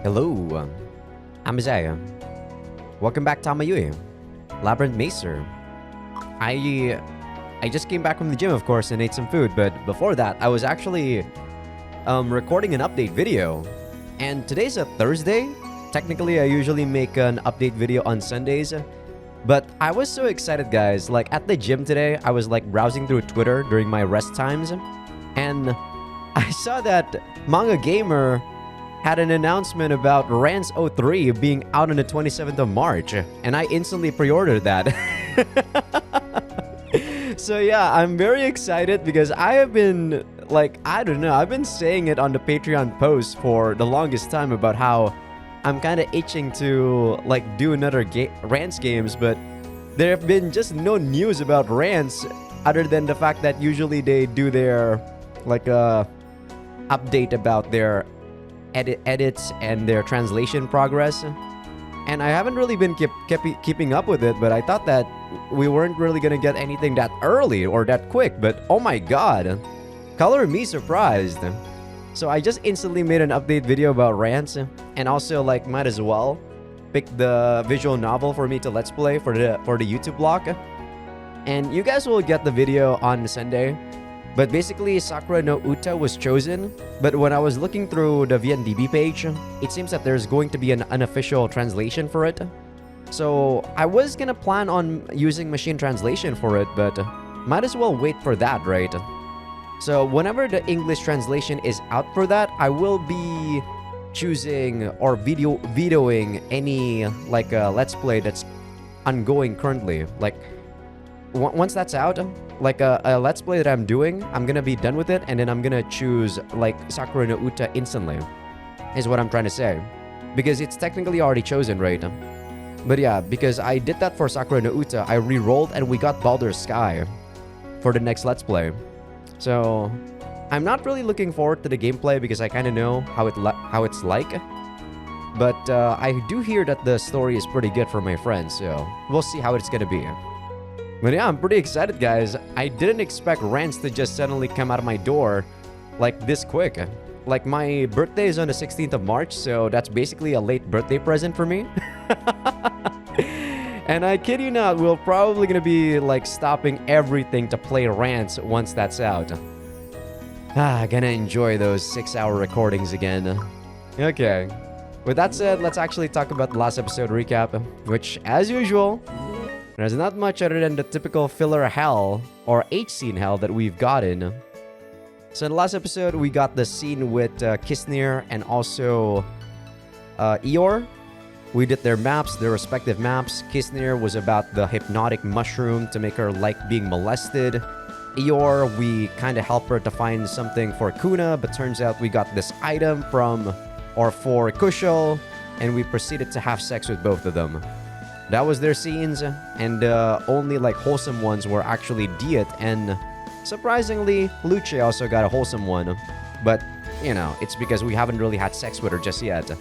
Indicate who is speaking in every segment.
Speaker 1: Hello, I'm Azaikyousuke. Welcome back to Amayui, Labyrinth Meister. I just came back from the gym, of course, and ate some food, but before that, I was actually recording an update video. And today's a Thursday. Technically, I usually make an update video on Sundays. But I was so excited, guys. Like, at the gym today, I was like browsing through Twitter during my rest times. And I saw that Manga Gamer had an announcement about Rance 03 being out on the 27th of March. And I instantly pre-ordered that. So yeah, I'm very excited because I have been, like, I don't know, I've been saying it on the Patreon post for the longest time about how I'm kind of itching to, like, do another Rance games, but there have been just no news about Rance other than the fact that usually they do their, like, update about their edits and their translation progress. And I haven't really been keeping up with it, but I thought that we weren't really gonna get anything that early or that quick, but oh my god, color me surprised. So I just instantly made an update video about Rance, and also, like, might as well pick the visual novel for me to let's play for the YouTube block. And you guys will get the video on Sunday. But basically, Sakura no Uta was chosen. But when I was looking through the VNDB page, it seems that there's going to be an unofficial translation for it. So I was gonna plan on using machine translation for it, but might as well wait for that, right? So whenever the English translation is out for that, I will be choosing or videoing any, like, let's play that's ongoing currently. Like, once that's out, like a let's play that I'm doing, I'm gonna be done with it, and then I'm gonna choose, like, Sakura no Uta instantly, is what I'm trying to say. Because it's technically already chosen, right? But yeah, because I did that for Sakura no Uta, I re-rolled and we got Baldur's Sky for the next let's play. So I'm not really looking forward to the gameplay because I kind of know how it's like. But I do hear that the story is pretty good for my friends, so we'll see how it's gonna be. But yeah, I'm pretty excited, guys. I didn't expect Rance to just suddenly come out of my door like this quick. Like, my birthday is on the 16th of March, so that's basically a late birthday present for me. And I kid you not, we're probably gonna be, like, stopping everything to play Rance once that's out. Gonna enjoy those 6-hour recordings again. Okay. With that said, let's actually talk about the last episode recap, which, as usual, there's not much other than the typical filler hell or H-scene hell that we've gotten. So in the last episode, we got the scene with Kisnir and also Eeyore. We did their maps, their respective maps. Kisnir was about the hypnotic mushroom to make her like being molested. Eeyore, we kind of helped her to find something for Kuna, but turns out we got this item for Kushal, and we proceeded to have sex with both of them. That was their scenes, and only, like, wholesome ones were actually Diet, and surprisingly, Luce also got a wholesome one. But, you know, it's because we haven't really had sex with her just yet.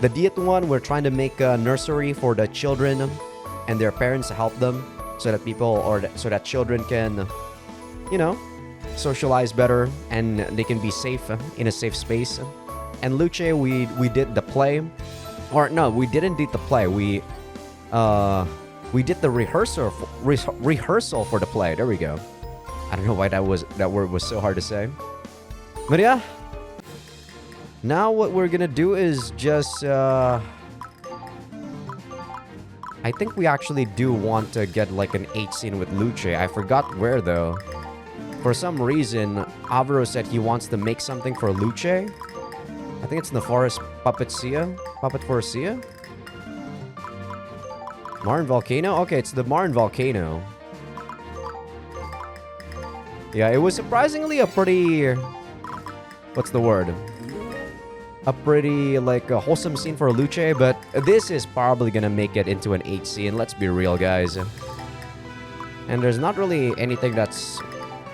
Speaker 1: The Diet one, we're trying to make a nursery for the children and their parents to help them so that so that children can, you know, socialize better and they can be safe in a safe space. And Luce, we did the play. Or no, we didn't do the play. We did the rehearsal for the play. There we go. I don't know why that word was so hard to say. But yeah. Now what we're gonna do is just I think we actually do want to get, like, an H scene with Luce. I forgot where though. For some reason, Avro said he wants to make something for Luce. I think it's in the forest Puppet Foresia? Marin Volcano? Okay, it's the Marin Volcano. Yeah, it was surprisingly a pretty... what's the word? A pretty, like, a wholesome scene for Luce, but this is probably gonna make it into an H scene, let's be real, guys. And there's not really anything that's,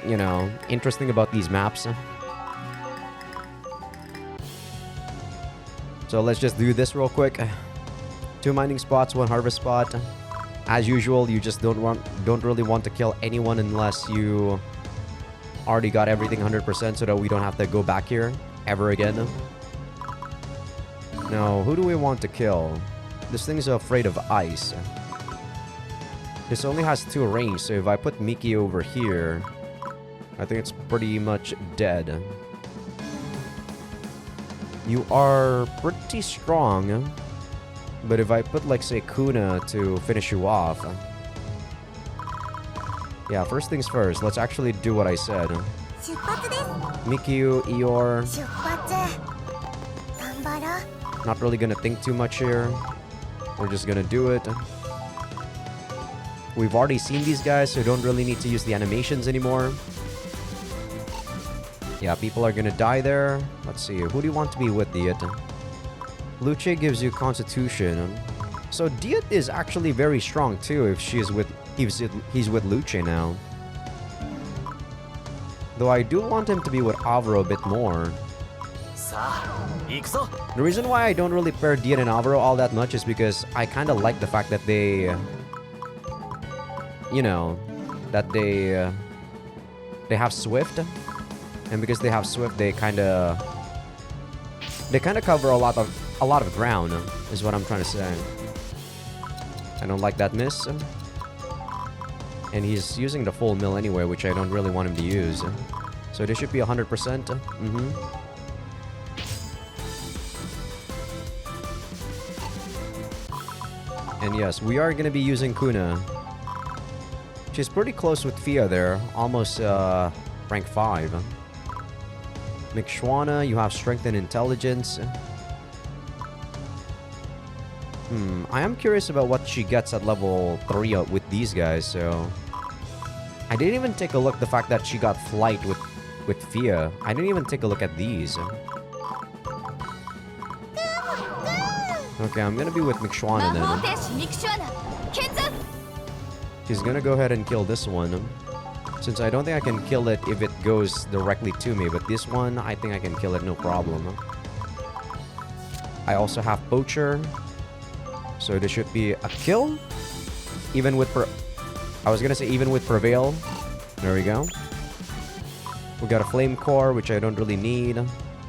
Speaker 1: you know, interesting about these maps. So let's just do this real quick. 2 mining spots, 1 harvest spot. As usual, you just don't really want to kill anyone unless you already got everything 100% so that we don't have to go back here ever again. Now, who do we want to kill? This thing's afraid of ice. This only has 2 range, so if I put Miki over here, I think it's pretty much dead. You are pretty strong, but if I put, like, say, Kuna to finish you off... Yeah, first things first, let's actually do what I said. Mikyu, Eeyore... Not really gonna think too much here. We're just gonna do it. We've already seen these guys, so don't really need to use the animations anymore. Yeah, people are gonna die there. Let's see, who do you want to be with, Diet? Luce gives you Constitution. So Diet is actually very strong too if he's with Luce now. Though I do want him to be with Avro a bit more. The reason why I don't really pair Diet and Avro all that much is because I kind of like the fact that they... You know, that they have Swift. And because they have Swift, they kind of cover a lot of ground, is what I'm trying to say. I don't like that miss. And he's using the full mill anyway, which I don't really want him to use. So this should be 100%. And yes, we are going to be using Kuna. She's pretty close with Fia there. Almost rank 5. McShwana, you have Strength and Intelligence. I am curious about what she gets at level 3 with these guys, so... I didn't even take a look the fact that she got Flight with Fia. I didn't even take a look at these. Okay, I'm gonna be with McShwana then. She's gonna go ahead and kill this one. Since I don't think I can kill it if it goes directly to me, but this one, I think I can kill it, no problem. I also have Poacher. So this should be a kill. Even with I was gonna say even with Prevail. There we go. We got a Flame Core, which I don't really need.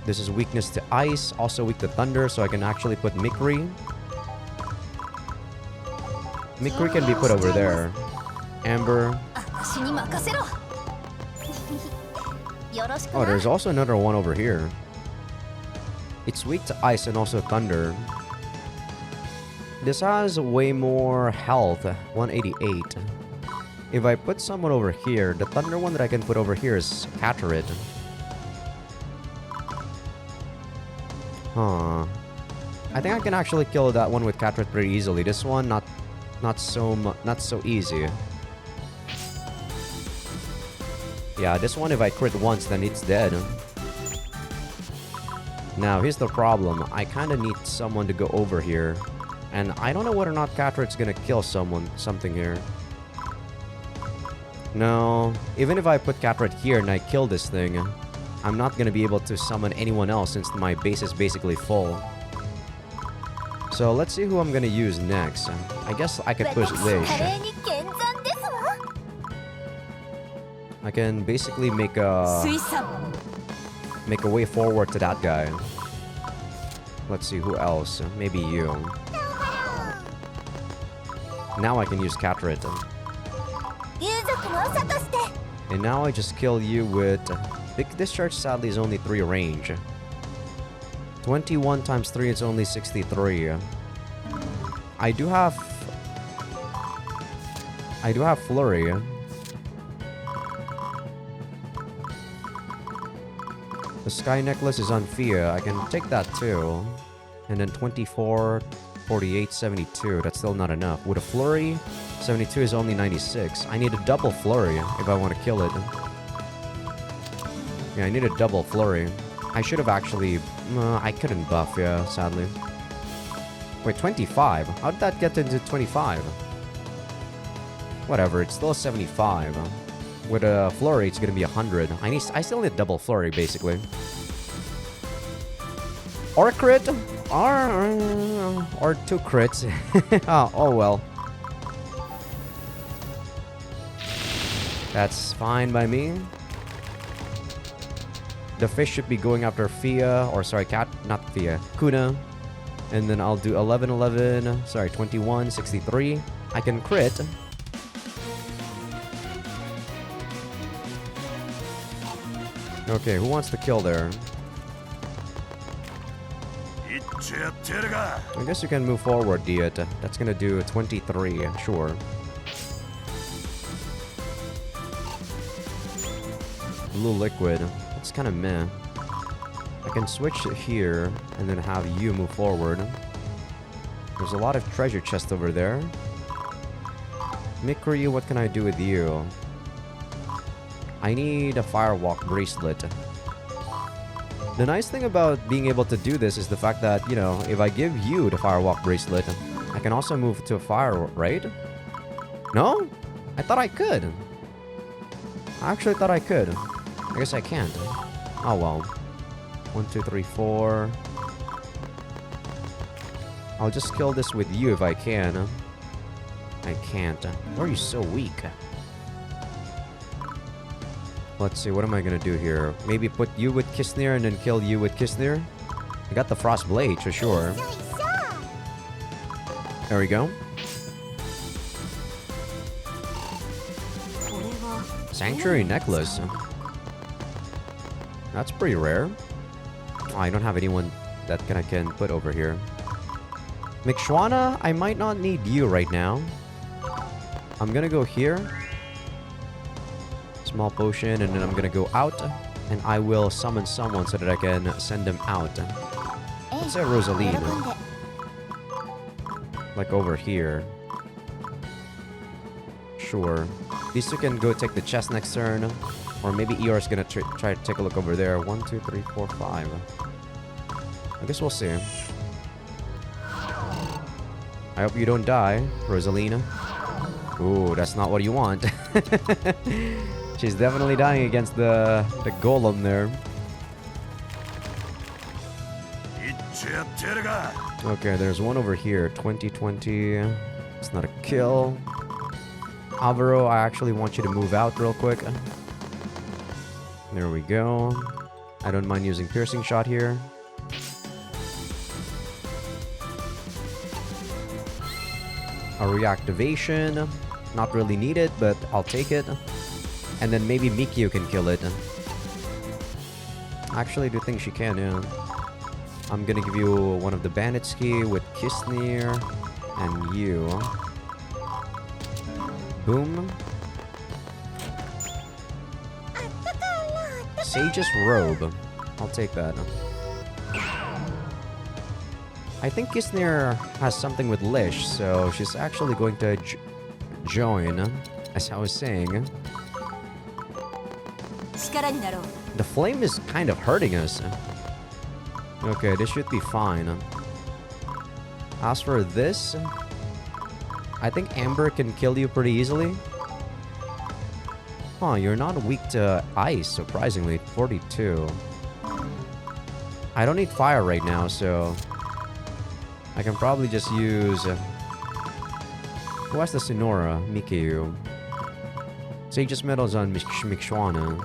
Speaker 1: This is weakness to ice, also weak to thunder, so I can actually put Mikri. Mikri can be put over there. Amber. Oh, there's also another one over here. It's weak to ice and also thunder. This has way more health, 188. If I put someone over here, the thunder one that I can put over here is Catterid. Huh. I think I can actually kill that one with Catterid pretty easily. This one, not so easy. Yeah, this one, if I crit once, then it's dead. Now, here's the problem. I kind of need someone to go over here. And I don't know whether or not Catterid's gonna kill something here. No, even if I put Catterid here and I kill this thing, I'm not gonna be able to summon anyone else since my base is basically full. So let's see who I'm gonna use next. I guess I could push Lish. I can basically make a way forward to that guy. Let's see who else. Maybe you. Now I can use Catterid. And now I just kill you with... Big Discharge sadly is only 3 range. 21 times 3 is only 63. I do have Flurry. The Sky Necklace is on Fia. I can take that too. And then 24, 48, 72. That's still not enough. With a Flurry, 72 is only 96. I need a double Flurry if I want to kill it. Yeah, I need a double Flurry. I should have actually... I couldn't buff, yeah, sadly. Wait, 25? How did that get into 25? Whatever, it's still 75. With a Flurry, it's gonna be 100. I still need double Flurry, basically. Or a crit! Or 2 crits. Oh well. That's fine by me. The fish should be going after Fia, or sorry, not Fia, Kuna. And then I'll do 11, 11. Sorry, 21, 63. I can crit. Okay, who wants to kill there? I guess you can move forward, Diet. That's gonna do 23, sure. Blue liquid. It's kind of meh. I can switch it here and then have you move forward. There's a lot of treasure chest over there. Mikuryu, what can I do with you? I need a firewalk bracelet. The nice thing about being able to do this is the fact that, you know, if I give you the firewalk bracelet, I can also move to a fire, right? No? I thought I could. I actually thought I could. I guess I can't. Oh well. 1, 2, 3, 4. I'll just kill this with you if I can. I can't. Why are you so weak? Let's see, what am I gonna do here? Maybe put you with Kisnir and then kill you with Kisnir? I got the Frost Blade for sure. There we go. Sanctuary Necklace. That's pretty rare. Oh, I don't have anyone that I can put over here. Mikshwana, I might not need you right now. I'm gonna go here. Small potion, and then I'm gonna go out. And I will summon someone so that I can send them out. Let's say Rosaline. Like over here. Sure. These two can go take the chest next turn. Or maybe Eeyore's gonna try to take a look over there. 1, 2, 3, 4, 5. I guess we'll see. I hope you don't die, Rosalina. Ooh, that's not what you want. She's definitely dying against the golem there. Okay, there's one over here. 2020. It's not a kill. Alvaro, I actually want you to move out real quick. There we go. I don't mind using piercing shot here. A reactivation. Not really needed, but I'll take it. And then maybe Mikyu can kill it. Actually, I do think she can, yeah. I'm gonna give you one of the bandits key with Kisnir and you. Boom. Sage's Robe. I'll take that. I think Kisnir has something with Lish, so she's actually going to join, as I was saying. The flame is kind of hurting us. Okay, this should be fine. As for this, I think Amber can kill you pretty easily. Huh, you're not weak to ice, surprisingly. 42. I don't need fire right now, so I can probably just use... Who has the Sonora? Mikyu. Sage's Medal is on Mikshwana.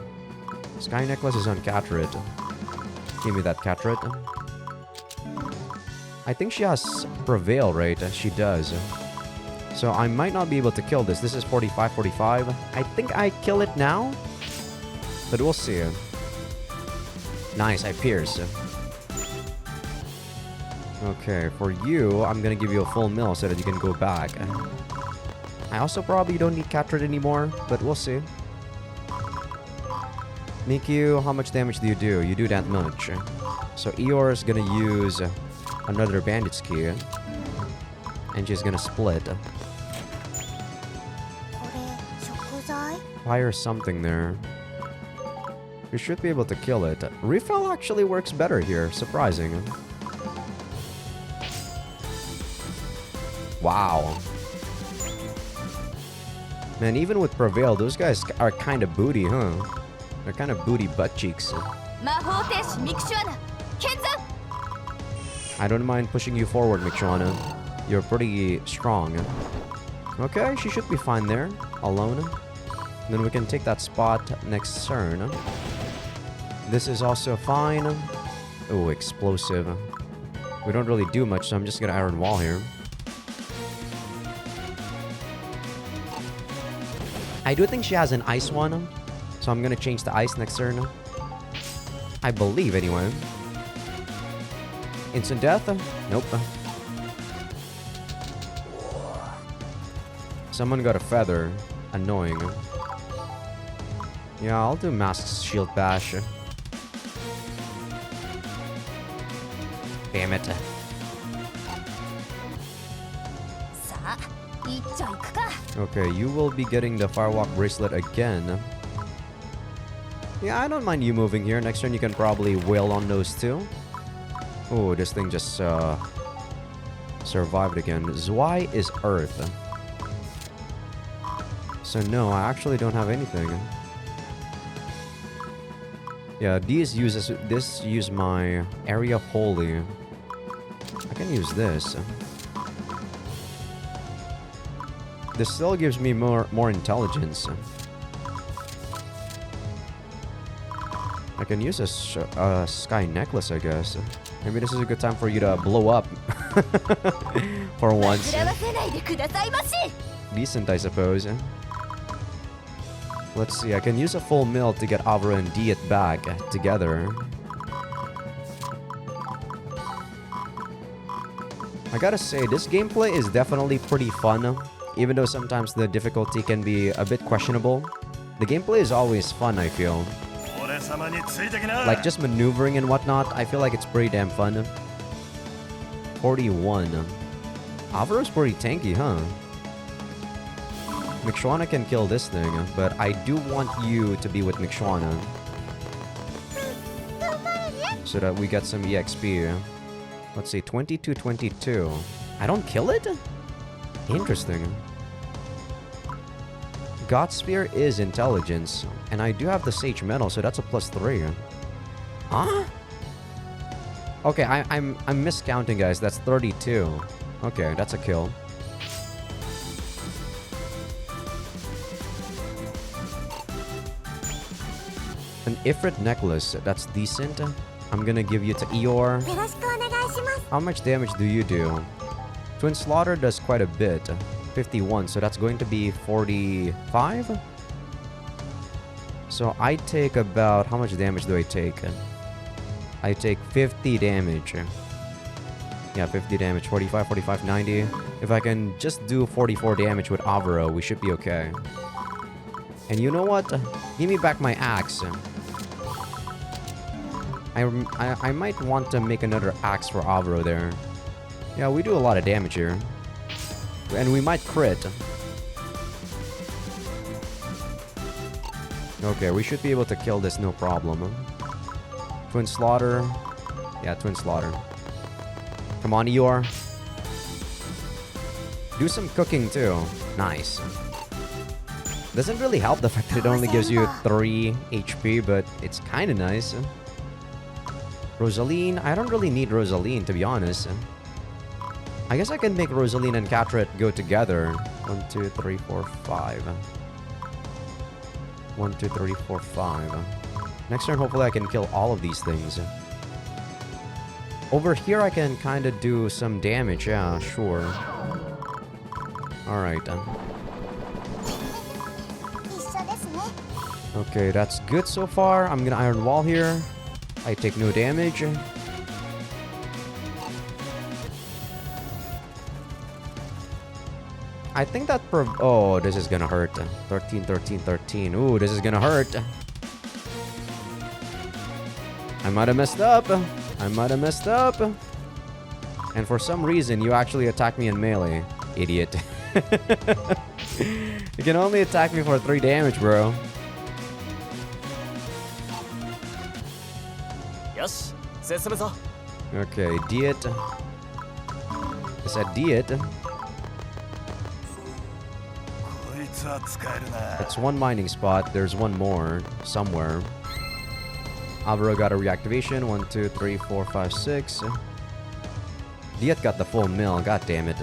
Speaker 1: Sky Necklace is on Catrit. Give me that Catrit. I think she has Prevail, right? She does. So I might not be able to kill this. This is 45, 45. I think I kill it now. But we'll see. Nice, I pierce. Okay, for you, I'm gonna give you a full mill so that you can go back. I also probably don't need Catrit anymore, but we'll see. Mikyu, how much damage do? You do that much. So Eeyore is gonna use another bandit's key. And she's gonna split. Fire something there. You should be able to kill it. Refill actually works better here. Surprising. Wow. Man, even with Prevail, those guys are kind of booty, huh? They're kind of booty butt cheeks. I don't mind pushing you forward, Mikshwana. You're pretty strong. Okay, she should be fine there. Alone. Then we can take that spot next turn. This is also fine. Oh, explosive. We don't really do much, so I'm just gonna iron wall here. I do think she has an ice one, so I'm gonna change to ice next turn. I believe, anyway. Instant death? Nope. Someone got a feather. Annoying. Yeah, I'll do Mask's Shield Bash. Damn it. Okay, you will be getting the Firewalk Bracelet again. Yeah, I don't mind you moving here. Next turn you can probably wail on those two. Oh, this thing just survived again. Zwei is Earth. So no, I actually don't have anything. Yeah, this use my area holy. I can use this. This still gives me more intelligence. I can use a sky necklace, I guess. Maybe this is a good time for you to blow up. For once. Decent, I suppose. Let's see, I can use a full mill to get Avra and Diet back together. I gotta say, this gameplay is definitely pretty fun. Even though sometimes the difficulty can be a bit questionable. The gameplay is always fun, I feel. Like just maneuvering and whatnot, I feel like it's pretty damn fun. 41. Avra's pretty tanky, huh? McShwana can kill this thing, but I do want you to be with McShwana. So that we get some EXP. Let's see, 22-22. I don't kill it? Interesting. God Sphere is intelligence, and I do have the Sage Metal, so that's a +3. Huh? Okay, I'm miscounting, guys. That's 32. Okay, that's a kill. An Ifrit necklace, that's decent. I'm gonna give you to Eeyore. How much damage do you do? Twin Slaughter does quite a bit. 51, so that's going to be 45? So I take about... How much damage do I take? I take 50 damage. Yeah, 50 damage. 45, 45, 90. If I can just do 44 damage with Avro, we should be okay. And you know what? Give me back my axe. I might want to make another axe for Avro there. Yeah, we do a lot of damage here. And we might crit. Okay, we should be able to kill this, no problem. Twin Slaughter. Yeah, Twin Slaughter. Come on, Eeyore. Do some cooking, too. Nice. Doesn't really help the fact that it only gives you 3 HP, but it's kind of nice. Rosaline. I don't really need Rosaline, to be honest. I guess I can make Rosaline and Catret go together. 1, 2, 3, 4, 5. 1, 2, 3, 4, 5. Next turn, hopefully I can kill all of these things. Over here, I can kind of do some damage. Yeah, sure. Alright. Okay, that's good so far. I'm gonna Iron Wall here. I take no damage. I think that oh, this is gonna hurt. 13, 13, 13. Ooh, this is gonna hurt. I might have messed up. I might have messed up. And for some reason, you actually attacked me in melee. Idiot. You can only attack me for 3 damage, bro. Okay, Diet. I said Diet. It's 1 mining spot. There's 1 more somewhere. Alvaro got a reactivation. 1, 2, 3, 4, 5, 6. Diet got the full mill. God damn it.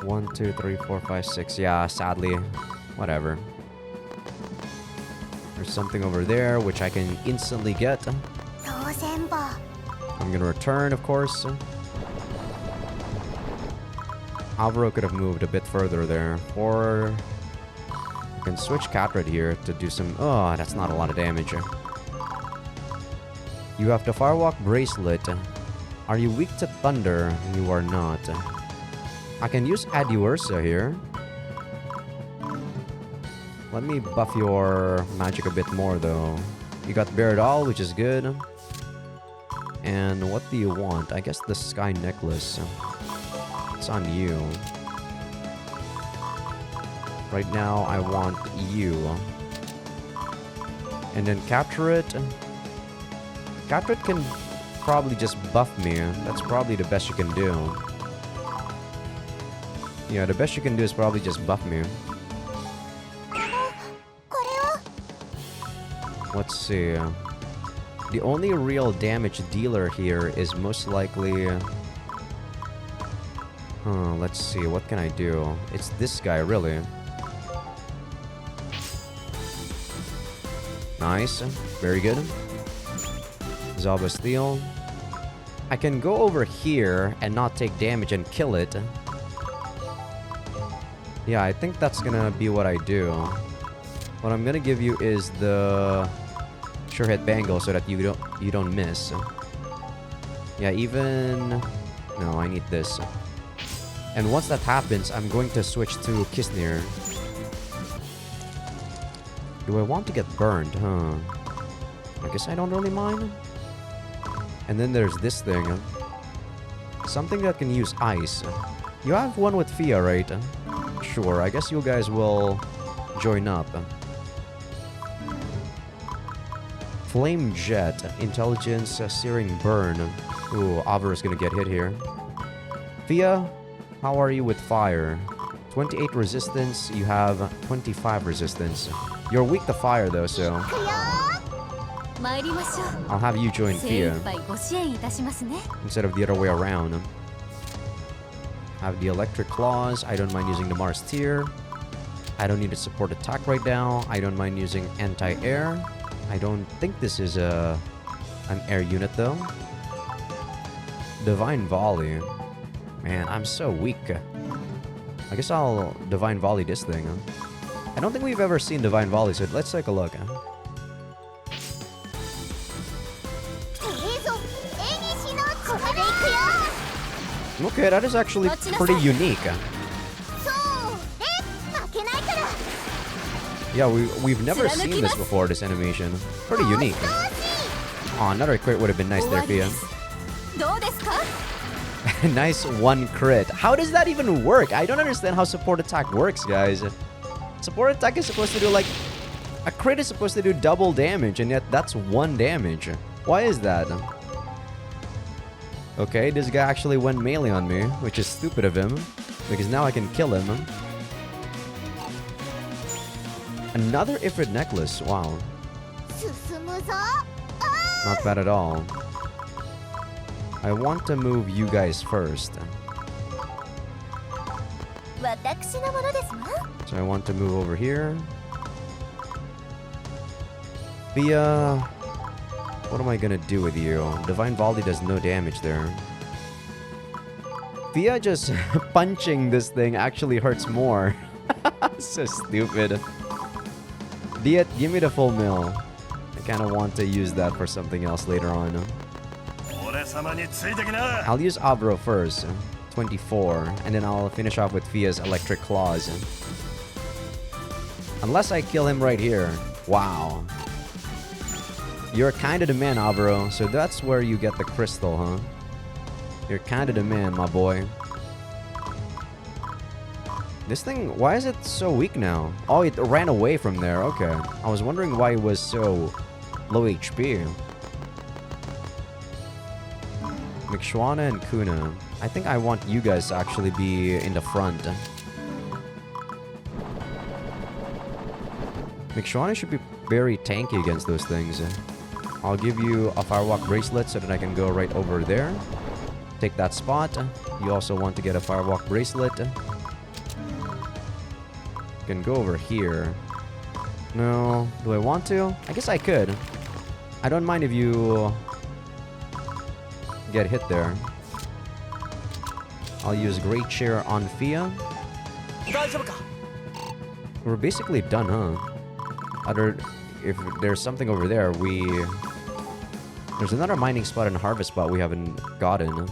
Speaker 1: 1, 2, 3, 4, 5, 6. Yeah, sadly. Whatever. There's something over there which I can instantly get. I'm gonna return, of course. Alvaro could have moved a bit further there. Or I can switch Catred here to do some... Oh, that's not a lot of damage. You have the Firewalk Bracelet. Are you weak to Thunder? You are not. I can use Adiursa here. Let me buff your magic a bit more, though. You got Beardall, which is good. And what do you want? I guess the Sky Necklace. It's on you. Right now, I want you. And then capture it. Capture it can probably just buff me. That's probably the best you can do. Yeah, the best you can do is probably just buff me. Let's see. The only real damage dealer here is most likely... let's see. What can I do? It's this guy, really. Nice. Very good. Zaba Steel. I can go over here and not take damage and kill it. Yeah, I think that's gonna be what I do. What I'm gonna give you is the Sure Hit Bangle so that you don't miss. Yeah, even... No, I need this. And once that happens, I'm going to switch to Kisnir. Do I want to get burned, huh? I guess I don't really mind. And then there's this thing. Something that can use ice. You have one with Fia, right? Sure, I guess you guys will join up. Flame Jet, Intelligence, Searing Burn. Ooh, Avara's gonna get hit here. Fia, how are you with fire? 28 resistance, you have 25 resistance. You're weak to fire though, so... I'll have you join Fia instead of the other way around. I have the Electric Claws. I don't mind using the Mars Tier. I don't need a support attack right now. I don't mind using Anti-Air. I don't think this is an air unit though. Divine Volley. Man, I'm so weak. I guess I'll Divine Volley this thing. I don't think we've ever seen Divine Volley, so let's take a look. Okay, that is actually pretty unique. Yeah, we've never seen this before, this animation. Pretty unique. Oh, another crit would have been nice there, Fia. Nice one crit. How does that even work? I don't understand how support attack works, guys. Support attack is supposed to do like... A crit is supposed to do double damage, and yet that's 1 damage. Why is that? Okay, this guy actually went melee on me, which is stupid of him, because now I can kill him. Another Ifrit necklace, wow. Not bad at all. I want to move you guys first. So I want to move over here. Fia, what am I gonna do with you? Divine Volley does no damage there. Fia just punching this thing actually hurts more. So stupid. Diet, give me the full mill. I kind of want to use that for something else later on. I'll use Abro first. 24. And then I'll finish off with Fia's Electric Claws. Unless I kill him right here. Wow. You're kind of the man, Abro. So that's where you get the crystal, huh? You're kind of the man, my boy. This thing, why is it so weak now? Oh, it ran away from there. Okay. I was wondering why it was so low HP. McShwana and Kuna. I think I want you guys to actually be in the front. McShwana should be very tanky against those things. I'll give you a Firewalk Bracelet so that I can go right over there. Take that spot. You also want to get a Firewalk Bracelet. Can go over here. No, do I want to? I guess I could. I don't mind if you get hit there. I'll use Great Cheer on Fia. We're basically done, huh? If there's something over there, there's another mining spot and harvest spot we haven't gotten.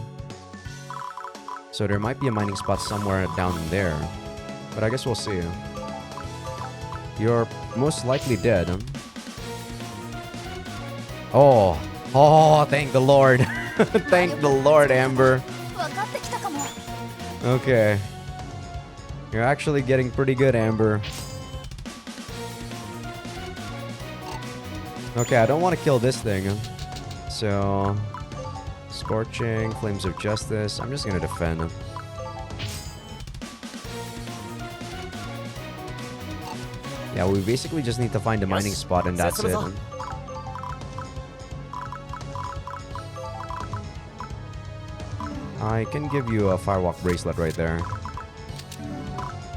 Speaker 1: So there might be a mining spot somewhere down there. But I guess we'll see. You're most likely dead. Oh. Oh, thank the Lord. Thank the Lord, Amber. Okay. You're actually getting pretty good, Amber. Okay, I don't want to kill this thing. So... Scorching, Flames of Justice. I'm just gonna defend. Yeah, we basically just need to find a mining spot and that's it. I can give you a Firewalk Bracelet right there.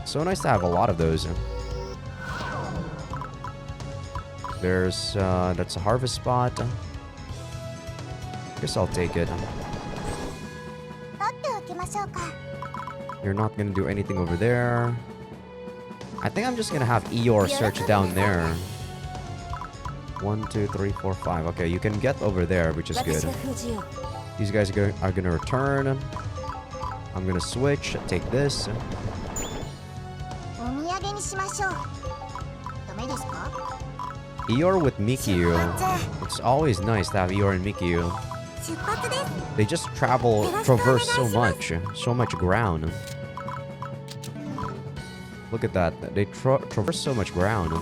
Speaker 1: So nice to have a lot of those. There's, that's a harvest spot. Guess I'll take it. You're not gonna do anything over there. I think I'm just gonna have Eeyore search down there. 1, 2, 3, 4, 5. Okay, you can get over there, which is good. These guys are gonna return. I'm gonna switch, take this. Eeyore with Mikyu. It's always nice to have Eeyore and Mikyu. They just traverse so much ground. Look at that. They traverse so much ground.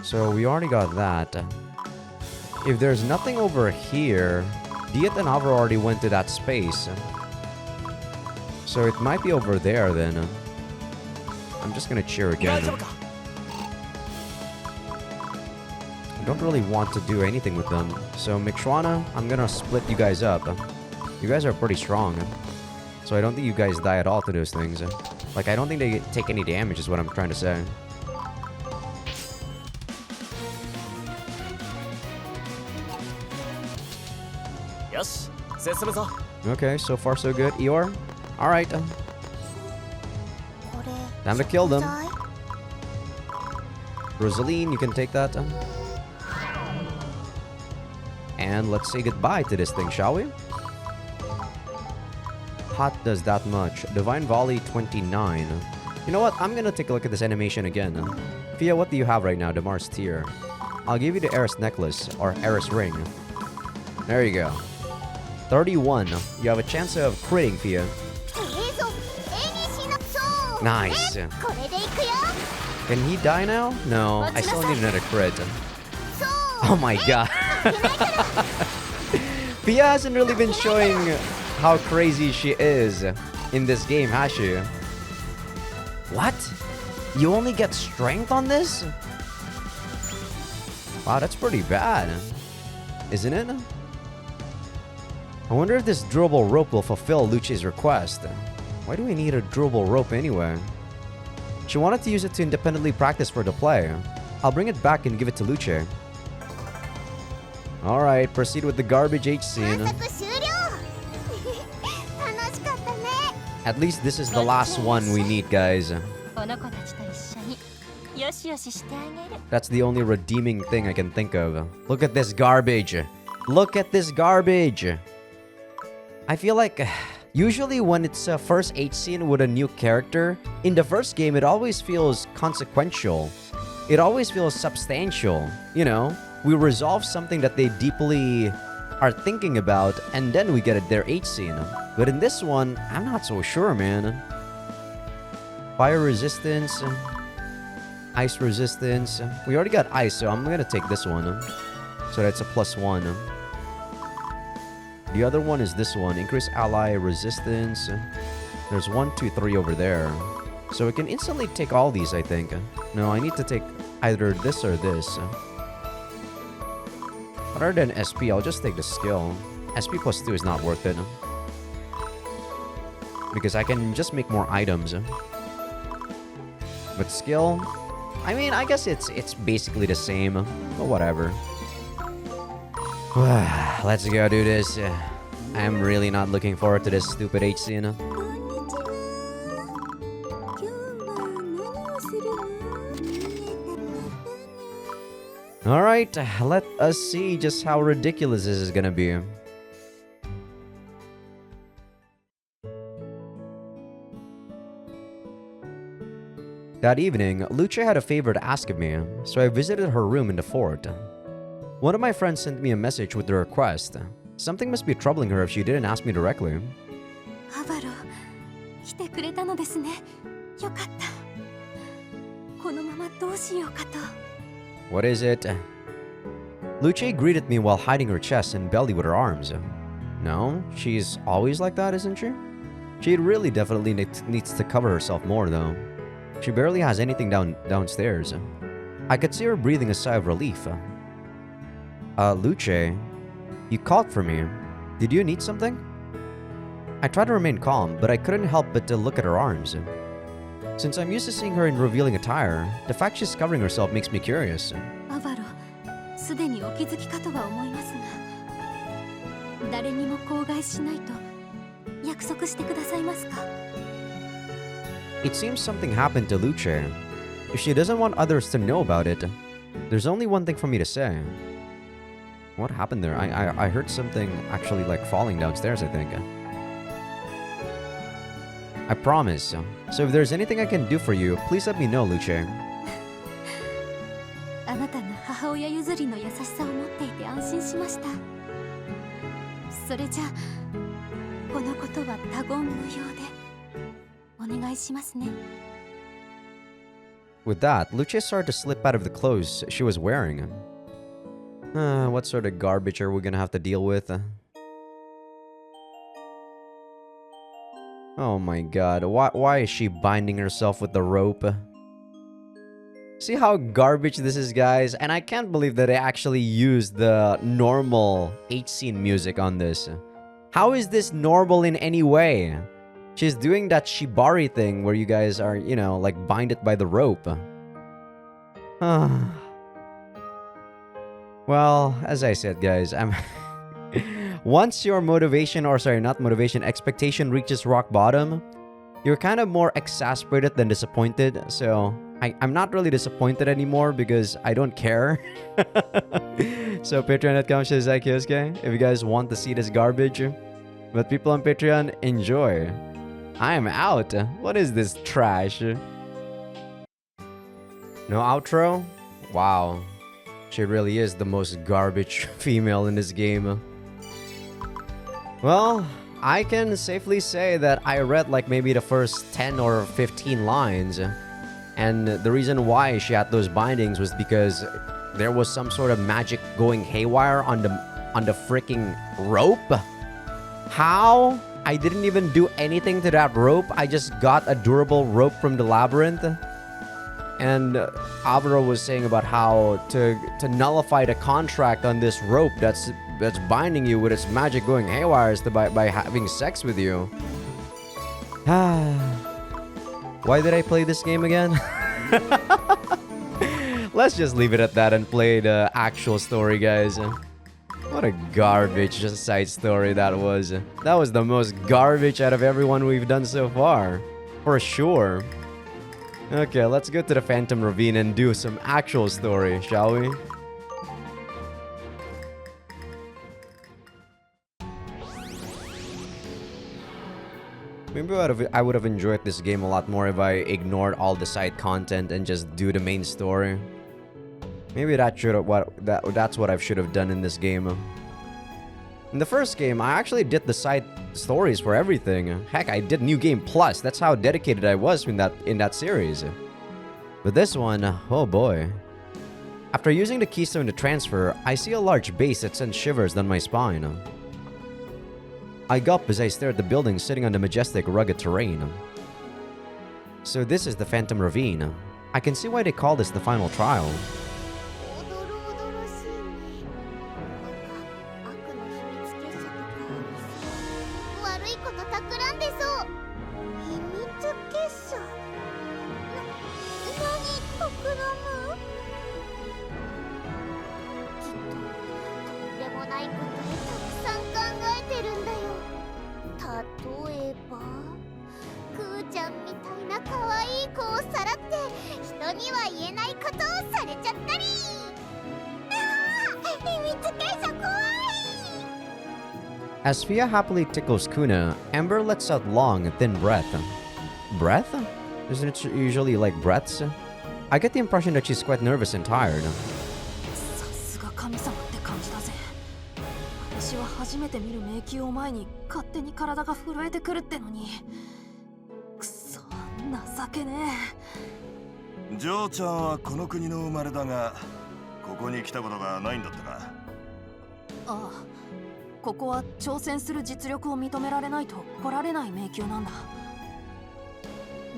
Speaker 1: So we already got that. If there's nothing over here, Diet and Avro already went to that space. So it might be over there then. I'm just gonna cheer again. I don't really want to do anything with them. So Mixuana, I'm gonna split you guys up. You guys are pretty strong. So I don't think you guys die at all to those things. Like, I don't think they take any damage is what I'm trying to say. Okay, so far so good. Eeyore? Alright. Time to kill them. Rosaline, you can take that. And let's say goodbye to this thing, shall we? Hot does that much. Divine Volley 29. You know what? I'm gonna take a look at this animation again. Fia, what do you have right now? Damar's Tear. I'll give you the Eris Necklace, or Eris Ring. There you go. 31. You have a chance of critting, Fia. Nice. Can he die now? No, I still need another crit. Oh my god. Fia hasn't really been showing how crazy she is in this game, has she? What? You only get strength on this? Wow, that's pretty bad. Isn't it? I wonder if this durable rope will fulfill Luce's request. Why do we need a durable rope anyway? She wanted to use it to independently practice for the play. I'll bring it back and give it to Luce. Alright, proceed with the garbage H scene. At least this is the last one we need, guys. That's the only redeeming thing I can think of. Look at this garbage. Look at this garbage. I feel like usually when it's a first H scene with a new character, in the first game it always feels consequential. It always feels substantial. You know, we resolve something that they deeply are thinking about and then we get their H scene. But in this one, I'm not so sure, man. Fire resistance, ice resistance. We already got ice, so I'm gonna take this one. So that's a +1. The other one is this one. Increase ally resistance. There's 1, 2, 3 over there. So we can instantly take all these, I think. No, I need to take either this or this. Other than SP, I'll just take the skill. SP +2 is not worth it. Because I can just make more items. But skill, I mean, I guess it's basically the same. But whatever. Let's go do this. I'm really not looking forward to this stupid H scene. Alright, let us see just how ridiculous this is gonna be. That evening, Luce had a favor to ask of me, so I visited her room in the fort. One of my friends sent me a message with a request. Something must be troubling her if she didn't ask me directly. What is it? Luce greeted me while hiding her chest and belly with her arms. No, she's always like that, isn't she? She really definitely needs to cover herself more, though. She barely has anything downstairs. I could see her breathing a sigh of relief. Luce, you called for me. Did you need something? I tried to remain calm, but I couldn't help but to look at her arms. Since I'm used to seeing her in revealing attire, the fact she's covering herself makes me curious. It seems something happened to Luce. If she doesn't want others to know about it, there's only one thing for me to say. What happened there? I heard something actually like falling downstairs, I think. I promise. So if there's anything I can do for you, please let me know, Luce. With that, Luce started to slip out of the clothes she was wearing. What sort of garbage are we gonna have to deal with? Oh my god, why is she binding herself with the rope? See how garbage this is, guys? And I can't believe that I actually used the normal H-scene music on this. How is this normal in any way? She's doing that shibari thing where you guys are, you know, like bind it by the rope. Well, as I said, guys, once your motivation, or sorry, not motivation, expectation reaches rock bottom, you're kind of more exasperated than disappointed. So I'm not really disappointed anymore because I don't care. So patreon.com/Azaikyousuke if you guys want to see this garbage. But people on Patreon, enjoy. I am out. What is this trash? No outro? Wow. She really is the most garbage female in this game. Well, I can safely say that I read like maybe the first 10 or 15 lines. And the reason why she had those bindings was because there was some sort of magic going haywire on the freaking rope. How? I didn't even do anything to that rope. I just got a durable rope from the Labyrinth. And Alvaro was saying about how to nullify the contract on this rope that's binding you with its magic going haywire is by having sex with you. Why did I play this game again? Let's just leave it at that and play the actual story, guys. What a garbage side story that was. That was the most garbage out of everyone we've done so far. For sure. Okay, let's go to the Phantom Ravine and do some actual story, shall we? Maybe I would have enjoyed this game a lot more if I ignored all the side content and just do the main story. Maybe that's what I should have done in this game. In the first game, I actually did the side stories for everything. Heck, I did New Game Plus. That's how dedicated I was in that series. But this one, oh boy. After using the keystone to transfer, I see a large base that sends shivers down my spine. I gulp as I stare at the building sitting on the majestic, rugged terrain. So this is the Phantom Ravine. I can see why they call this the final trial.
Speaker 2: ないことをたくさん考えてるんだよ。例えばクーちゃんみたいな可愛い子をさらって人には言えないことをされちゃったり。秘密結社怖い。
Speaker 1: As Fia happily tickles Kuna, Amber lets out long, thin breath. Breath? Isn't it usually like breaths? I get the impression that she's quite nervous and tired.
Speaker 3: さすが神様って感じだぜ。私は初めて見る迷宮を前に勝手に体が震えてくるってのに。くそ、情けね
Speaker 4: え。ジョーちゃんはこの国の生まれだが、ここに来たことがないんだったか。
Speaker 3: ああ、ここは挑戦する実力を認められないと来られない迷宮なんだ。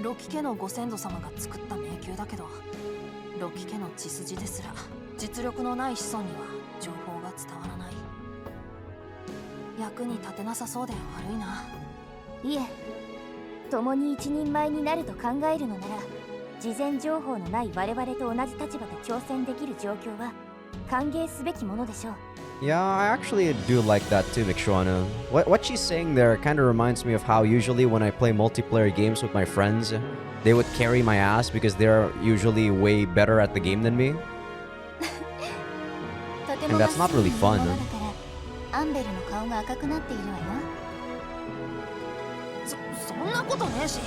Speaker 3: ロキ家のご先祖様が作った迷宮だけど、ロキ家の血筋ですら実力のない子孫には情報が伝わらない。役に立てなさそうで悪いな。
Speaker 2: いえ、共に一人前になると考えるのなら、事前情報のない我々と同じ立場で挑戦できる状況は歓迎すべきものでしょう。
Speaker 1: Yeah, I actually do like that too, Mikshwana. What she's saying there kind of reminds me of how usually when I play multiplayer games with my friends, they would carry my ass because they're usually way better at the game than me. And that's not really fun.
Speaker 2: アンベルの顔が赤くなっているわよ。
Speaker 3: そんなことねえし。っ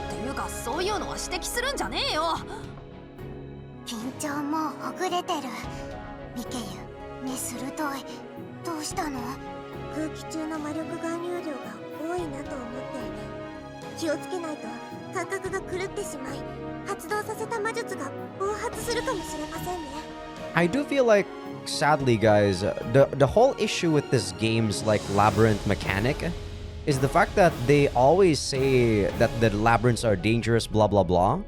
Speaker 3: ていうか、そういうのは指摘するんじゃねえよ。
Speaker 2: 緊張もほぐれてる。ミケユ、目鋭い。どうしたの？空気中の魔力含有量が多いなと思って。気をつけないと感覚が狂ってしまい、発動させた魔術が暴発するかもしれませんね。
Speaker 1: I do feel like, sadly guys, the whole issue with this game's like labyrinth mechanic is the fact that they always say that the labyrinths are dangerous, blah blah blah.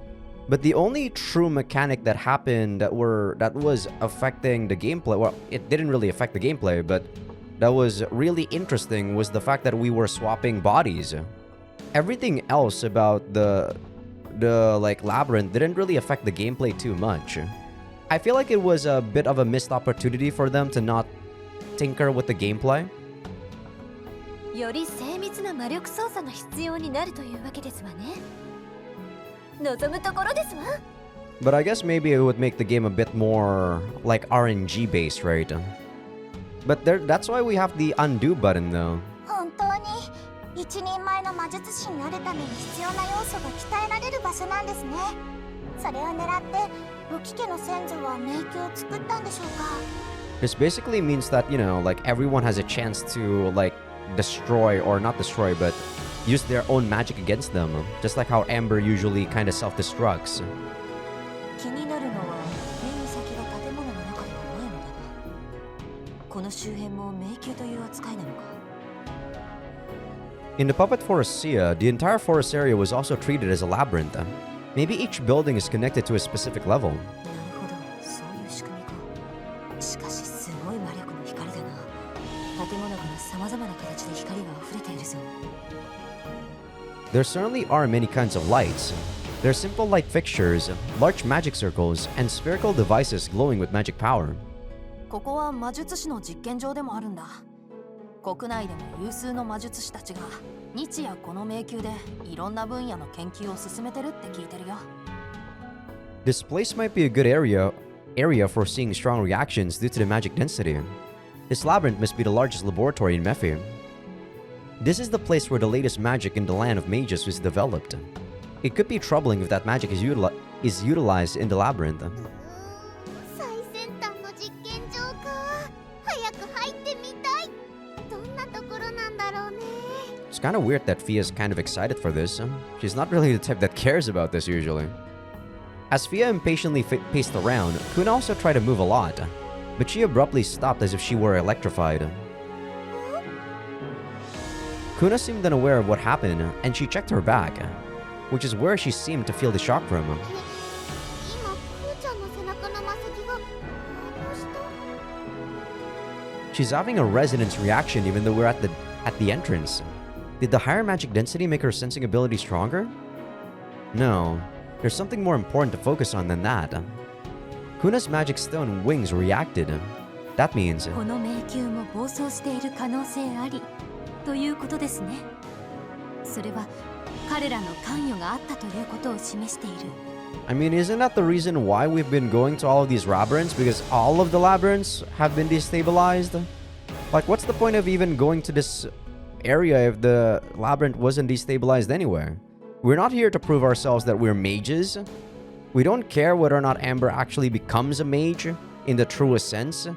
Speaker 1: But the only true mechanic that happened that was affecting the gameplay, well, it didn't really affect the gameplay, but that was really interesting was the fact that we were swapping bodies. Everything else about the like labyrinth didn't really affect the gameplay too much. I feel like it was a bit of a missed opportunity for them to not tinker with the gameplay.
Speaker 2: より精密な魔力操作が必要になるというわけですわね。望むところですわ。
Speaker 1: But I guess maybe it would make the game a bit more like RNG based, right? But that's why we have the undo button though.
Speaker 2: 本当に一人前の魔術師になるために必要な要素が鍛えられる場所なんですね。それを狙ってロキ家の先祖は迷宮を作ったんでしょうか。
Speaker 1: This basically means that, you know, like everyone has a chance to like destroy, or not destroy, but use their own magic against them, just like how Amber usually kind of self-destructs.
Speaker 2: 気になるのは目に先が建物の中ではないのだが、この周辺も迷宮という扱いなのか。
Speaker 1: In the Puppet Forest Sia, the entire forest area was also treated as a labyrinth. Maybe each building is connected to a specific level.
Speaker 2: なるほど、そういう仕組みか。しかしすごい魔力の光だな。建物から様々な形で光が溢れているぞ。
Speaker 1: There certainly are many kinds of lights. There are simple light fixtures, large magic circles, and spherical devices glowing with magic power.
Speaker 3: ここは魔術師の実験場でもあるんだ。国内でも有数の魔術師たちが日夜この迷宮でいろんな分野の研究を進めてるって聞いてるよ。
Speaker 1: This place might be a good area for seeing strong reactions due to the magic density. This labyrinth must be the largest laboratory in Mephi. This is the place where the latest magic in the land of mages was developed. It could be troubling if that magic is utilized in the labyrinth.
Speaker 2: 最先端の実験場か。早く入ってみたい。どんなところなんだろうね。
Speaker 1: It's kind of weird that Fia's kind of excited for this. She's not really the type that cares about this usually. As Fia impatiently paced around, Kuna also tried to move a lot, but she abruptly stopped as if she were electrified. Kuna seemed unaware of what happened, and she checked her back, which is where she seemed to feel the shock from.
Speaker 2: 今クーちゃんの背中の魔石が反応した。
Speaker 1: She's having a resonance reaction even though we're at the entrance. Did the higher magic density make her sensing ability stronger? No, there's something more important to focus on than that. Kuna's magic stone wings reacted. That means
Speaker 3: この迷宮も暴走している可能性ありということですね。それは彼らの関与があったということを示している。
Speaker 1: I mean, isn't that the reason why we've been going to all of these labyrinths? Because all of the labyrinths have been destabilized? Like, what's the point of even going to this area if the labyrinth wasn't destabilized anyway? We're not here to prove ourselves that we're mages. We don't care whether or not Amber actually becomes a mage in the truest sense.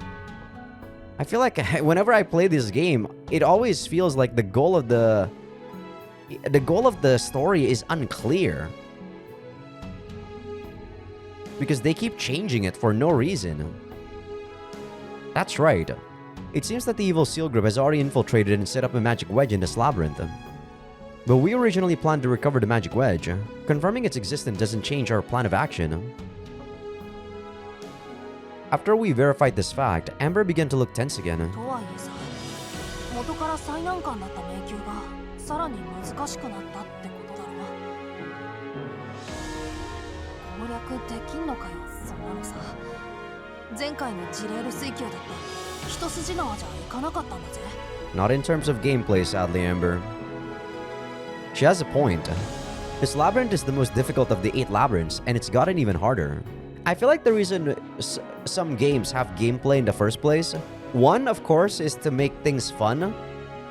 Speaker 1: I feel like whenever I play this game, it always feels like the goal of the story is unclear. Because they keep changing it for no reason. That's right. It seems that the evil seal group has already infiltrated and set up a magic wedge in this labyrinth. But we originally planned to recover the magic wedge. Confirming its existence doesn't change our plan of action. After we verified this fact, Amber began to look tense again.
Speaker 3: とはいえさ、元から最難関だった迷宮がさらに難しくなったってことだろ。攻略できんのかよ、そんなのさ。前回のジレール水球だって一筋縄じゃいかなかったんだぜ。
Speaker 1: Not in terms of gameplay, sadly, Amber. She has a point. This labyrinth is the most difficult of the 8 labyrinths, and it's gotten even harder. I feel like the reason some games have gameplay in the first place, one, of course, is to make things fun.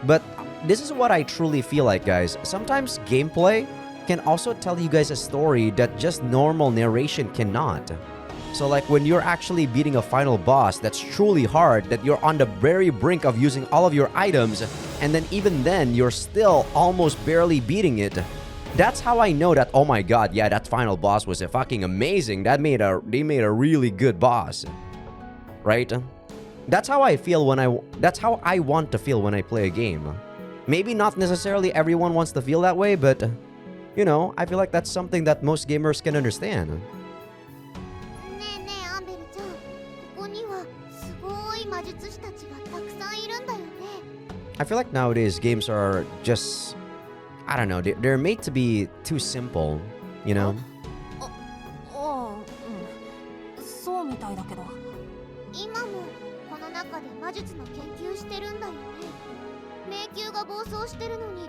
Speaker 1: But this is what I truly feel like, guys. Sometimes gameplay can also tell you guys a story that just normal narration cannot. So like when you're actually beating a final boss that's truly hard, that you're on the very brink of using all of your items, and then even then you're still almost barely beating it. That's how I know that, oh my god, yeah, that final boss was fucking amazing. They made a really good boss. Right? That's how I feel that's how I want to feel when I play a game. Maybe not necessarily everyone wants to feel that way, but you know, I feel like that's something that most gamers can understand.
Speaker 2: ねえねえアンベルちゃん、ここにはすごい魔術師たちがたくさんいるんだよね。
Speaker 1: I feel like nowadays games are just, I don't know, they're made to be too simple, you know?
Speaker 3: そうみたいだけど。
Speaker 2: 今もこの中で魔術の研究してるんだよね。迷宮が暴走してるのに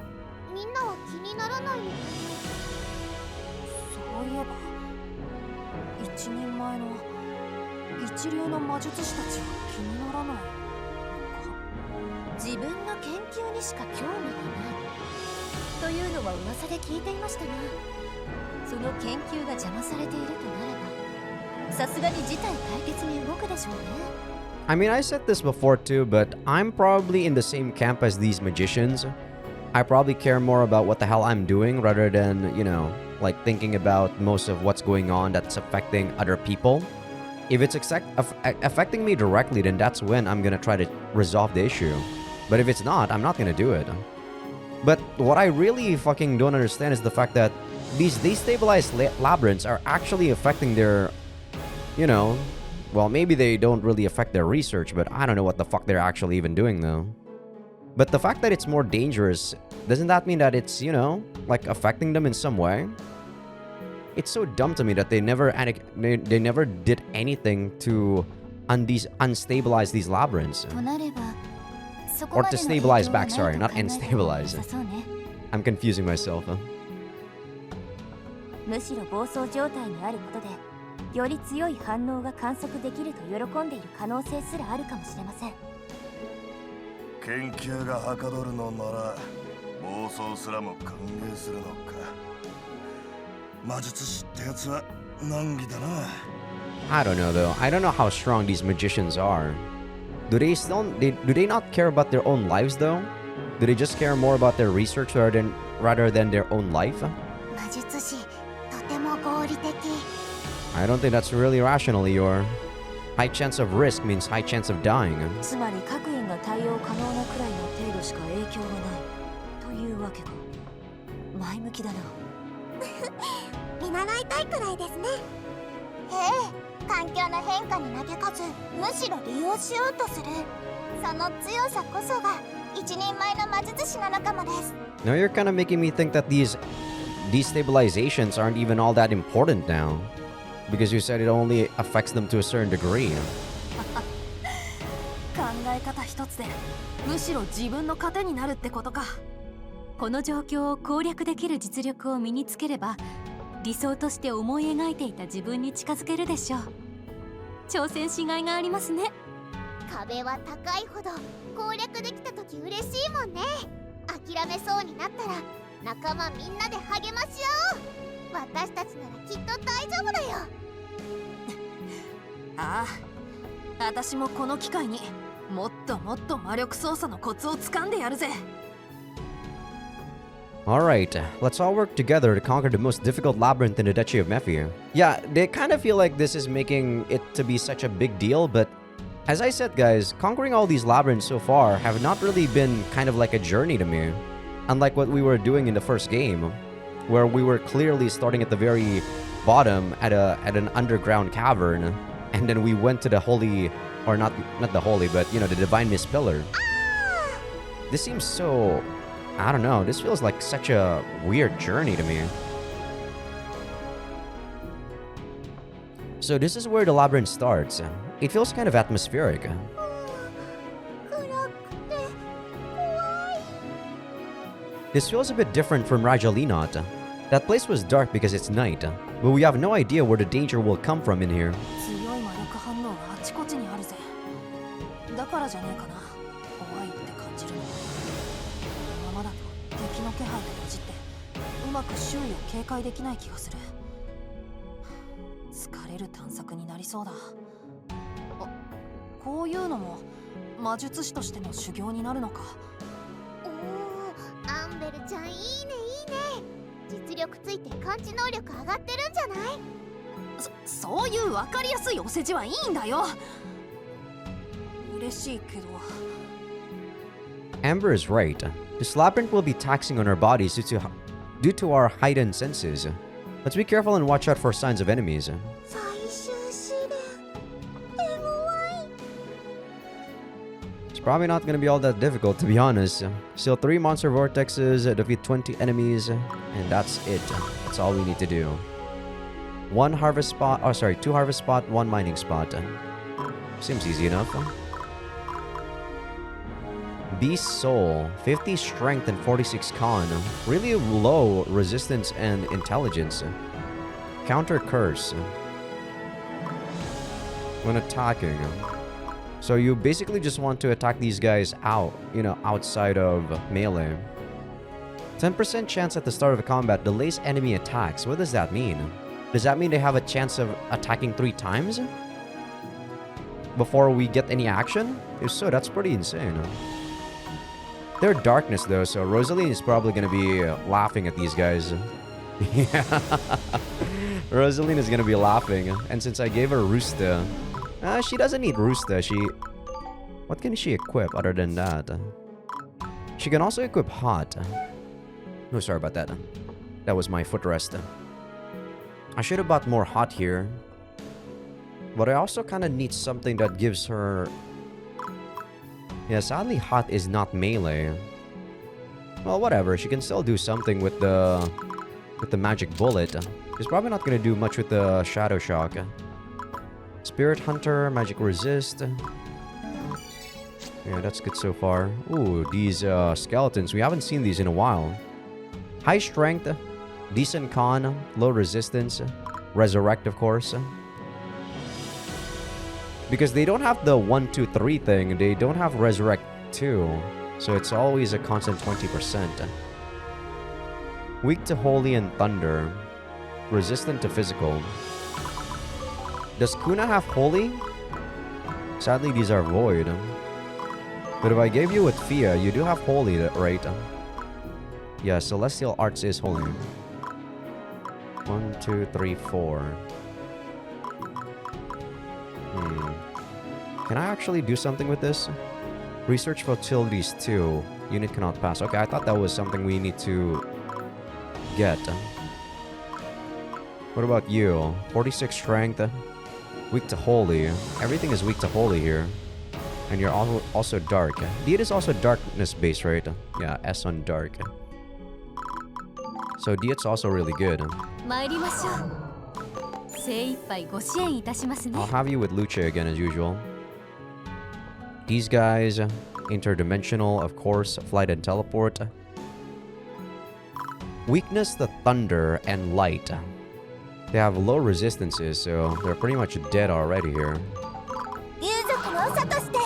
Speaker 2: みんなは気にならないの。
Speaker 3: そういえば一人前の一流の魔術師たちは気にならないのか。
Speaker 2: 自分の研究にしか興味がないというのは噂で聞いていましたが、その研究が邪魔されているとなればさすがに事態解決に動くでしょうね。
Speaker 1: I mean, I said this before too, but I'm probably in the same camp as these magicians. I probably care more about what the hell I'm doing rather than, you know, like thinking about most of what's going on that's affecting other people. If it's affecting me directly, then that's when I'm gonna try to resolve the issue. But if it's not, I'm not gonna do it. But what I really fucking don't understand is the fact that these destabilized labyrinths are actually affecting their, you know, well, maybe they don't really affect their research, but I don't know what the fuck they're actually even doing though. But the fact that it's more dangerous, doesn't that mean that it's, you know, like affecting them in some way? It's so dumb to me that they never did anything to unstabilize these labyrinths. Or to stabilize back, sorry, not unstabilize. I'm confusing myself.
Speaker 2: むしろ暴走状態にあることでより強い反応が観測できると喜んでいる可能性すらあるかもしれません。
Speaker 4: 研究がはかどるのなら暴走すらも歓迎するのか。魔術師ってやつは難儀だな。
Speaker 1: I don't know though. I don't know how strong these magicians are. Do they not care about their own lives though? Do they just care more about their research rather than their own life?
Speaker 2: 魔術師とても合理的。
Speaker 1: I don't think that's really rational, Eeyore. High chance of risk means high chance of dying.
Speaker 3: つまり各員が対応可能なくらいの程度しか影響がないというわけか。前向きだな。
Speaker 2: 見習いたいくらいですね。ええ、環境の変化に嘆かずむしろ利用しようとするその強さこそが一人前の魔術師なのかもです。
Speaker 1: Now you're kind of making me think that these destabilizations aren't even all that important now. Because you said it only affects them to a certain degree.
Speaker 3: 方一つでむしろ自分の糧になるってことか。
Speaker 5: この状況を攻略できる実力を身につければ、理想として思い描いていた自分に近づけるでしょう。挑戦しがいがありますね。
Speaker 2: 壁は高いほど攻略できた時嬉しいもんね。諦めそうになったら仲間みんなで励まし合おう。私たちならきっと大丈夫だよ。
Speaker 3: ああ、私もこの機会にもっともっと魔力操作のコツをつかんでやるぜ。
Speaker 1: Alright, let's all work together to conquer the most difficult labyrinth in the Duchy of Mephi. Yeah, they kind of feel like this is making it to be such a big deal, but as I said, guys, conquering all these labyrinths so far have not really been kind of like a journey to me. Unlike what we were doing in the first game, where we were clearly starting at the very bottom at an underground cavern, and then we went to the holy, or not the holy, but you know, the divine mist pillar. This seems so, I don't know, this feels like such a weird journey to me. So this is where the labyrinth starts. It feels kind of atmospheric.
Speaker 2: 暗くて怖い。
Speaker 1: This feels a bit different from Rajalinat. That place was dark because it's night, but we have no idea where the danger will come from in here.
Speaker 3: 強い魔力反応があちこちにあるぜ。だからじゃねえかな、怖いって感じるの。このままだと敵の気配と混じってうまく周囲を警戒できない気がする。疲れる探索になりそうだ。あ、こういうのも魔術師としての修行になるのか。
Speaker 2: おー、アンベルちゃんいいねいいね。実力ついて感知能力上がってるんじゃない？
Speaker 3: そういう分かりやすいお世辞はいいんだよ。嬉しいけど。
Speaker 1: Amber is right. This labyrinth will be taxing on our bodies due to our heightened senses. Let's be careful and watch out for signs of enemies.
Speaker 2: 最終試練。手強い。
Speaker 1: It's probably not going to be all that difficult, to be honest. Still 3 monster vortexes, defeat 20 enemies, and that's it. That's all we need to do. 2 harvest spot, 1 mining spot. Seems easy enough. Beast Soul, 50 strength and 46 con. Really low resistance and intelligence. Counter Curse. When attacking. So you basically just want to attack these guys outside of melee. 10% chance at the start of a combat delays enemy attacks. What does that mean? Does that mean they have a chance of attacking 3 times before we get any action? If so, that's pretty insane. They're darkness though, so Rosaline is probably gonna be laughing at these guys. Yeah. Rosaline is gonna be laughing. And since I gave her Rusta, she doesn't need Rusta. What can she equip other than that? She can also equip Hot. No, sorry about that. That was my footrest. I should have bought more Hot here. But I also kind of need something that gives her... Yeah, sadly Hot is not melee. Well, whatever. She can still do something with the magic bullet. She's probably not going to do much with the Shadow Shock. Spirit Hunter, Magic Resist. Yeah, that's good so far. Ooh, these skeletons. We haven't seen these in a while. High Strength, decent con, low resistance, Resurrect, of course. Because they don't have the 1, 2, 3 thing, they don't have Resurrect 2. So it's always a constant 20%. Weak to Holy and Thunder. Resistant to Physical. Does Kuna have Holy? Sadly, these are Void. But if I gave you with Fia, you do have Holy, right? Yeah, Celestial Arts is Holy. 1, 2, 3, 4. Can I actually do something with this? Research Fertilities 2. Unit cannot pass. Okay, I thought that was something we need to get. What about you? 46 strength. Weak to Holy. Everything is weak to Holy here. And you're also dark. D is also darkness based, right? Yeah, S on dark. So D it's also really good.
Speaker 5: 参りましょう。精一杯ご支援いたしますね。
Speaker 1: I'll have you with Luce again as usual. These guys, interdimensional, of course, flight and teleport. Weakness to thunder and light. They have low resistances, so they're pretty much dead already here.
Speaker 2: 竜族の長として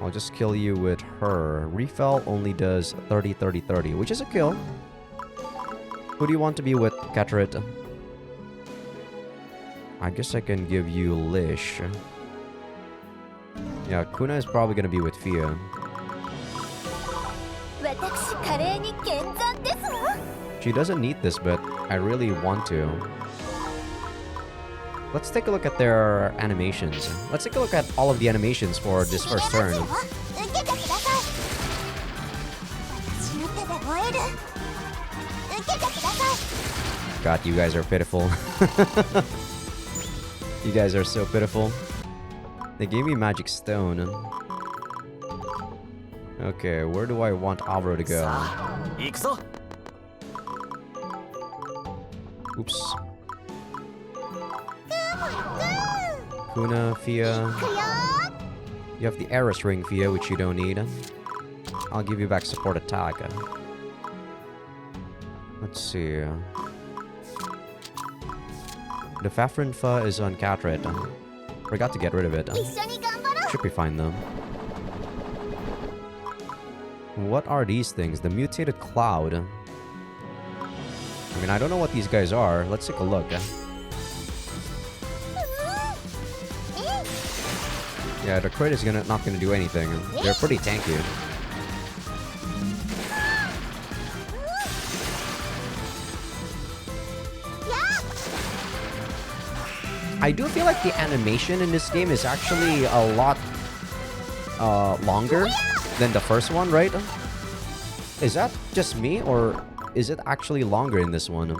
Speaker 1: I'll just kill you with her. Refell only does 30, 30, 30, which is a kill. Who do you want to be with, Catrit? I guess I can give you Lish. Yeah, Kuna is probably gonna be with Fia.
Speaker 2: 私華麗に剣山ですわ
Speaker 1: She doesn't need this, but I really want to. Let's take a look at their animations. Let's take a look at all of the animations for this first turn.
Speaker 2: 受けてください私の手で燃える受けてください
Speaker 1: God, you guys are pitiful. You guys are so pitiful. They gave me Magic Stone. Okay, where do I want Avro to go?
Speaker 6: 行くぞ
Speaker 1: Oops. Kuna, Fia.
Speaker 2: いくよ
Speaker 1: You have the Eris Ring, Fia, which you don't need. I'll give you back support attack. Let's see. The Fafrin Fa is on Catred. Forgot to get rid of it.
Speaker 2: 一緒に頑張ろう
Speaker 1: Should be fine though. What are these things? The mutated cloud. I mean, I don't know what these guys are. Let's take a look. Yeah, the crit is not gonna do anything. They're pretty tanky. I do feel like the animation in this game is actually a lot longer than the first one, right? Is that just me, or is it actually longer in this one?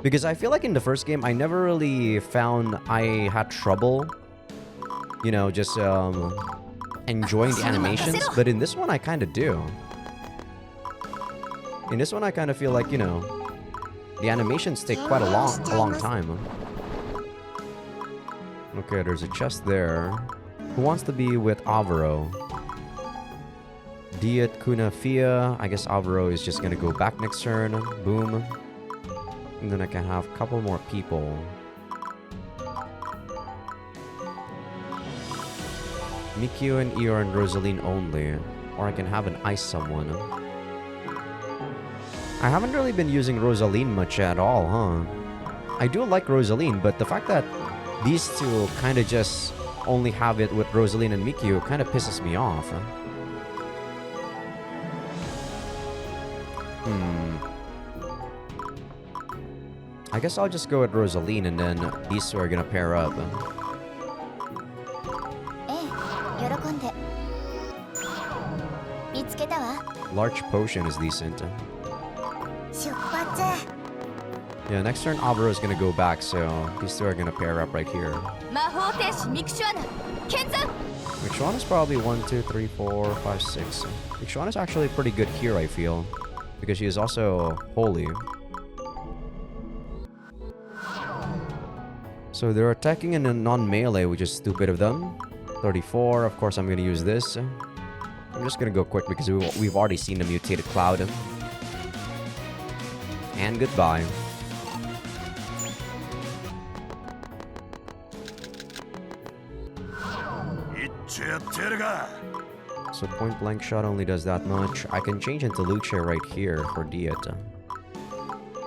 Speaker 1: Because I feel like in the first game, I never really found I had trouble, you know, just enjoying the animations. But in this one, I kind of do. In this one, I kind of feel like, you know, the animations take quite a long time. Okay, there's a chest there. Who wants to be with Avro? Diet, Kuna, Fia. I guess Avro is just gonna go back next turn. Boom. And then I can have a couple more people. Mikio and Eeyore and Rosaline only. Or I can have an ice someone. I haven't really been using Rosaline much at all, huh? I do like Rosaline, but the fact that these two kind of just only have it with Rosaline and Mikio kind of pisses me off. I guess I'll just go with Rosaline and then these two are gonna pair up.
Speaker 2: ええ喜んで見つけたわ
Speaker 1: Large potion is decent.
Speaker 2: 出発
Speaker 1: Yeah, next turn Avro is gonna go back, so these two are gonna pair up right here.
Speaker 3: 魔法天使ミクシュアナ剣山
Speaker 1: Mixuan is probably 1, 2, 3, 4, 5, 6. Mixuan is actually pretty good here, I feel. Because she is also holy. So they're attacking in a non-melee, which is stupid of them. 34, of course I'm gonna use this. I'm just gonna go quick because we've already seen the mutated cloud. And goodbye. So point blank shot only does that much. I can change into Luce right here for Diet.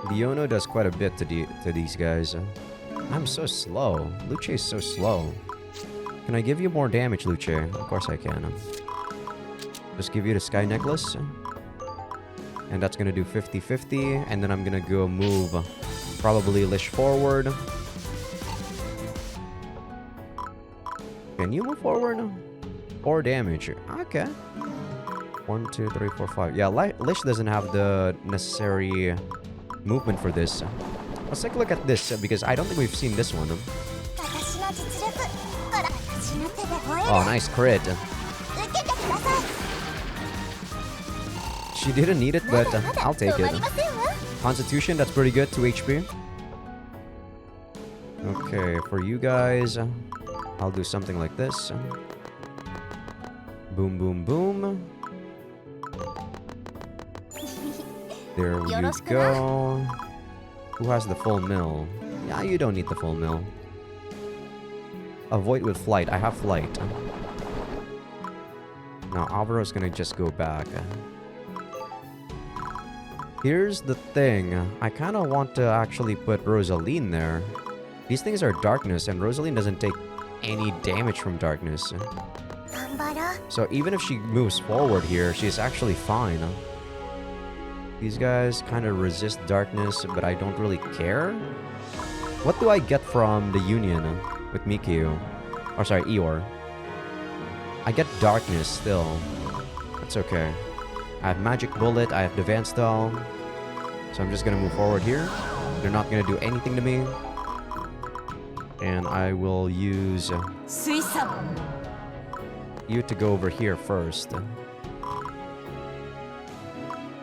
Speaker 1: Diono does quite a bit to these guys. I'm so slow. Luce is so slow. Can I give you more damage, Luce? Of course I can. Just give you the Sky Necklace. And that's gonna do 50-50. And then I'm gonna go move probably Lish forward. Can you move forward? Or damage? Okay. 1, 2, 3, 4, 5. Yeah, Lish doesn't have the necessary movement for this. Let's take a look at this because I don't think we've seen this one.
Speaker 2: 私の実力ほら私の手で燃える
Speaker 1: Oh, nice crit.
Speaker 2: 受けてください
Speaker 1: She didn't need it, but
Speaker 2: まだ
Speaker 1: I'll take
Speaker 2: 止ま
Speaker 1: it.
Speaker 2: りませんわ
Speaker 1: Constitution, that's pretty good. 2 HP. Okay, for you guys, I'll do something like this. Boom, boom, boom. There you go. Who has the full mill? Yeah, you don't need the full mill. Avoid with flight. I have flight. Now Alvaro's gonna just go back. Here's the thing. I kind of want to actually put Rosaline there. These things are darkness, and Rosaline doesn't take any damage from darkness. So even if she moves forward here, she's actually fine. These guys kind of resist darkness, but I don't really care. What do I get from the union with Mikio? Or sorry, Eeyore. I get darkness still. That's okay. I have Magic Bullet, I have Advanced Doll. So I'm just gonna move forward here. They're not gonna do anything to me. And I will use you to go over here first.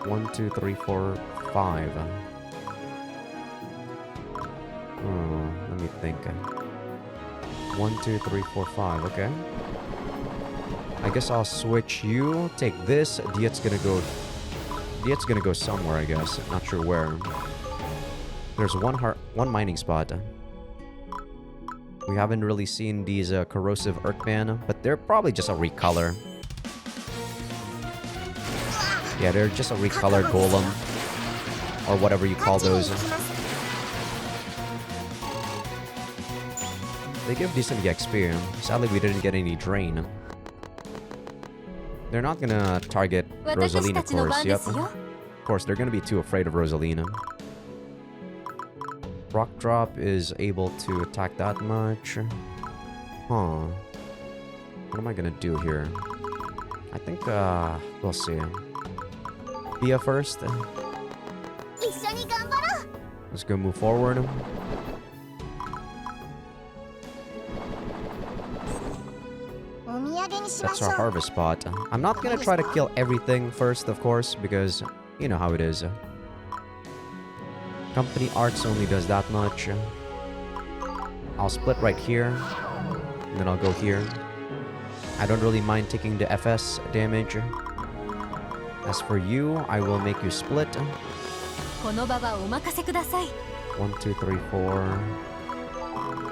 Speaker 1: 1, 2, 3, 4, 5. Let me think. 1, 2, 3, 4, 5. Okay. I guess I'll switch you. Take this. Diet's gonna go somewhere, I guess. Not sure where. There's one mining spot. We haven't really seen these corrosive Earthman, but they're probably just a recolor. Yeah, they're just a recolored golem. Or whatever you call those. They give decent XP. Sadly, we didn't get any drain. They're not gonna target Rosalina, of course. Yep. Of course, they're gonna be too afraid of Rosalina. Rock Drop is able to attack that much. Huh. What am I gonna do here? I think, we'll see. Pia first. Let's go move forward. That's our harvest spot. I'm not gonna try to kill everything first, of course, because you know how it is. Company Arts only does that much. I'll split right here, and then I'll go here. I don't really mind taking the FS damage. As for you, I will make you split.
Speaker 5: この場はお任せください。
Speaker 1: 1, 2, 3, 4.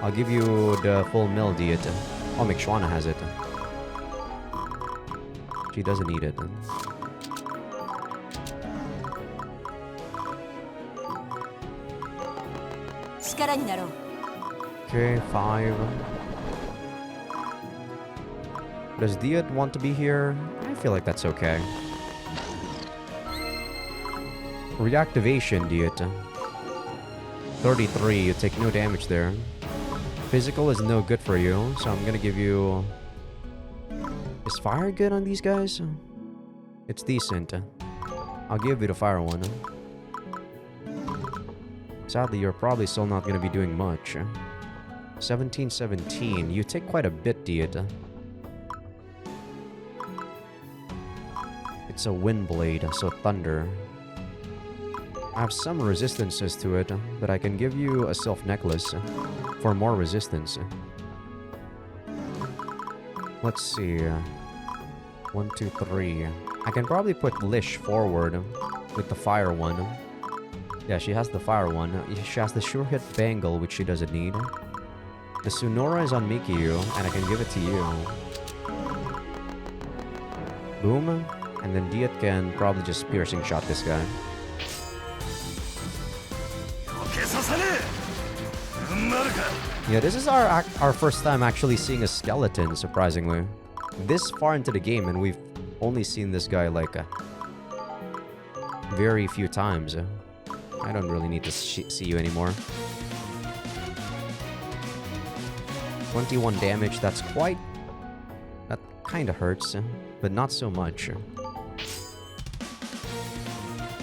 Speaker 1: I'll give you the full mill diet. Oh, McShwana has it. She doesn't need it. Okay, 5. Does Diet want to be here? I feel like that's okay. Reactivation, Diet. 33, you take no damage there. Physical is no good for you, so I'm gonna give you... Is fire good on these guys? It's decent. I'll give you the fire one. Sadly, you're probably still not gonna be doing much. 17, you take quite a bit, Diet. It's a wind blade, so thunder. I have some resistances to it, but I can give you a Sylph Necklace for more resistance. Let's see. 1, 2, 3. I can probably put Lish forward with the fire one. Yeah, she has the fire one. She has the Sure Hit Bangle, which she doesn't need. The Sunora is on Mikio, and I can give it to you. Boom. And then Diet can probably just piercing shot this guy. Yeah, this is our first time actually seeing a skeleton, surprisingly. This far into the game, and we've only seen this guy like very few times. I don't really need to see you anymore. 21 damage, that's quite... That kind of hurts, but not so much.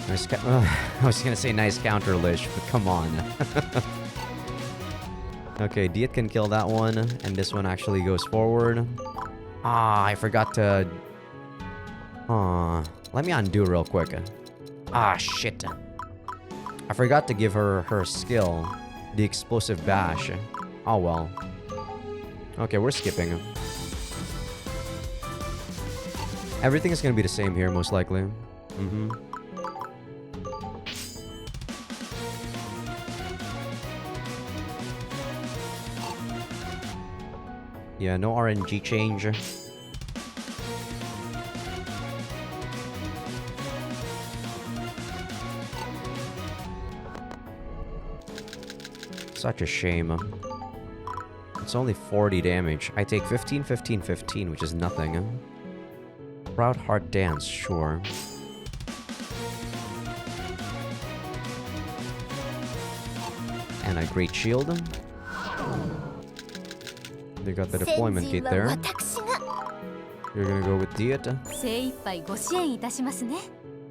Speaker 1: Nice I was gonna say nice counter Lish, but come on. Okay, Diet can kill that one, and this one actually goes forward. Ah, I forgot to... Let me undo real quick. Ah, shit. I forgot to give her her skill, the Explosive Bash. Oh well. Okay, we're skipping. Everything is gonna be the same here, most likely. Yeah, no RNG change. Such a shame. It's only 40 damage. I take 15, 15, 15, which is nothing. Proud Heart Dance, sure. And a Great Shield. They got the deployment gate there. You're gonna go with Diet.
Speaker 5: 精一杯ご支援いたしますね。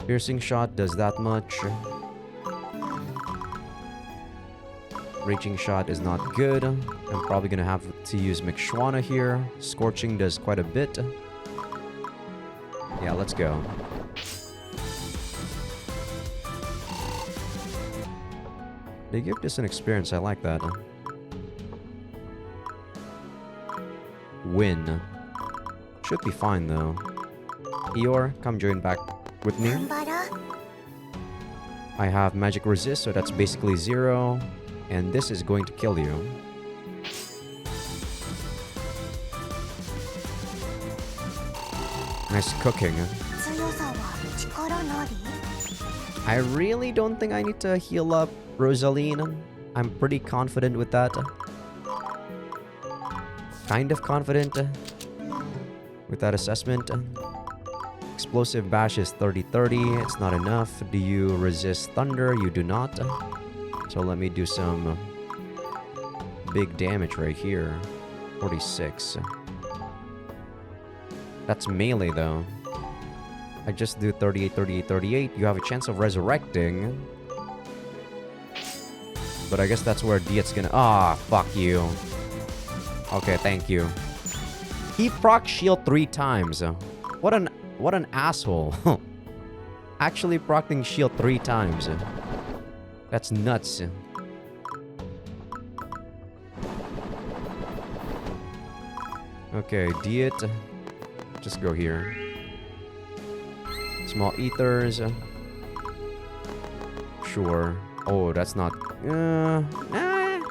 Speaker 1: Piercing Shot does that much. Raging Shot is not good. I'm probably gonna have to use McShwana here. Scorching does quite a bit. Yeah, let's go. They give this an experience, I like that. Win. Should be fine though. Eeyore, come join back with me.
Speaker 2: 頑張ろう
Speaker 1: I have magic resist, so that's basically 0. And this is going to kill you. Nice cooking.
Speaker 2: 強さは力なり
Speaker 1: I really don't think I need to heal up Rosaline. I'm pretty confident with that. Kind of confident with that assessment. Explosive Bash is 30-30. It's not enough. Do you resist Thunder? You do not. So let me do some big damage right here. 46. That's melee though. I just do 38, 38, 38. You have a chance of resurrecting. But I guess that's where Diet's gonna... Ah, fuck you. Okay, thank you. He proc shield 3 times. What an asshole. Actually procting shield 3 times. That's nuts. Okay, Diet. Just go here. Small ethers. Sure. Oh, that's not...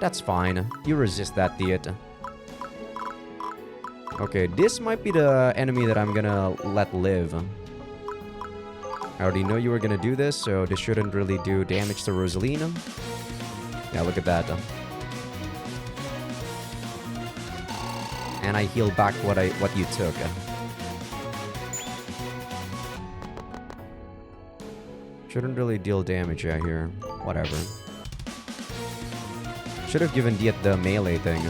Speaker 1: that's fine. You resist that, Diet. Okay, this might be the enemy that I'm gonna let live. I already know you were gonna do this, so this shouldn't really do damage to Rosalina. Yeah, look at that. And I heal back what you took. Shouldn't really deal damage out here. Whatever. Should have given Diet the melee thing.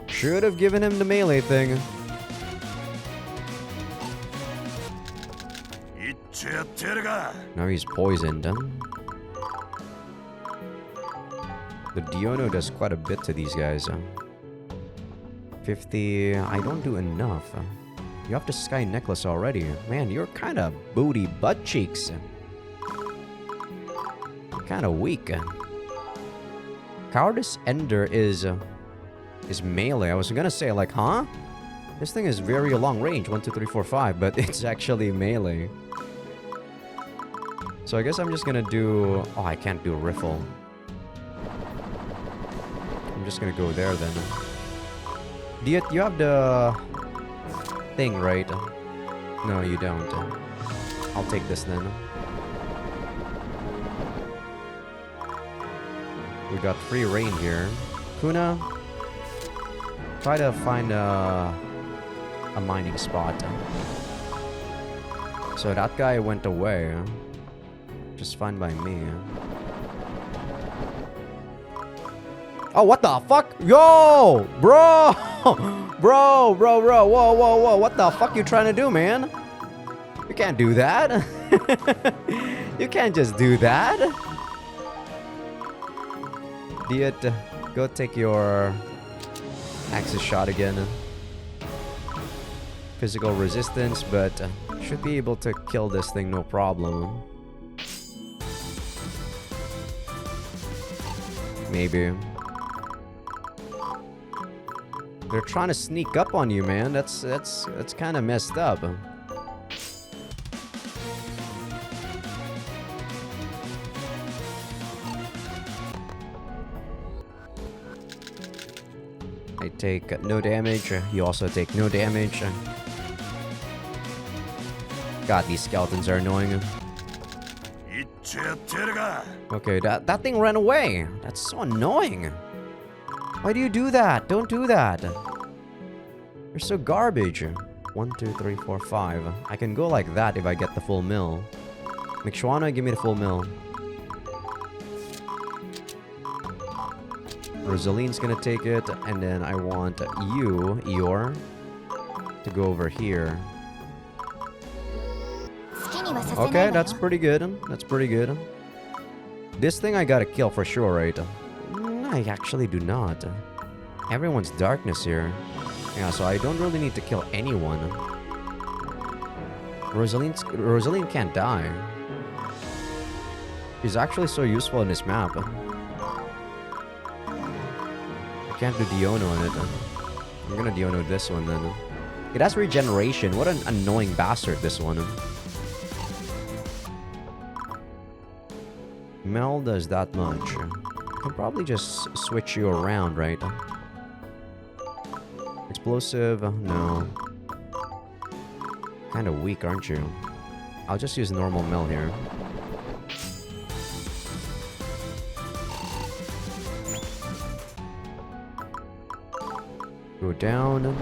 Speaker 1: Should have given him the melee thing. Now he's poisoned. The Diono does quite a bit to these guys. 50... I don't do enough. You have the Sky Necklace already. Man, you're kind of booty butt cheeks. Kind of weak. Cowardice Ender is melee. I was gonna say, like, huh? This thing is very long range. 1, 2, 3, 4, 5. But it's actually melee. So I guess I'm just gonna do... Oh, I can't do Riffle. I'm just gonna go there then. Diet, you have the thing, right? No, you don't. I'll take this then. We got free rain here. Kuna, try to find a mining spot. So that guy went away. Just fine by me. Oh, what the fuck? Yo! Bro! Bro! Whoa, whoa. What the fuck you trying to do, man? You can't do that. You can't just do that. Diet, go take your Axis shot again. Physical resistance, but should be able to kill this thing no problem. Maybe. They're trying to sneak up on you, man. That's kind of messed up. I take no damage. You also take no damage. God, these skeletons are annoying. Okay, that thing ran away. That's so annoying. Why do you do that? Don't do that. You're so garbage. 1, 2, 3, 4, 5. I can go like that if I get the full mill. McShwana, give me the full mill. Rosaline's gonna take it, and then I want you, Eeyore, to go over here. Okay, that's pretty good. That's pretty good. This thing I gotta kill for sure, right? I actually do not. Everyone's darkness here. Yeah, so I don't really need to kill anyone. Rosaline can't die. She's actually so useful in this map. I can't do Diono on it. I'm gonna Diono this one then. It has regeneration. What an annoying bastard this one. Mel does that much. I can probably just switch you around, right? Explosive? No. Kinda weak, aren't you? I'll just use normal Mel here. Go down.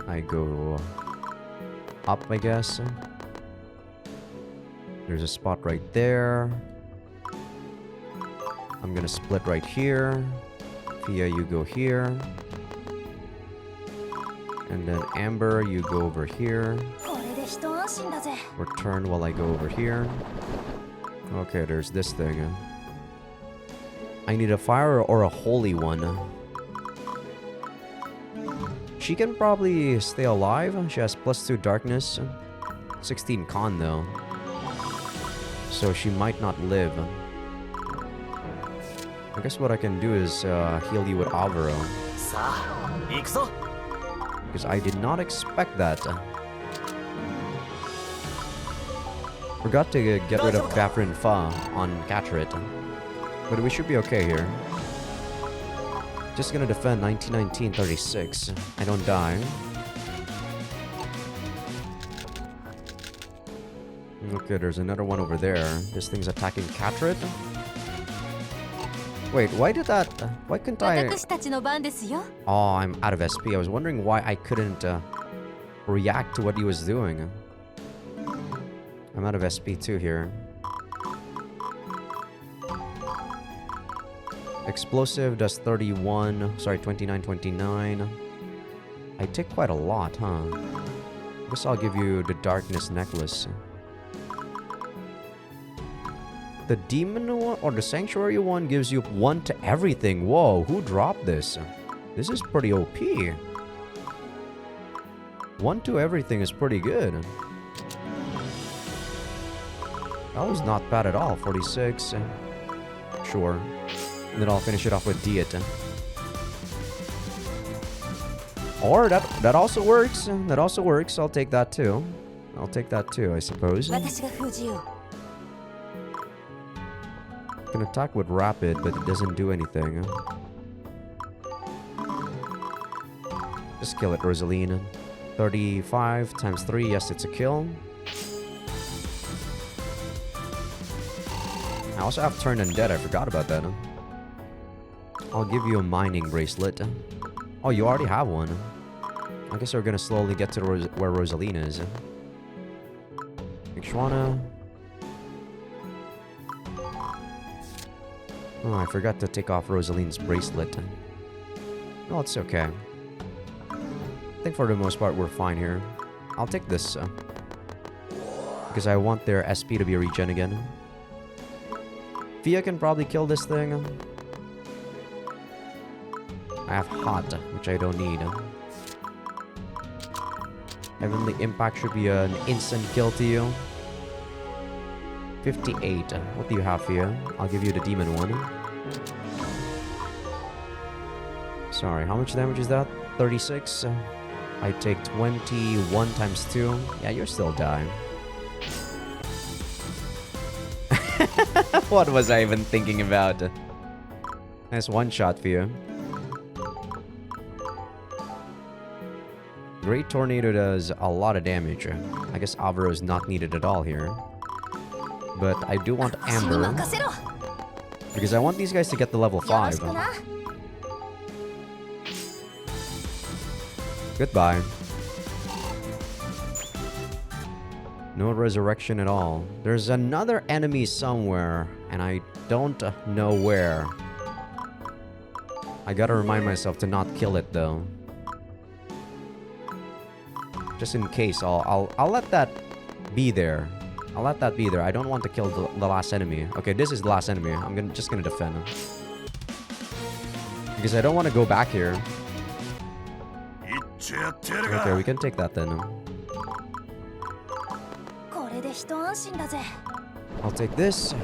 Speaker 1: I go up, I guess. There's a spot right there. I'm gonna split right here. Fia, you go here. And then Amber, you go over here. Return while I go over here. Okay, there's this thing. I need a fire or a holy one. She can probably stay alive. She has +2 darkness. 16 con though. So she might not live. I guess what I can do is heal you with Avaro. Because I did not expect that. Forgot to get rid of Bafrin Fa on Catrit. But we should be okay here. Just gonna defend 19-19-36. I don't die. Okay, there's another one over there. This thing's attacking Catrit. Wait, why did that... why couldn't I... Oh, I'm out of SP. I was wondering why I couldn't react to what he was doing. I'm out of SP too here. Explosive does 31. Sorry, 29. I take quite a lot, huh? Guess I'll give you the Darkness Necklace. The demon one or the sanctuary one gives you 1 to everything. Whoa, who dropped this? This is pretty OP. 1 to everything is pretty good. That was not bad at all. 46. Sure. And then I'll finish it off with Diet. Or that also works. That also works. I'll take that too. I'll take that too, I suppose. Can attack with rapid, but it doesn't do anything. Just kill it, Rosaline. 35 times 3, yes, it's a kill. I also have Turn Undead, I forgot about that. I'll give you a mining bracelet. Oh, you already have one. I guess we're gonna slowly get to where Rosaline is. Ikshwana. Oh, I forgot to take off Rosaline's bracelet. No, it's okay. I think for the most part we're fine here. I'll take this. Because I want their SP to be regen again. Fia can probably kill this thing. I have Hot, which I don't need. Heavenly Impact should be an instant kill to you. 58. What do you have, Fia? I'll give you the demon one. Sorry, how much damage is that? 36. I take 21 times 2. Yeah, you're still dying. What was I even thinking about? Nice one shot for you. Great Tornado does a lot of damage. I guess Avro is not needed at all here. But I do want Amber. Because I want these guys to get to level 5. Goodbye. No resurrection at all. There's another enemy somewhere, and I don't know where. I gotta remind myself to not kill it though. Just in case, I'll let that be there. I'll let that be there. I don't want to kill the last enemy. Okay, this is the last enemy. I'm just gonna defend him. Because I don't want to go back here. Okay, we can take that then. I'll take this.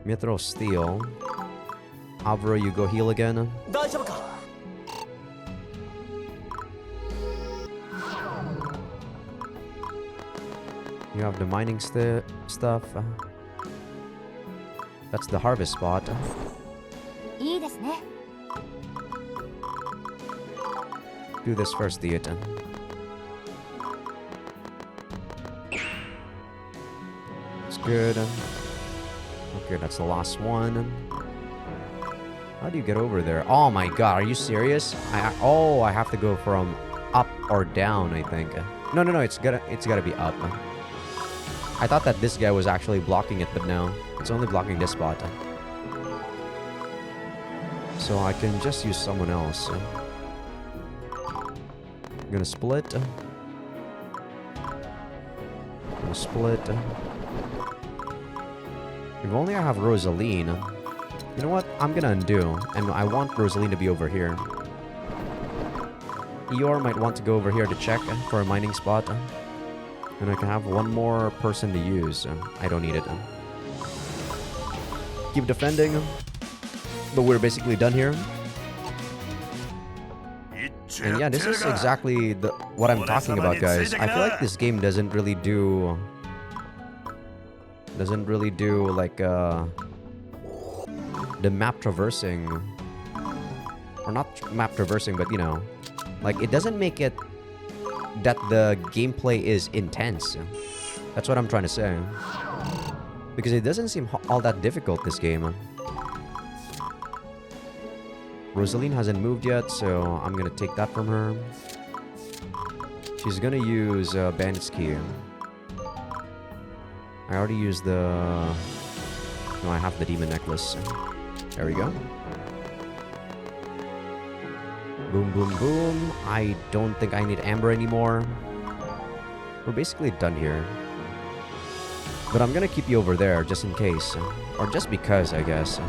Speaker 1: Mithril Steel. Avro, you go heal again. You have the mining stuff. That's the harvest spot. Do this first, Theaton. It's good. Okay, that's the last one. How do you get over there? Oh my god, are you serious? I have to go from up or down, I think. No, it's gotta be up. I thought that this guy was actually blocking it, but no. It's only blocking this spot. So I can just use someone else. I'm gonna split. If only I have Rosaline. You know what? I'm gonna undo. And I want Rosaline to be over here. Eeyore might want to go over here to check for a mining spot. And I can have one more person to use. I don't need it. Keep defending. But we're basically done here. And yeah, this is exactly what I'm talking about, guys. I feel like this game doesn't really do like the map traversing, or not map traversing, but you know, like it doesn't make it that the gameplay is intense. That's what I'm trying to say. Because it doesn't seem all that difficult, this game. Rosaline hasn't moved yet, so I'm gonna take that from her. She's gonna use Bandit's Key. I already used the... No, I have the Demon Necklace. There we go. Boom, boom, boom. I don't think I need Amber anymore. We're basically done here. But I'm gonna keep you over there, just in case. Or just because, I guess.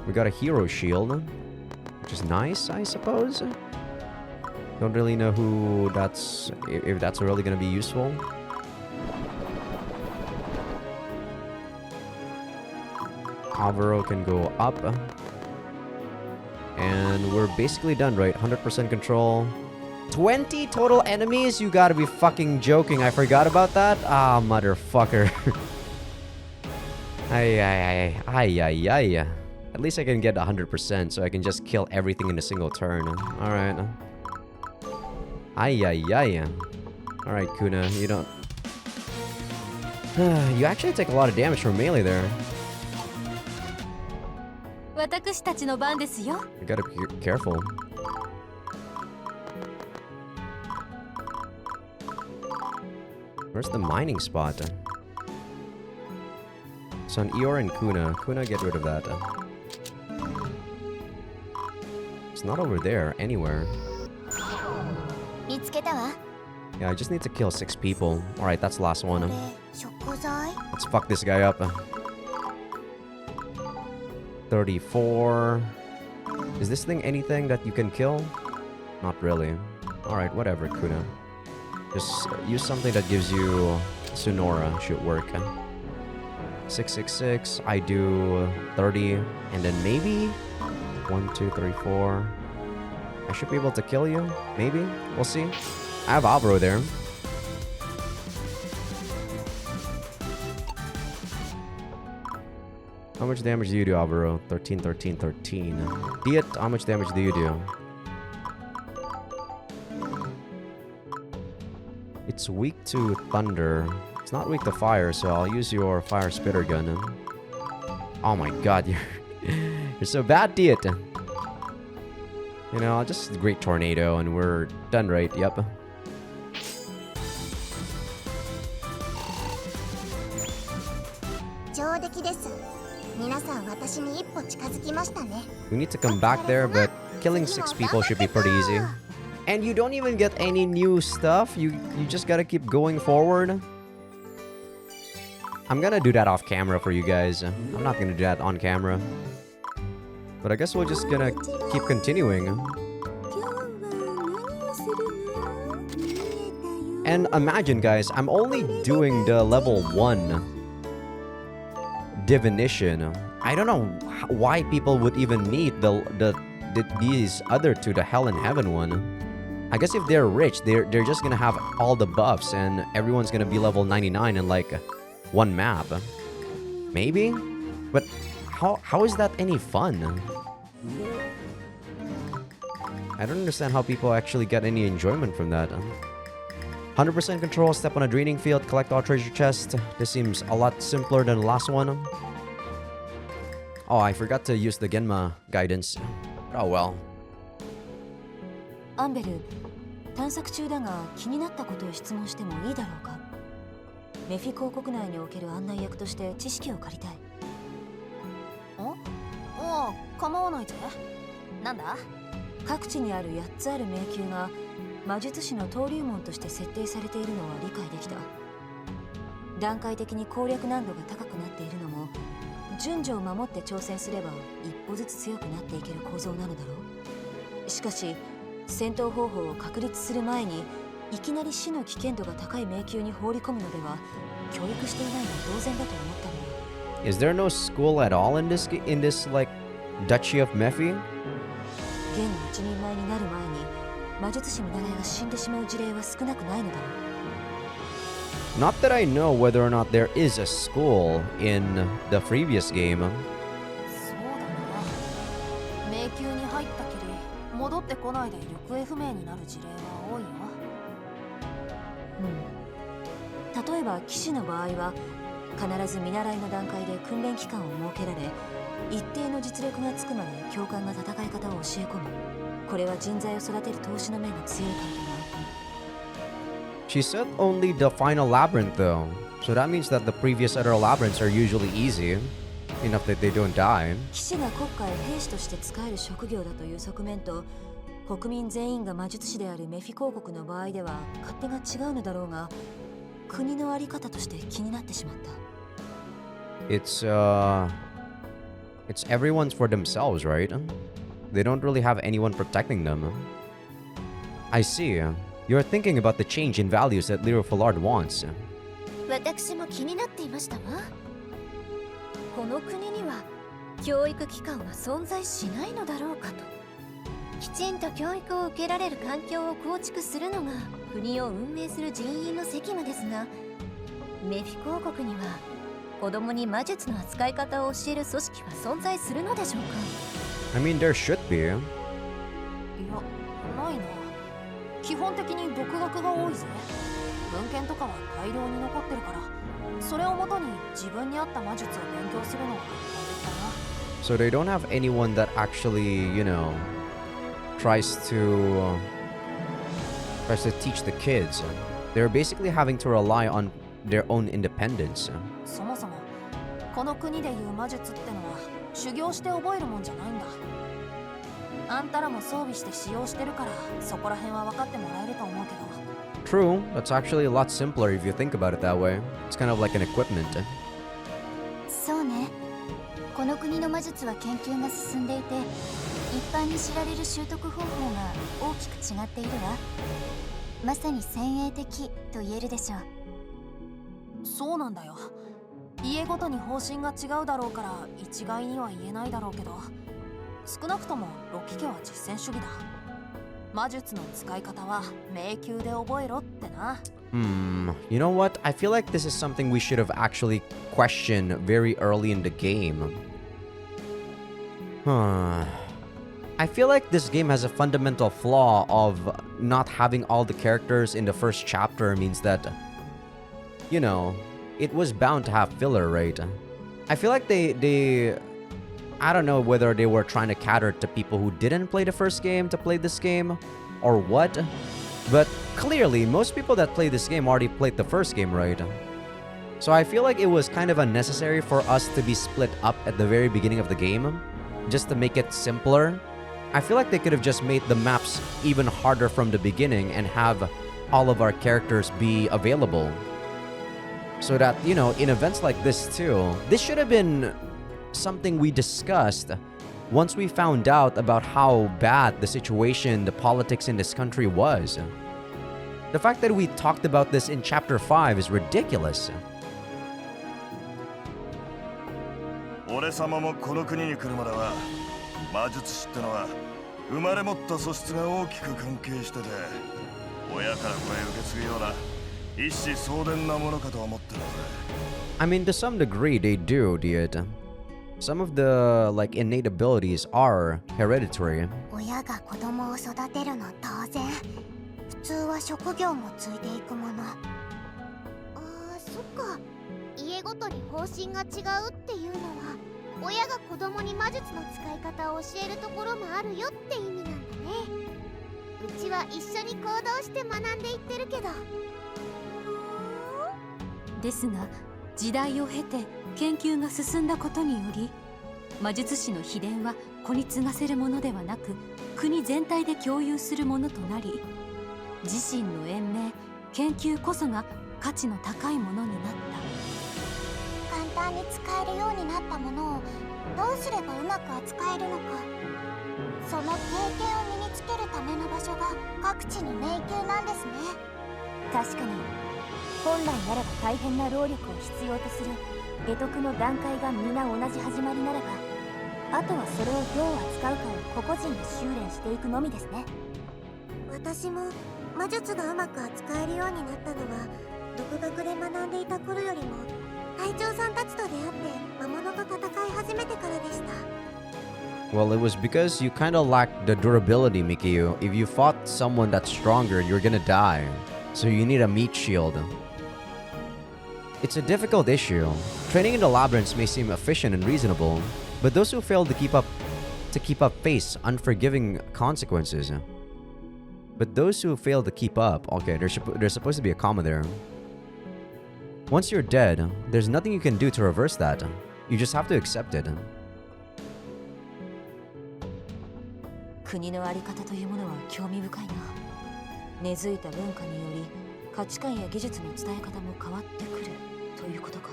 Speaker 1: We got a hero shield, which is nice, I suppose. Don't really know who that's... if that's really gonna be useful. Avro can go up. And we're basically done, right? 100% control. 20 total enemies? You gotta be fucking joking. I forgot about that? Ah, motherfucker. Ay. At least I can get 100%, so I can just kill everything in a single turn. Alright. Ay. Alright, Kuna, you don't... you actually take a lot of damage from melee there. You gotta be careful. Where's the mining spot? It's on Eeyore and Kuna. Kuna, get rid of that. It's not over there, anywhere. Yeah, I just need to kill 6 people. Alright, that's the last one. Let's fuck this guy up. 34. Is this thing anything that you can kill? Not really. Alright, whatever, Kuna. Just use something that gives you Sonora. Should work. 666. I do 30, and then maybe 1, 2, 3, 4. I should be able to kill you. Maybe. We'll see. I have Abro there. How much damage do you do, Alvaro? 13, 13, 13. Diet, how much damage do you do? It's weak to thunder. It's not weak to fire, so I'll use your fire spitter gun. Oh my god, you're so bad, Diet. You know, I'll just great tornado and we're done, right? Yep. We need to come back there, but killing 6 people should be pretty easy. And you don't even get any new stuff. You just gotta keep going forward. I'm gonna do that off camera for you guys. I'm not gonna do that on camera. But I guess we're just gonna keep continuing. And imagine, guys, I'm only doing the level 1 divination. I don't know why people would even need these other 2, the hell and heaven one. I guess if they're rich, they're just gonna have all the buffs and everyone's gonna be level 99 in like 1 map. Maybe? But how is that any fun? I don't understand how people actually get any enjoyment from that. 100% control, step on a draining field, collect all treasure chests. This seems a lot simpler than the last one. Oh, I forgot to use the Genma guidance. Oh well.
Speaker 5: アンベル、探索中だが気になったことを質問してもいいだろうか。メフィ公国内における案内役として知識を借りたい。
Speaker 3: ああ、構わないぜ。なんだ？
Speaker 5: 各地にある8つある迷宮が魔術師の登竜門として設定されているのは理解できた。段階的に攻略難度が高くなっているのも、順序を守って挑戦すれば一歩ずつ強くなっていける構造なのだろう。しかし戦闘方法を確立する前にいきなり死の危険度が高い迷宮に放り込むのでは教育していないのは当然だと思ったのだ。
Speaker 1: Is there no school at all in this like Duchy of Mephi?
Speaker 5: 現に一人前になる前に魔術師見習いが死んでしまう事例は少なくないのだろう。
Speaker 1: Not that I know whether or not there is a school in the previous game.
Speaker 3: そうだな。迷宮に入ったきり戻ってこないで行方不明になる事例は多いよ。
Speaker 5: 例えば騎士の場合は必ず見習いの段階で訓練期間を設けられ、一定の実力がつくまで教官が戦い方を教え込む。これは人材を育てる投資の面が強いからだ。
Speaker 1: She said only the final labyrinth though, so that means that the previous other labyrinths are usually easy enough that they don't die.
Speaker 5: 騎士が国家へ兵士として使える職業だという側面と、国民全員が魔術師であるメフィ公国の場合では勝手が違うのだろうが、国の在り方として気になってしまった。
Speaker 1: It's everyone's for themselves, right? They don't really have anyone protecting them. I see. You're thinking about the change in values that Little Fallard wants.
Speaker 2: 私も気になっていましたわ。この国には教育機関は存在しないのだろうかと。きちんと教育を受けられる環境を構築するのが国を運営する人員の責務ですが、メフィ公国には子供に魔術の扱い方を教える組織は存在するのでしょうか。
Speaker 1: I mean, there should be.
Speaker 3: いや、ないな。基本的に独学が多いぜ。文献とかは大量に残ってるから、それをもとに自分に合った魔術を勉強するのが一般的だな。
Speaker 1: So they don't have anyone that actually, you know, tries to teach the kids. They're basically having to rely on their own independence.
Speaker 3: そもそもこの国でいう魔術ってのは修行して覚えるもんじゃないんだ。あんたらも装備して使用してるからそこら辺は分かってもらえると思うけど。
Speaker 1: True, that's actually a lot simpler if you think about it that way. It's kind of like an equipment.
Speaker 2: そうね。この国の魔術は研究が進んでいて、一般に知られる習得方法が大きく違っているわ。まさに先鋭的と言えるでしょう。
Speaker 3: そうなんだよ。家ごとに方針が違うだろうから一概には言えないだろうけど、少なくともロキ家は実践主義だ。魔術の使い方は迷宮で覚えろってな。
Speaker 1: You know what? I feel like this is something we should have actually questioned very early in the game. I feel like this game has a fundamental flaw of not having all the characters in the first chapter means that, you know, it was bound to have filler, right? I feel like they I don't know whether they were trying to cater to people who didn't play the first game to play this game or what, but clearly most people that play this game already played the first game, right? So I feel like it was kind of unnecessary for us to be split up at the very beginning of the game just to make it simpler. I feel like they could have just made the maps even harder from the beginning and have all of our characters be available. So that, you know, in events like this too, this should have been something we discussed once we found out about how bad the situation, the politics in this country was. The fact that we talked about this in chapter 5 is ridiculous.
Speaker 4: 俺様もこの国に来るまでは魔術師ってのは生まれ持った素質が大きく関係してて、親から子へ受け継ぐような一子相伝なものかと思ってるぜ。
Speaker 1: I mean, to some degree they do, dude. Some of the like innate abilities are hereditary.
Speaker 2: 親が子供を育てるの当然。普通は職業もついていくもの。ああ、そっか。家ごとに方針が違うっていうのは、親が子供に魔術の使い方を教えるところもあるよって意味なんだね。うちは一緒に行動して学んでいってるけど。
Speaker 5: ですが、時代を経て研究が進んだことにより、魔術師の秘伝は子に継がせるものではなく、国全体で共有するものとなり、自身の延命、研究こそが価値の高いものになった。
Speaker 2: 簡単に使えるようになったものをどうすればうまく扱えるのか、その経験を身につけるための場所が各地に迷宮なんですね。
Speaker 5: 確かに本来ならば大変な労力を必要とする解毒の段階が皆同じ始まりならば、あとはそれをどう扱うかを個々人で修練していくのみですね。
Speaker 2: 私も魔術がうまく扱えるようになったのは、独学で学んでいた頃よりも隊長さんたちと出会って魔物と戦い始めてからでした。
Speaker 1: Well, it was because you kind of lacked the durability, Mikiyu. If you fought someone that's stronger, you're gonna die. So you need a meat shield. It's a difficult issue. Training in the labyrinths may seem efficient and reasonable, but those who fail to keep up face unforgiving consequences. But those who fail to keep up, okay, there's supposed to be a comma there. Once you're dead, there's nothing you can do to reverse that. You just have to accept it.
Speaker 5: 国の在り方というものは興味深いな。根付いた文化により価値観や技術の伝え方も変わってくるということか。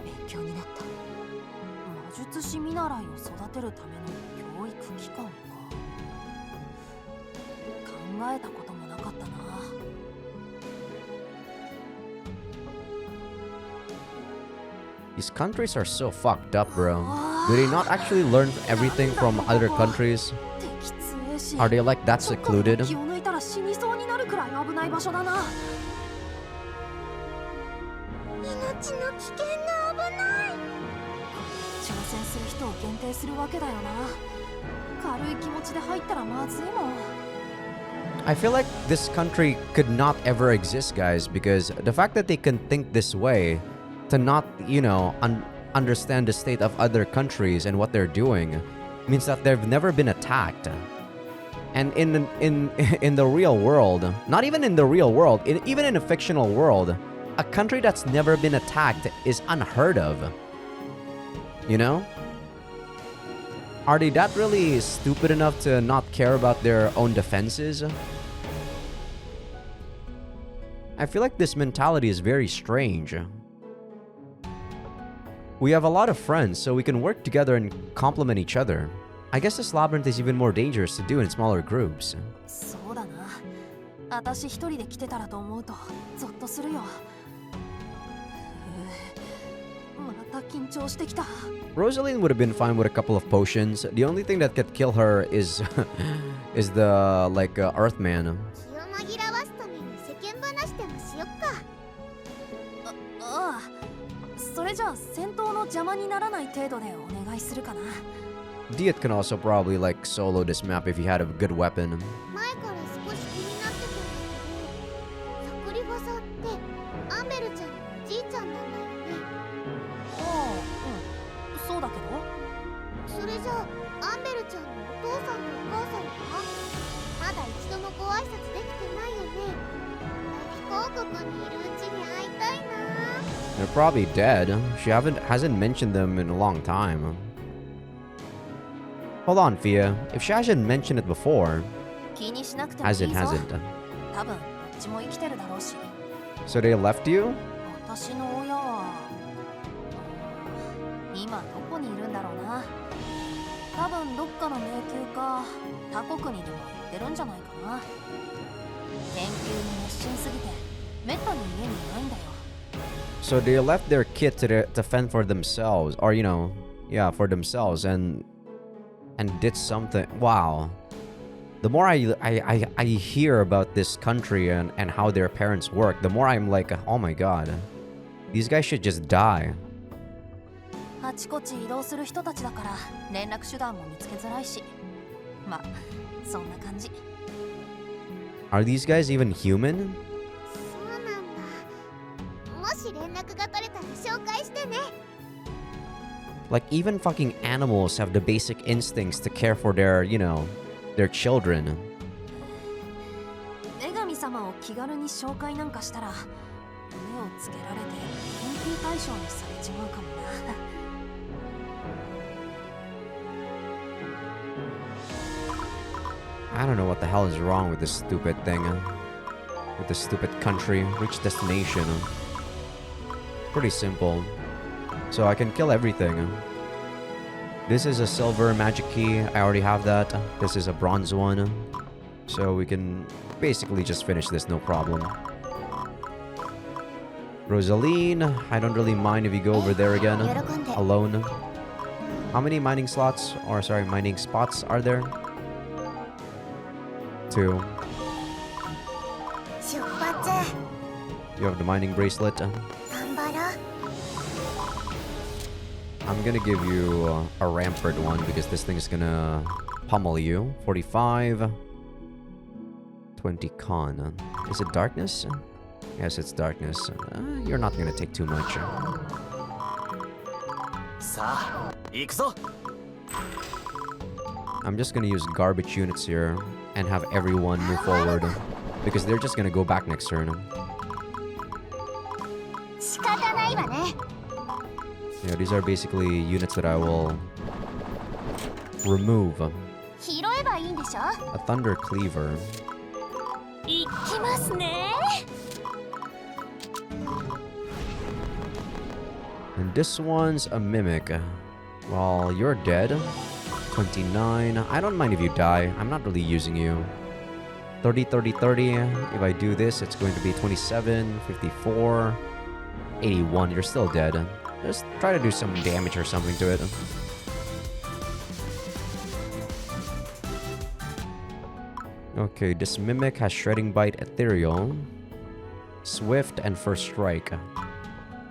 Speaker 5: 勉強になった。
Speaker 3: 魔術師見習いを育てるための教育機関か。考えたこともなかったな。
Speaker 1: These countries are so fucked up, bro. Do they not actually learn everything from other countries? Are they like that secluded?
Speaker 3: 気を抜いたら死にそうになるくらい危ない場所だな。
Speaker 2: 命の危険が危ない。
Speaker 3: 挑戦する人を限定するわけだよな。軽い気持ちで入ったらまずいもん。
Speaker 1: I feel like this country could not ever exist, guys, because the fact that they can think this way to not, you know, understand the state of other countries and what they're doing means that they've never been attacked. And in the real world, not even in the real world, even in a fictional world, a country that's never been attacked is unheard of. You know? Are they that really stupid enough to not care about their own defenses? I feel like this mentality is very strange. We have a lot of friends, so we can work together and complement each other. I guess this labyrinth is even more dangerous to do in smaller groups.
Speaker 3: そうだな。私一人で来てたらと思うとゾッとするよ。た緊張してきた。
Speaker 1: Rosaline would have been fine with a couple of potions. The only thing that could kill her is is the like Earthman.
Speaker 2: 気を紛らわすために世間話でもしよっか。
Speaker 3: ああ、それじゃあ戦闘の邪魔にならない程度でお願いするかな。
Speaker 1: Diet can also probably like solo this map if he had a good weapon.
Speaker 2: 前から少し気になってたんだけど、サクリファサってアンベルちゃんのおじいちゃんなんだよね。
Speaker 3: ああ、うん、そうだけど。
Speaker 2: それじゃあアンベルちゃんのお父さんとお母さんはまだ一度もご挨拶できてないよね。飛行国にいるうちに会いたいな。
Speaker 1: They're probably dead. She hasn't mentioned them in a long time. Hold on, Fia. If she hasn't mentioned it before,
Speaker 3: 気にしなくてもいいぞ。
Speaker 1: hasn't.
Speaker 3: 多分どっちも生きてるだろうし。
Speaker 1: So they left you?
Speaker 3: 私の親は今どこにいるんだろうな。多分どっかの迷宮か他国にでも行ってるんじゃないかな。研究に熱心すぎてめったに家にいないんだよ。
Speaker 1: So they left their kid to fend for themselves, or yeah, for themselves, and did something. Wow. The more I hear about this country and how their parents work, the more I'm like, oh my god, these guys should just die.
Speaker 3: あちこち移動する人たちだから連絡手段も見つけづらいし、まあそんな感じ。
Speaker 1: Are these guys even human?
Speaker 2: そうなんだ。もし連絡が取れたら紹介してね。
Speaker 1: Like even fucking animals have the basic instincts to care for their, their children.
Speaker 3: 女神様を気軽に紹介なんかしたら目をつけられて研究対象にされちまうかもな。
Speaker 1: I don't know what the hell is wrong with this stupid thing. With this stupid country. Reach destination. Pretty simple. So I can kill everything. This is a silver magic key. I already have that. This is a bronze one. So we can basically just finish this, no problem. Rosaline, I don't really mind if you go over there again. Alone. How many mining spots are there? 2.
Speaker 2: 出発。
Speaker 1: You have the mining bracelet.
Speaker 2: 頑張ろう。
Speaker 1: I'm gonna give you a rampart one because this thing is gonna pummel you. 45. 20 con. Is it darkness? Yes, it's darkness. You're not gonna take too much.
Speaker 6: さあ、行くぞ。
Speaker 1: I'm just gonna use garbage units here and have everyone move forward because they're just gonna go back next turn.
Speaker 2: 仕方ないわね。
Speaker 1: Yeah, these are basically units that I will remove.
Speaker 2: 拾えばいいんでしょ。
Speaker 1: A thunder cleaver.
Speaker 2: 行きますね。
Speaker 1: And this one's a mimic. Well, you're dead. 29. I don't mind if you die. I'm not really using you. 30, 30, 30. If I do this, it's going to be 27, 54, 81. You're still dead. Just try to do some damage or something to it. Okay, this mimic has Shredding Bite, Ethereal, Swift, and First Strike.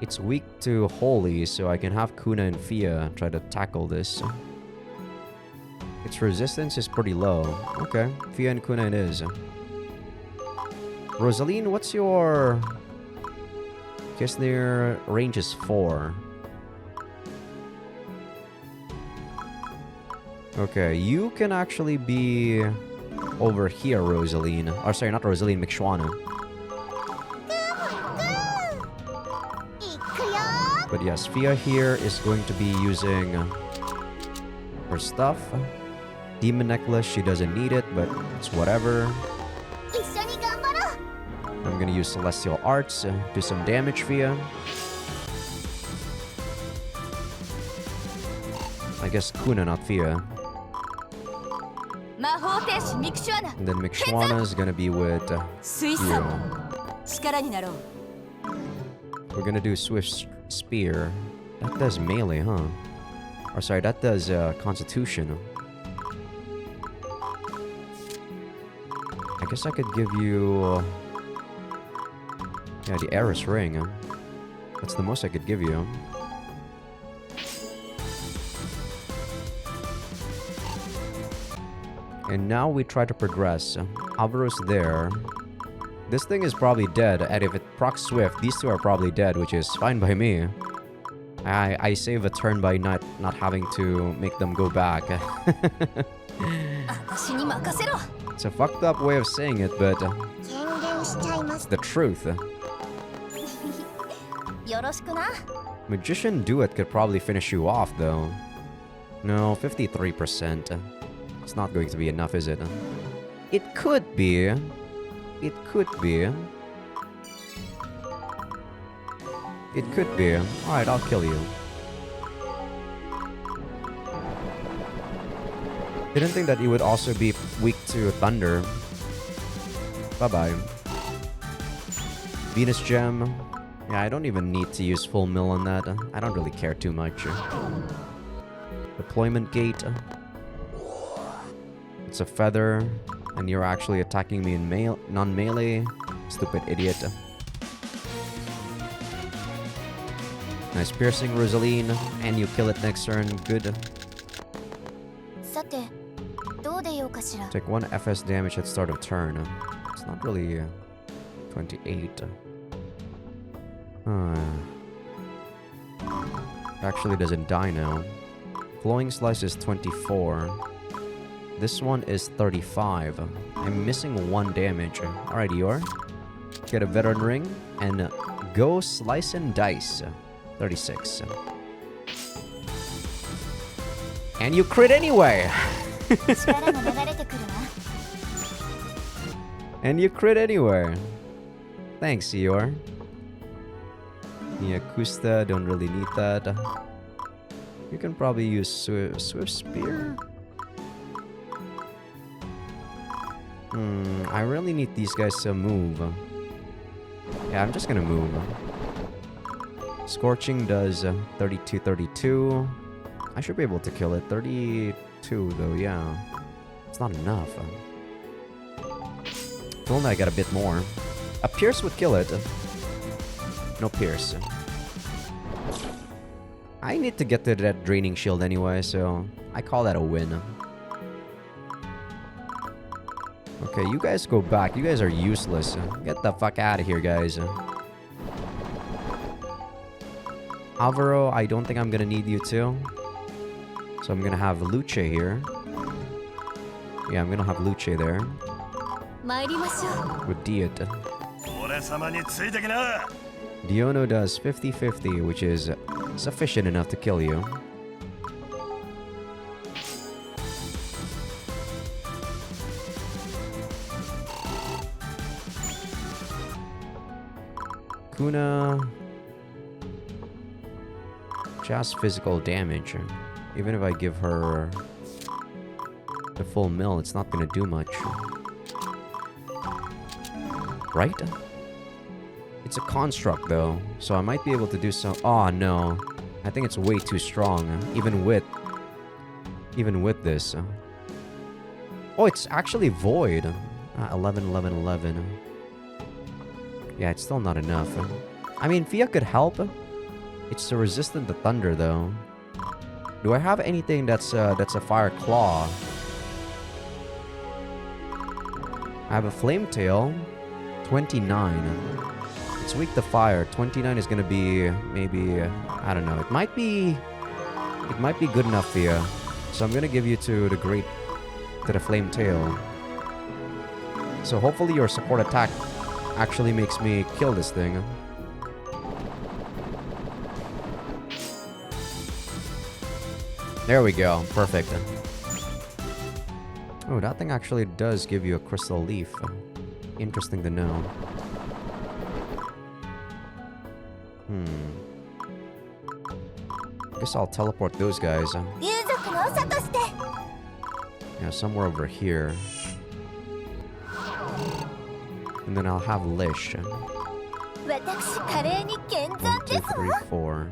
Speaker 1: It's weak to Holy, so I can have Kuna and Fia try to tackle this. Its resistance is pretty low. Okay, Fia and Kuna it is. Rosaline, what's your... Guess their range is 4. Okay, you can actually be over here, Rosaline. Or sorry, not Rosaline, Mixuana.
Speaker 2: 行くよ。
Speaker 1: But yes, Fia here is going to be using her stuff. Demon Necklace, she doesn't need it, but it's whatever.
Speaker 2: 一緒に頑張ろう。
Speaker 1: I'm gonna use Celestial Arts, do some damage, Fia. I guess Kuna, not Fia.
Speaker 5: 魔法天使ミクシュアナ
Speaker 1: And then Mixuana is gonna be with
Speaker 5: 水
Speaker 1: you.
Speaker 5: さ力になろう
Speaker 1: We're gonna do Swift Spear. That does melee, huh? Or sorry, that does constitution. I guess I could give you... yeah, the Eris Ring. That's the most I could give you. And now we try to progress. Alvaro's there. This thing is probably dead, and if it procs Swift, these two are probably dead, which is fine by me. I save a turn by not having to make them go back. It's a fucked up way of saying it, but it's the truth. Magician Duet could probably finish you off, though. No, 53%. It's not going to be enough, is it? It could be. It could be. It could be. Alright, I'll kill you. Didn't think that you would also be weak to Thunder. Bye-bye. Venus Gem. Yeah, I don't even need to use full mill on that. I don't really care too much. Deployment Gate. It's a feather. And you're actually attacking me in non-melee. Stupid idiot. Nice piercing, Rosaline. And you kill it next turn. Good. Take 1 FS damage at start of turn. It's not really 28. Actually doesn't die now. Flowing Slice is 24. This one is 35. I'm missing 1 damage. Alright, Eeyore. Get a Veteran Ring and go Slice and Dice. 36. And you crit anyway! And you crit anyway. Thanks, Eeyore. Yakusta, don't really need that. You can probably use Swift Spear. I really need these guys to move. Yeah, I'm just gonna move. Scorching does 32. I should be able to kill it. 32 though, yeah. It's not enough. If only I got a bit more. A Pierce would kill it. No Pierce. I need to get to that Draining Shield anyway, so I call that a win. Okay, you guys go back. You guys are useless. Get the fuck out of here, guys. Alvaro, I don't think I'm gonna need you too. So I'm gonna have Luce here. Yeah, I'm gonna have Luce there. With Diet. Diono does 50-50, which is sufficient enough to kill you. Kuna just physical damage. Even if I give her the full mill, it's not gonna do much. Right? It's a construct though, so I might be able to do some. Oh no, I think it's way too strong. Even with this. Oh, it's actually void. 11. Yeah, it's still not enough. I mean, Fia could help. It's resistant to thunder, though. Do I have anything that's a fire claw? I have a flame tail. 29. It's weak to fire. 29 is gonna be maybe I don't know. It might be good enough for you. So I'm gonna give you to the flame tail. So hopefully your support attack actually makes me kill this thing. There we go. Perfect. Oh, that thing actually does give you a crystal leaf. Interesting to know. I guess I'll teleport those guys. Yeah, somewhere over here. And then I'll have Lish. 1, 2, 3, 4.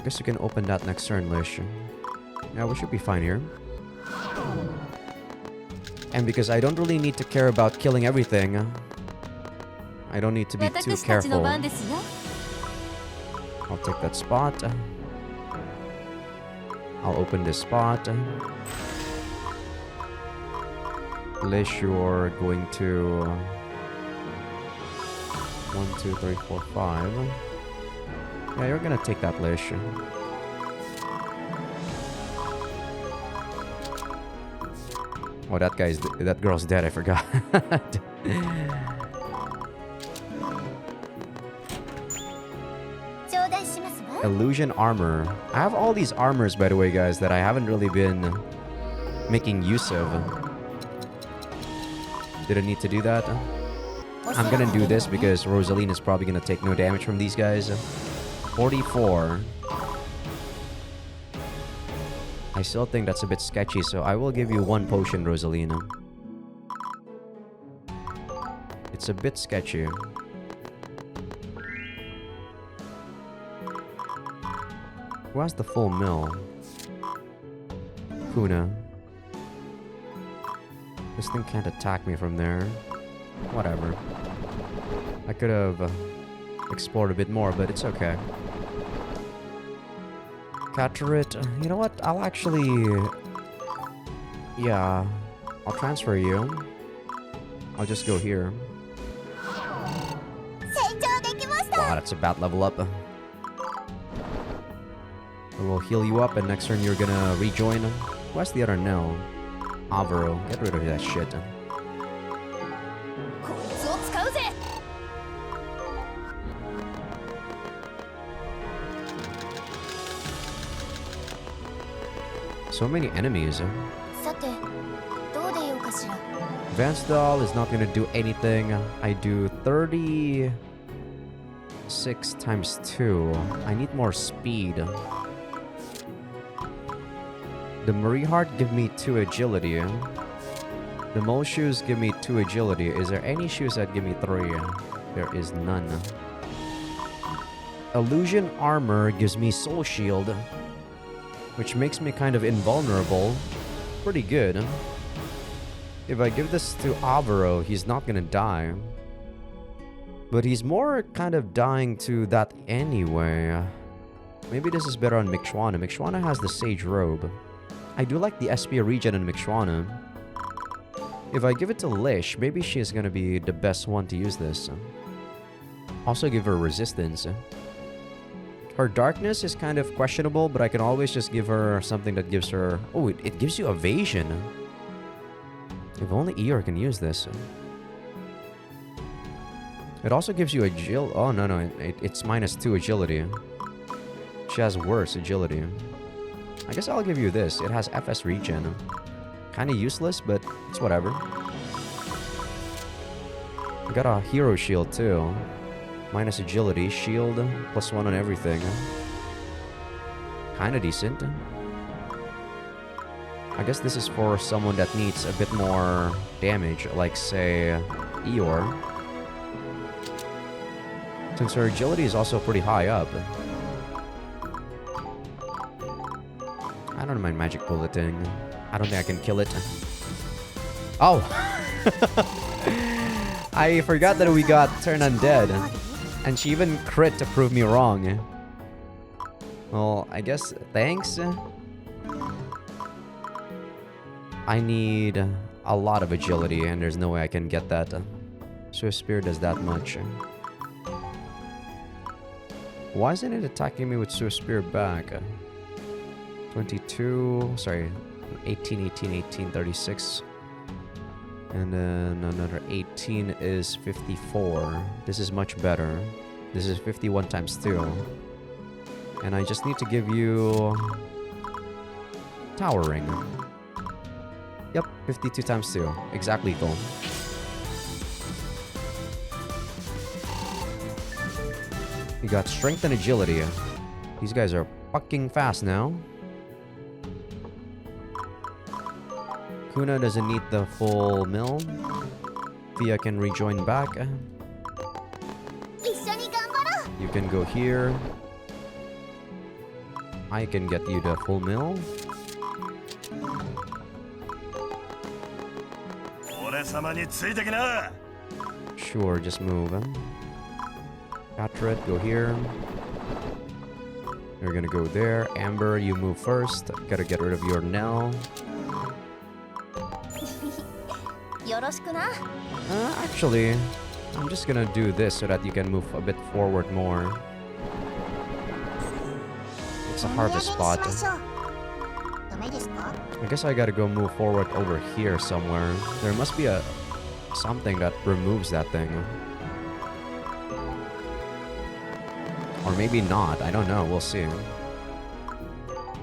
Speaker 1: Guess you can open that next turn, Lish. Yeah, we should be fine here. And because I don't really need to care about killing everything, I don't need to be too careful. I'll take that spot. I'll open this spot. Lish, you're going to 1, 2, 3, 4, 5. Yeah, you're gonna take that, Lish. Oh, that girl's dead. I forgot. Illusion armor. I have all these armors, by the way, guys, that I haven't really been making use of. Did I need to do that? I'm gonna do this because Rosaline is probably gonna take no damage from these guys. 44. I still think that's a bit sketchy, so I will give you 1 potion, Rosalina. It's a bit sketchy. Who has the full mill? Kuna. This thing can't attack me from there. Whatever. I could have explored a bit more, but it's okay. Catterit, you know what? I'll actually... Yeah, I'll transfer you. I'll just go here. Wow, that's a bad level up. We'll heal you up, and next turn you're gonna rejoin. Who has the other no? Avaro. Get rid of that shit. So many enemies. Advanced doll is not gonna do anything. I do 36 times 2. I need more speed. The Marie Heart give me 2 agility. The Mole Shoes give me 2 agility. Is there any shoes that give me 3? There is none. Illusion Armor gives me Soul Shield, which makes me kind of invulnerable. Pretty good. If I give this to Avaro, he's not gonna die. But he's more kind of dying to that anyway. Maybe this is better on Mixuana. Mixuana has the Sage Robe. I do like the SP regen in Mixuana. If I give it to Lish, maybe she is gonna be the best one to use this. Also give her resistance. Her darkness is kind of questionable, but I can always just give her something that gives her... Oh, it gives you evasion. If only Eeyore can use this. It also gives you agility. Oh, no. It's -2 agility. She has worse agility. I guess I'll give you this. It has FS regen. Kind of useless, but it's whatever. We got a hero shield too. Minus agility, shield, +1 on everything. Kinda decent. I guess this is for someone that needs a bit more damage, like say Eeyore. Since her agility is also pretty high up. I don't mind magic bulleting. I don't think I can kill it. Oh! I forgot that we got Turn Undead. And she even crit to prove me wrong. Well, I guess thanks. I need a lot of agility, and there's no way I can get that. Swift Spear does that much. Why isn't it attacking me with Swift Spear back? 22, sorry, 18, 36. And then another 18 is 54. This is much better. This is 51 times 2. And I just need to give you... Towering. Yep, 52 times 2. Exact lethal. You got strength and agility. These guys are fucking fast now. Kuna doesn't need the full mill. Thea can rejoin back. You can go here. I can get you the full mill.
Speaker 4: 俺様についてきな。
Speaker 1: Sure, just move. Catred, go here. You're gonna go there. Amber, you move first. Gotta get rid of your Nell.
Speaker 2: よろしくな。
Speaker 1: Actually, I'm just gonna do this so that you can move a bit forward more. It's a harvest spot.
Speaker 2: ダメですか？
Speaker 1: I guess I gotta go move forward over here somewhere. There must be something that removes that thing. Or maybe not. I don't know. We'll see.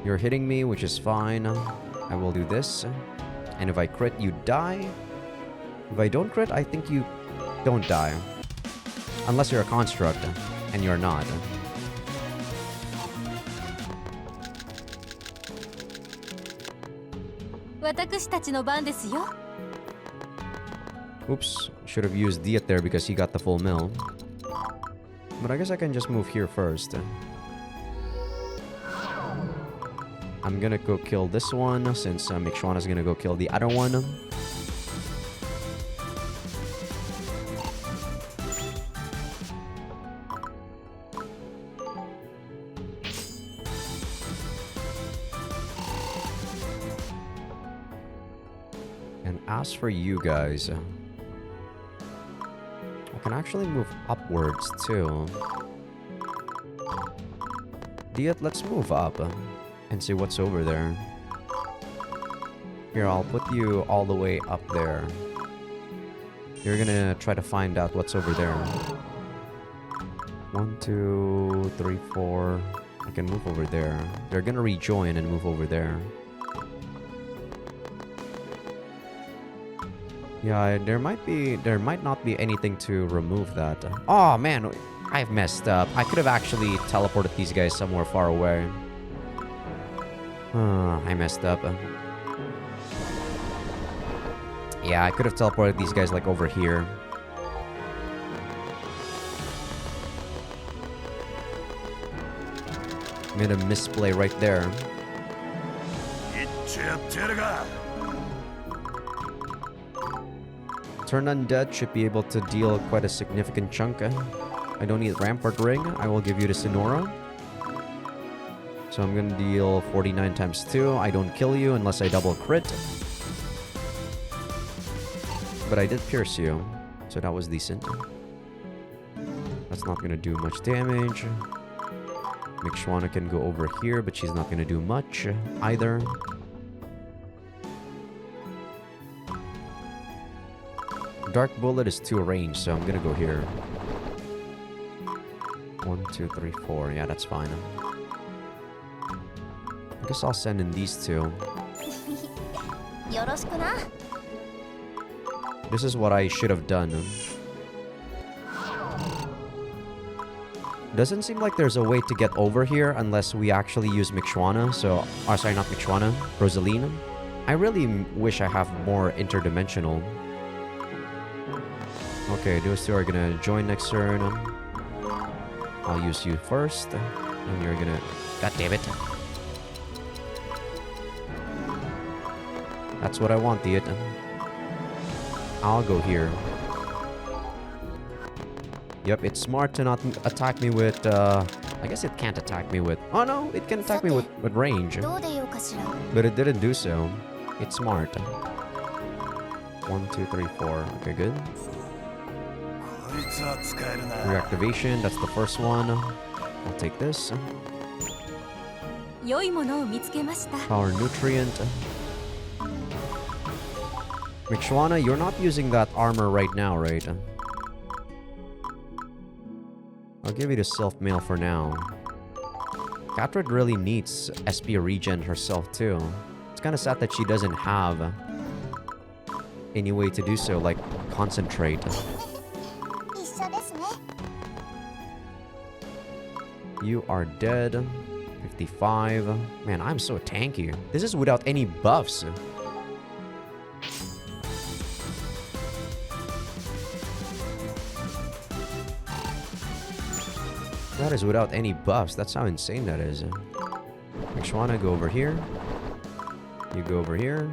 Speaker 1: You're hitting me, which is fine. I will do this. And if I crit, you die. If I don't crit, I think you don't die. Unless you're a construct. And you're not. Oops. Should have used Diet there because he got the full mill. But I guess I can just move here first. I'm gonna go kill this one since Mikshwana's gonna go kill the other one. And as for you guys, I can actually move upwards too. Diet, let's move up and see what's over there. Here, I'll put you all the way up there. You're gonna try to find out what's over there. 1, 2, 3, 4. I can move over there. They're gonna rejoin and move over there. Yeah, there might not be anything to remove that. Oh man, I've messed up. I could have actually teleported these guys somewhere far away. I messed up. Yeah, I could have teleported these guys like over here. Made a misplay right there. Turn Undead should be able to deal quite a significant chunk. I don't need Rampart Ring. I will give you the Sonora. So I'm gonna deal 49 times 2. I don't kill you unless I double crit. But I did pierce you, so that was decent. That's not gonna do much damage. Mikshwana can go over here, but she's not gonna do much either. Dark Bullet is 2 range, so I'm gonna go here. 1, 2, 3, 4. Yeah, that's fine. I guess I'll send in these two. This is what I should have done. Doesn't seem like there's a way to get over here unless we actually use Mikshwana. So, oh, sorry, not Mikshwana, Rosaline. I really wish I have more interdimensional. Okay, those two are gonna join next turn. I'll use you first, and you're gonna... God damn it. That's what I want, Diet. I'll go here. Yep, it's smart to not attack me with, I guess it can't attack me with... Oh no, it can attack me with range. But it didn't do so. It's smart. 1, 2, 3, 4. Okay, good. Reactivation, that's the first one. I'll take this. Power Nutrient. Mikshwana, you're not using that armor right now, right? I'll give you the self-mail for now. Catred really needs SP regen herself too. It's kind of sad that she doesn't have any way to do so, like concentrate. You are dead. 55. Man, I'm so tanky. This is without any buffs. That is without any buffs. That's how insane that is. Mishwana, go over here. You go over here.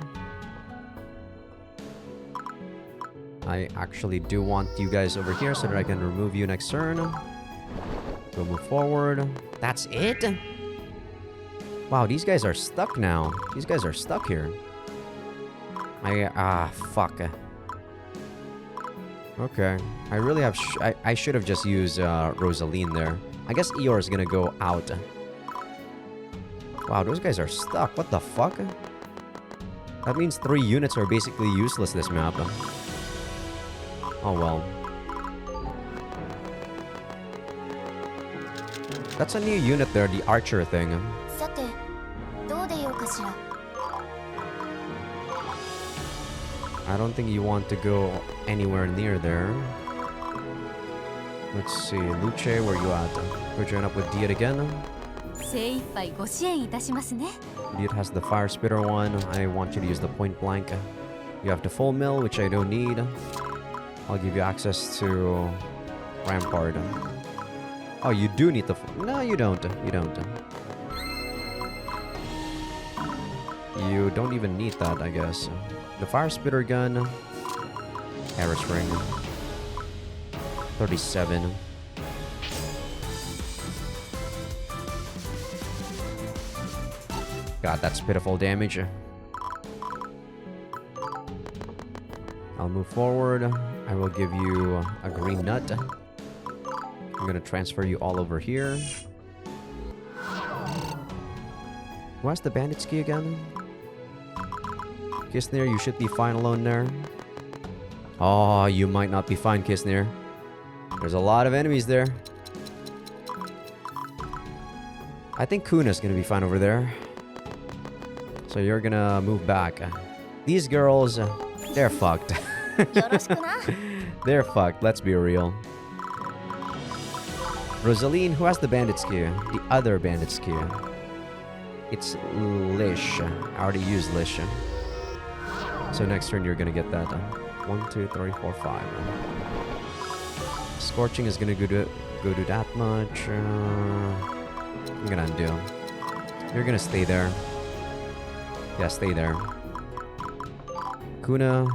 Speaker 1: I actually do want you guys over here so that I can remove you next turn. Go move forward. That's it? Wow, these guys are stuck now. These guys are stuck here. Fuck. Okay. I really have... I should have just used Rosaline there. I guess Eeyore is gonna go out. Wow, those guys are stuck. What the fuck? That means 3 units are basically useless this map. Oh well. That's a new unit there, the archer thing.
Speaker 2: さてどうでようかしら
Speaker 1: I don't think you want to go anywhere near there. Let's see, Luce, where you at? Go join up with Diet again.
Speaker 5: 精一杯ご支援いたしますね
Speaker 1: Diet has the fire spitter one. I want you to use the point blank. You have the full mill, which I don't need. I'll give you access to Rampart. Oh, you do need the... No, you don't. You don't. You don't even need that, I guess. The fire spitter gun. Harris ring. 37. God, that's pitiful damage. I'll move forward. I will give you a green nut. I'm gonna transfer you all over here. Who has the bandit ski again? Kisnir, you should be fine alone there. Oh, you might not be fine, Kisnir. There's a lot of enemies there. I think Kuna's gonna be fine over there. So you're gonna move back. These girls, they're fucked.
Speaker 2: よろしくな
Speaker 1: They're fucked, let's be real. Rosaline, who has the bandit ski? The other bandit ski. It's Lish. I already used Lish. So next turn you're gonna get that. 1, 2, 3, 4, 5. Scorching is gonna go do that much. I'm gonna undo. You're gonna stay there. Yeah, stay there. Kuna.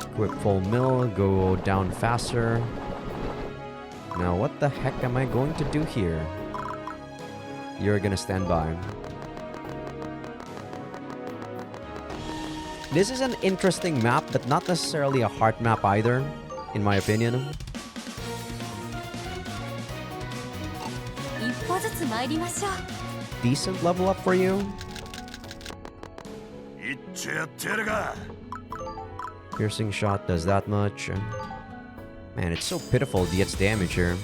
Speaker 1: Equip full mill. Go down faster. Now, what the heck am I going to do here? You're gonna stand by. This is an interesting map, but not necessarily a hard map either, in my opinion.
Speaker 5: 一歩ずつ参りましょう
Speaker 1: Decent level up for you.
Speaker 4: いっちゃやってやるか
Speaker 1: Piercing shot does that much. Man, it's so pitiful the its damage here.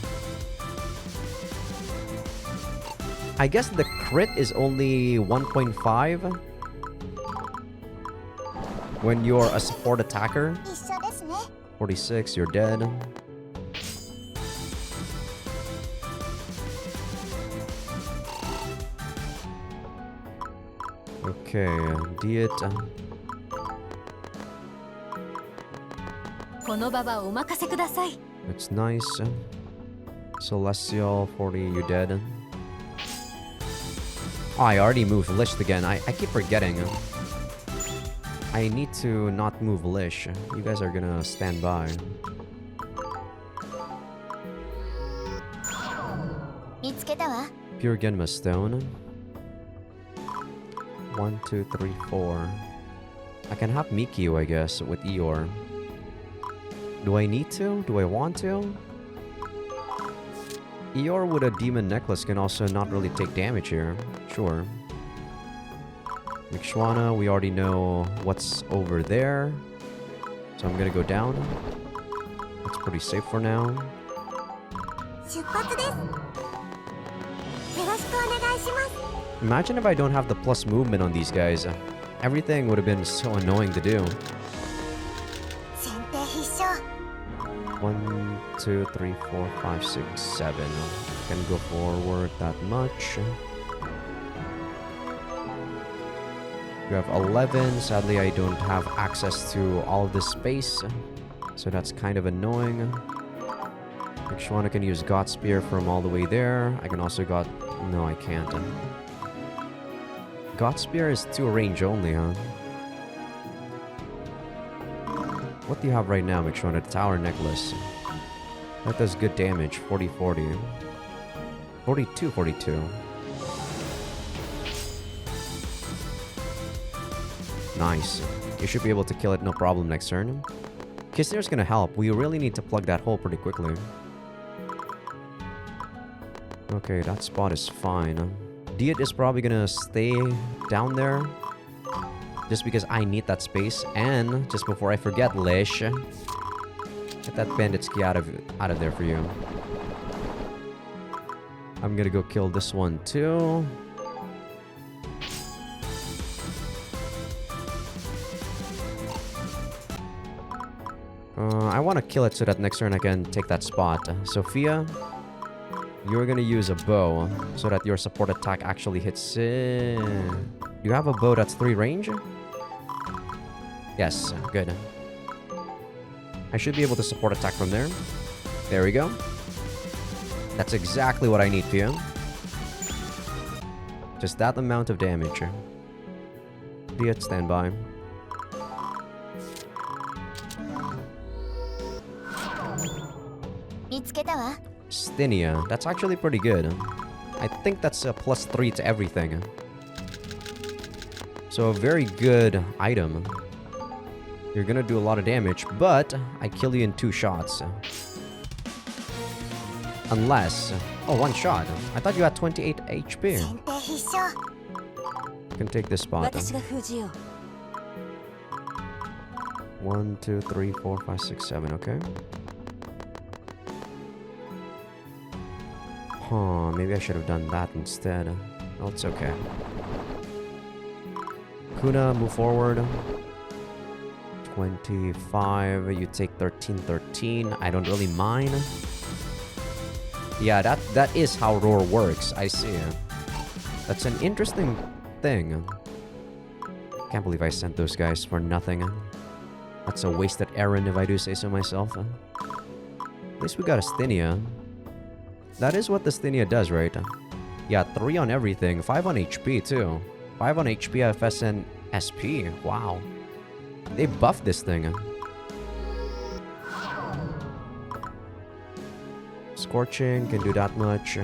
Speaker 1: I guess the crit is only 1.5 when you're a support attacker.
Speaker 2: 一緒ですね
Speaker 1: 46, you're dead. Okay, Diet.
Speaker 5: この場はお任せください
Speaker 1: That's nice. Celestial, 40, you dead. Oh, I already moved Lish again. I keep forgetting. I need to not move Lish. You guys are gonna stand by.
Speaker 2: 見つけたわ
Speaker 1: Pure Genma Stone. 1, 2, 3, 4. I can have Mikio, I guess, with Eeyore. Do I need to? Do I want to? Eeyore with a demon necklace can also not really take damage here. Sure. Mishwana, we already know what's over there. So I'm gonna go down. That's pretty safe for now.
Speaker 2: 出発ですよろしくお願いします
Speaker 1: Imagine if I don't have the plus movement on these guys. Everything would have been so annoying to do.
Speaker 2: 先手必勝
Speaker 1: 1, 2, 3, 4, 5, 6, 7. Can go forward that much. You have 11. Sadly, I don't have access to all of this space. So that's kind of annoying. Mixuana can use God Spear from all the way there. I can also got... No, I can't. God Spear is 2 range only, huh? What do you have right now, Mixuana? Tower Necklace. That does good damage. 40-40. 42-42. Nice. You should be able to kill it no problem next turn. Kisner's gonna help. We really need to plug that hole pretty quickly. Okay, that spot is fine. Diet is probably gonna stay down there. Just because I need that space. And, just before I forget, Lish. Get that Banditsky out of there for you. I'm gonna go kill this one too. I want to kill it so that next turn I can take that spot. Sophia, you're gonna use a bow so that your support attack actually hits it. You have a bow that's 3 range? Yes, good. I should be able to support attack from there. There we go. That's exactly what I need for you. Just that amount of damage. Be at standby. Stinia. That's actually pretty good. I think that's a +3 to everything. So a very good item. You're gonna do a lot of damage, but I kill you in 2 shots. Unless... Oh, 1 shot. I thought you had 28 HP. You can take this spot. 1, 2, 3, 4, 5, 6, 7. Okay. Huh, maybe I should have done that instead. Oh, it's okay. Kuna, move forward. 25. You take 13, 13. I don't really mind. Yeah, that is how roar works. I see. That's an interesting thing. Can't believe I sent those guys for nothing. That's a wasted errand if I do say so myself. At least we got a Stinia. That is what the Stinia does, right? Yeah, 3 on everything. 5 on HP too. 5 on HP, FS, and SP. Wow. They buffed this thing. Scorching can do that much.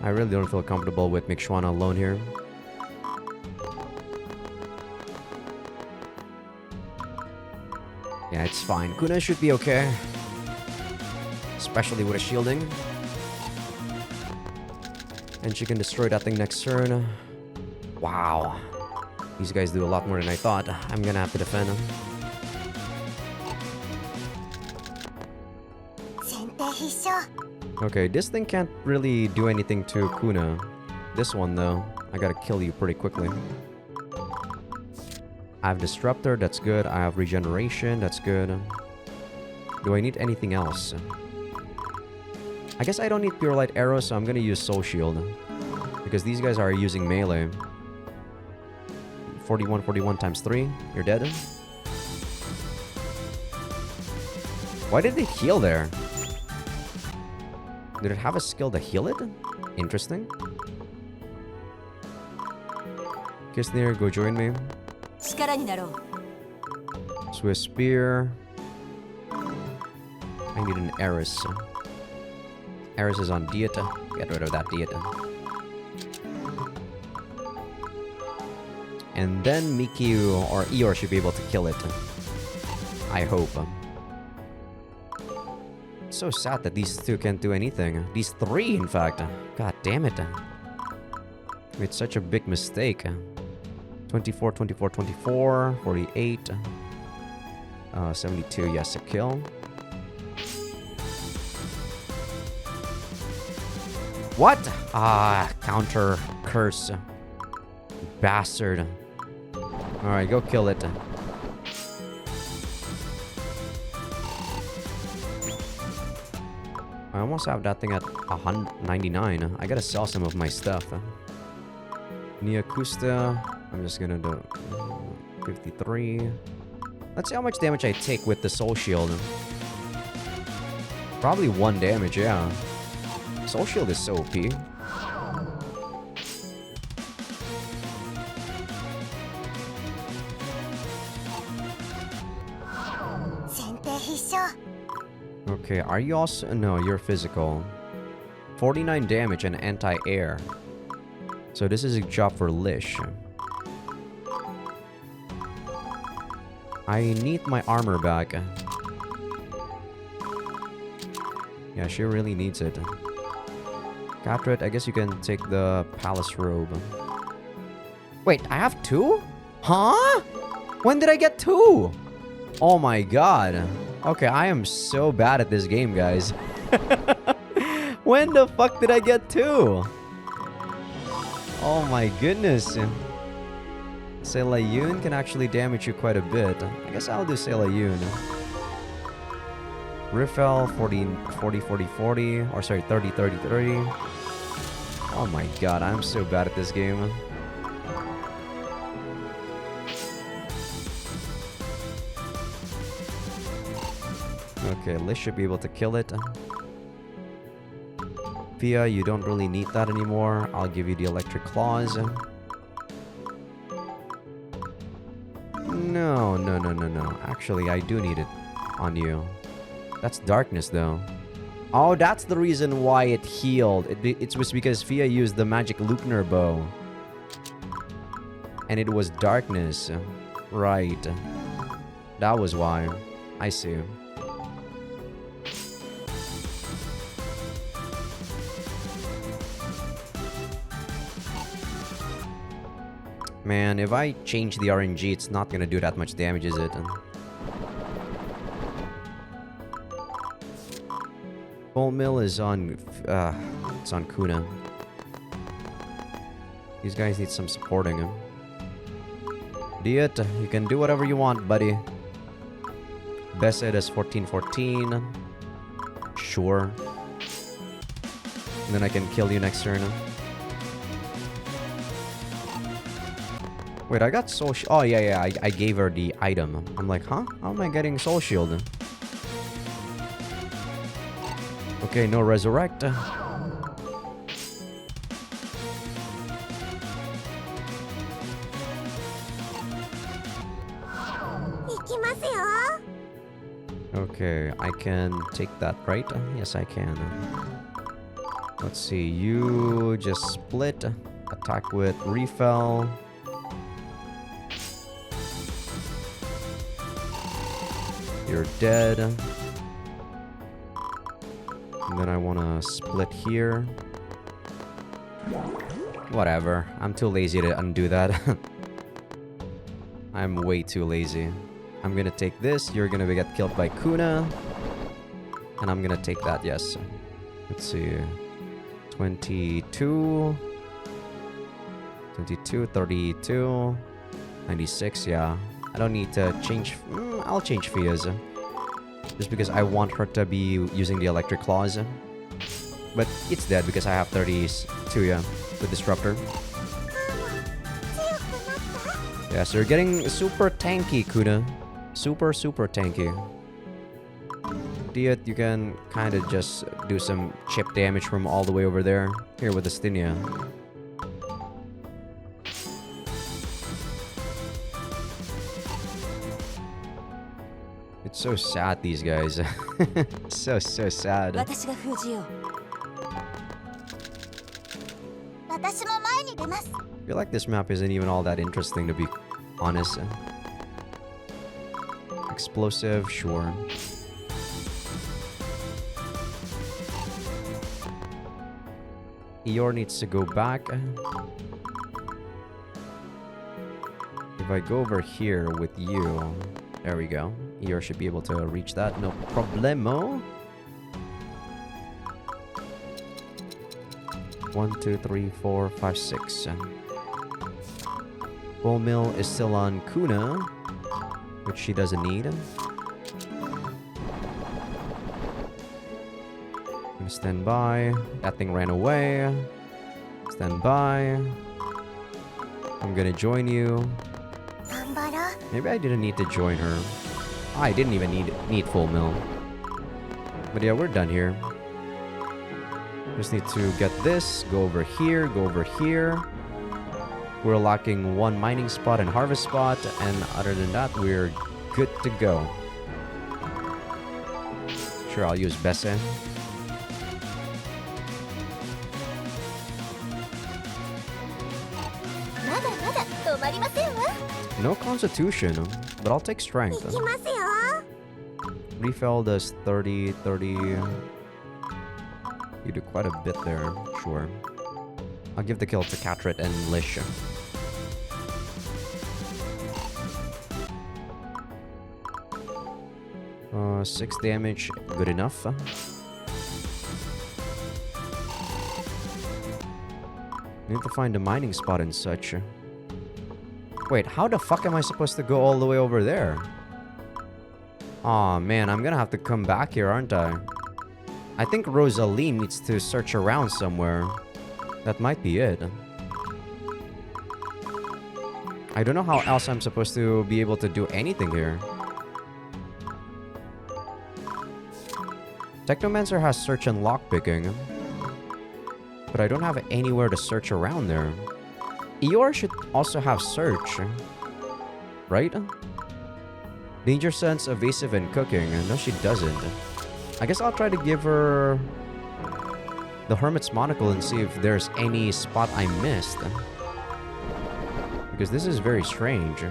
Speaker 1: I really don't feel comfortable with Mixuana alone here. Yeah, it's fine. Kuna should be okay. Especially with a shielding. And she can destroy that thing next turn. Wow. These guys do a lot more than I thought. I'm gonna have to defend them. Okay, this thing can't really do anything to Kuna. This one, though, I gotta kill you pretty quickly. I have Disruptor, that's good. I have Regeneration, that's good. Do I need anything else? I guess I don't need Pure Light Arrow, so I'm gonna use Soul Shield. Because these guys are using melee. 41, 41 times 3. You're dead. Why did they heal there? Did it have a skill to heal it? Interesting. Kisnir, go join me. Swiss Spear. I need an Eris. Eris is on Dieta. Get rid of that Dieta. And then Mikyu or Eeyore should be able to kill it. I hope. It's so sad that these 2 can't do anything. These 3, in fact. God damn it. Made such a big mistake. 24, 24, 24, 48. 72, yes, a kill. What? Ah, counter curse. Bastard. Alright, go kill it. I almost have that thing at 199. I gotta sell some of my stuff. Nyakusta. I'm just gonna do 53. Let's see how much damage I take with the Soul Shield. Probably 1 damage, yeah. Soul Shield is so OP. Okay, are you also... No, you're physical. 49 damage and anti-air. So this is a job for Lish. I need my armor back. Yeah, she really needs it. Capture it. I guess you can take the palace robe. Wait, I have 2? Huh? When did I get 2? Oh my god. Okay, I am so bad at this game, guys. When the fuck did I get 2? Oh my goodness. Seilayun can actually damage you quite a bit. I guess I'll do Seilayun. Riffel, 40. Or sorry, 30. Oh my god, I'm so bad at this game. Okay, Lish should be able to kill it. Pia, you don't really need that anymore. I'll give you the electric claws. No. Actually, I do need it on you. That's darkness, though. Oh, that's the reason why it healed. It was because Fia used the magic Lupner bow. And it was darkness. Right. That was why. I see. Man, if I change the RNG, it's not gonna do that much damage, is it? Full mill is on... it's on Kuna. These guys need some supporting. Diet, you can do whatever you want, buddy. Best set is 14. Sure. And then I can kill you next turn. Wait, I got soul shield. Oh, yeah. I gave her the item. I'm like, huh? How am I getting soul shield? Okay, no resurrect. Okay, I can take that, right? Yes, I can. Let's see. You just split. Attack with Refill. You're dead. And then I want to split here. Whatever. I'm too lazy to undo that. I'm way too lazy. I'm gonna take this. You're gonna get killed by Kuna. And I'm gonna take that, yes. Let's see. 22. 32. 96, yeah. I don't need to change... I'll change Fia's. Just because I want her to be using the electric claws. But it's dead because I have 32, yeah. The disruptor. Yeah, so you're getting super tanky, Kuna. Super tanky. Diet, you can kind of just do some chip damage from all the way over there. Here with the Stinia. It's so sad, these guys. so sad. I feel like this map isn't even all that interesting, to be honest. Explosive, sure. Eeyore needs to go back. If I go over here with you... There we go. Eeyore should be able to reach that. No problemo. 1, 2, 3, 4, 5, 6. Full mill is still on Kuna, which she doesn't need. I'm gonna stand by. That thing ran away. Stand by. I'm gonna join you. Maybe I didn't need to join her. I didn't even need full mill. But yeah, we're done here. Just need to get this, go over here, go over here. We're lacking one mining spot and harvest spot, and other than that, we're good to go. Sure, I'll use Besse. No constitution, but I'll take strength. Refill does 30, 30. You do quite a bit there, sure. I'll give the kill to Catret and Lish. 6 damage, good enough. Need to find a mining spot and such. Wait, how the fuck am I supposed to go all the way over there? Aw, man, I'm gonna have to come back here, aren't I? I think Rosalie needs to search around somewhere. That might be it. I don't know how else I'm supposed to be able to do anything here. Technomancer has search and lockpicking, but I don't have anywhere to search around there. Eeyore should also have search, right? Danger sense, evasive, and cooking. No, she doesn't. I guess I'll try to give her the Hermit's Monocle and see if there's any spot I missed. Because this is very strange.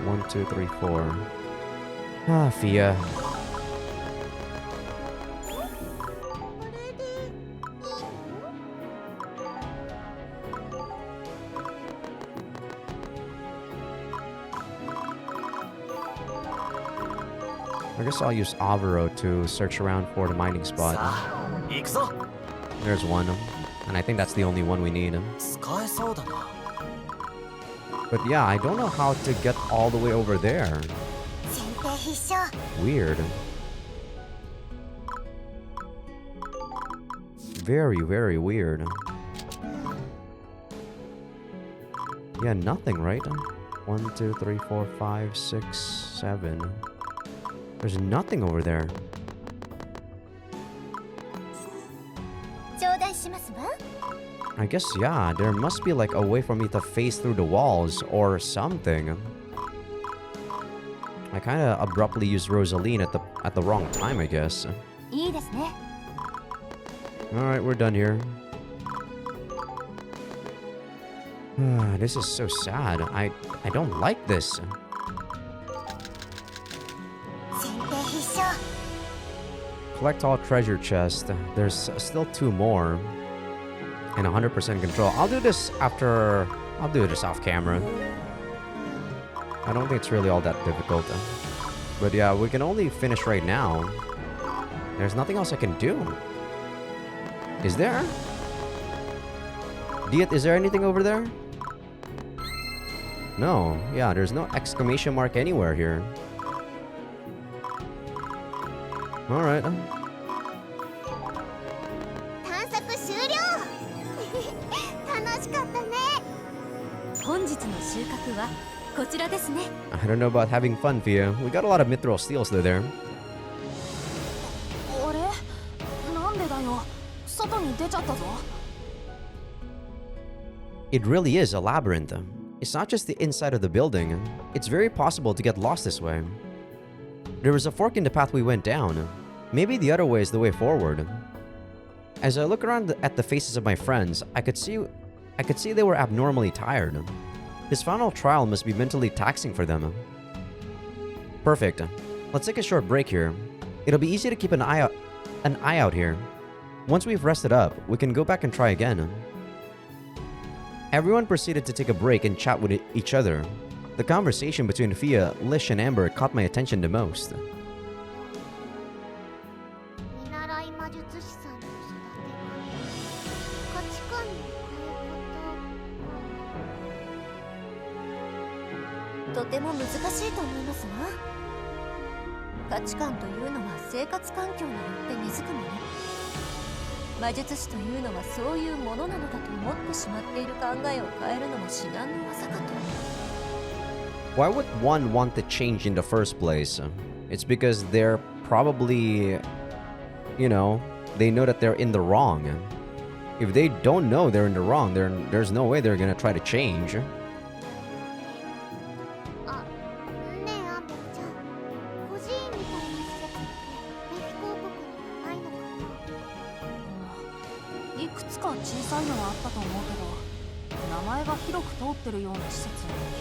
Speaker 1: One, two, three, four. Ah, Fia. I guess I'll use Avaro to search around for the mining spot. There's one, and I think that's the only one we need. But yeah, I don't know how to get all the way over there. Weird. Very, very weird. Yeah, nothing, right? 1, 2, 3, 4, 5, 6, 7. There's nothing over there. I guess, yeah, there must be like a way for me to phase through the walls or something. I kind of abruptly used Rosaline at the wrong time, I guess. Alright, we're done here. This is so sad. I don't like this. Collect all treasure chests. There's still 2 more. And 100% control. I'll do this after... I'll do this off camera. I don't think it's really all that difficult. But yeah, we can only finish right now. There's nothing else I can do. Is there? Diet, is there anything over there? No. Yeah, there's no exclamation mark anywhere here. Alright.
Speaker 5: 本日の収穫はこちらですね。
Speaker 1: I don't know about having fun, Fia. We got a lot of mithril steels there.
Speaker 3: あれなんでだよ外に出ちゃったぞ
Speaker 1: It really is a labyrinth. It's not just the inside of the building. It's very possible to get lost this way. There was a fork in the path we went down. Maybe the other way is the way forward. As I look around at the faces of my friends, I could see they were abnormally tired. This final trial must be mentally taxing for them. Perfect. Let's take a short break here. It'll be easy to keep an eye out here. Once we've rested up, we can go back and try again. Everyone proceeded to take a break and chat with each other. The conversation between Fia, Lish, and Amber caught my attention the most.
Speaker 5: とても難しいと思いますが、価値観というのは生活環境によって根付くもの。魔術師というのはそういうものなのだと思ってしまっている考えを変えるのも至難の技かと。
Speaker 1: Why would one want to change in the first place? It's because they're probably, you know, they know that they're in the wrong. If they don't know they're in the wrong, there's no way they're gonna try to change.
Speaker 2: あ、ねえアンベルちゃん、孤児院みたいな施設ってメフィ公国にはないのかな。
Speaker 3: いくつか小さいのはあったと思うけど、名前が広く通ってるような施設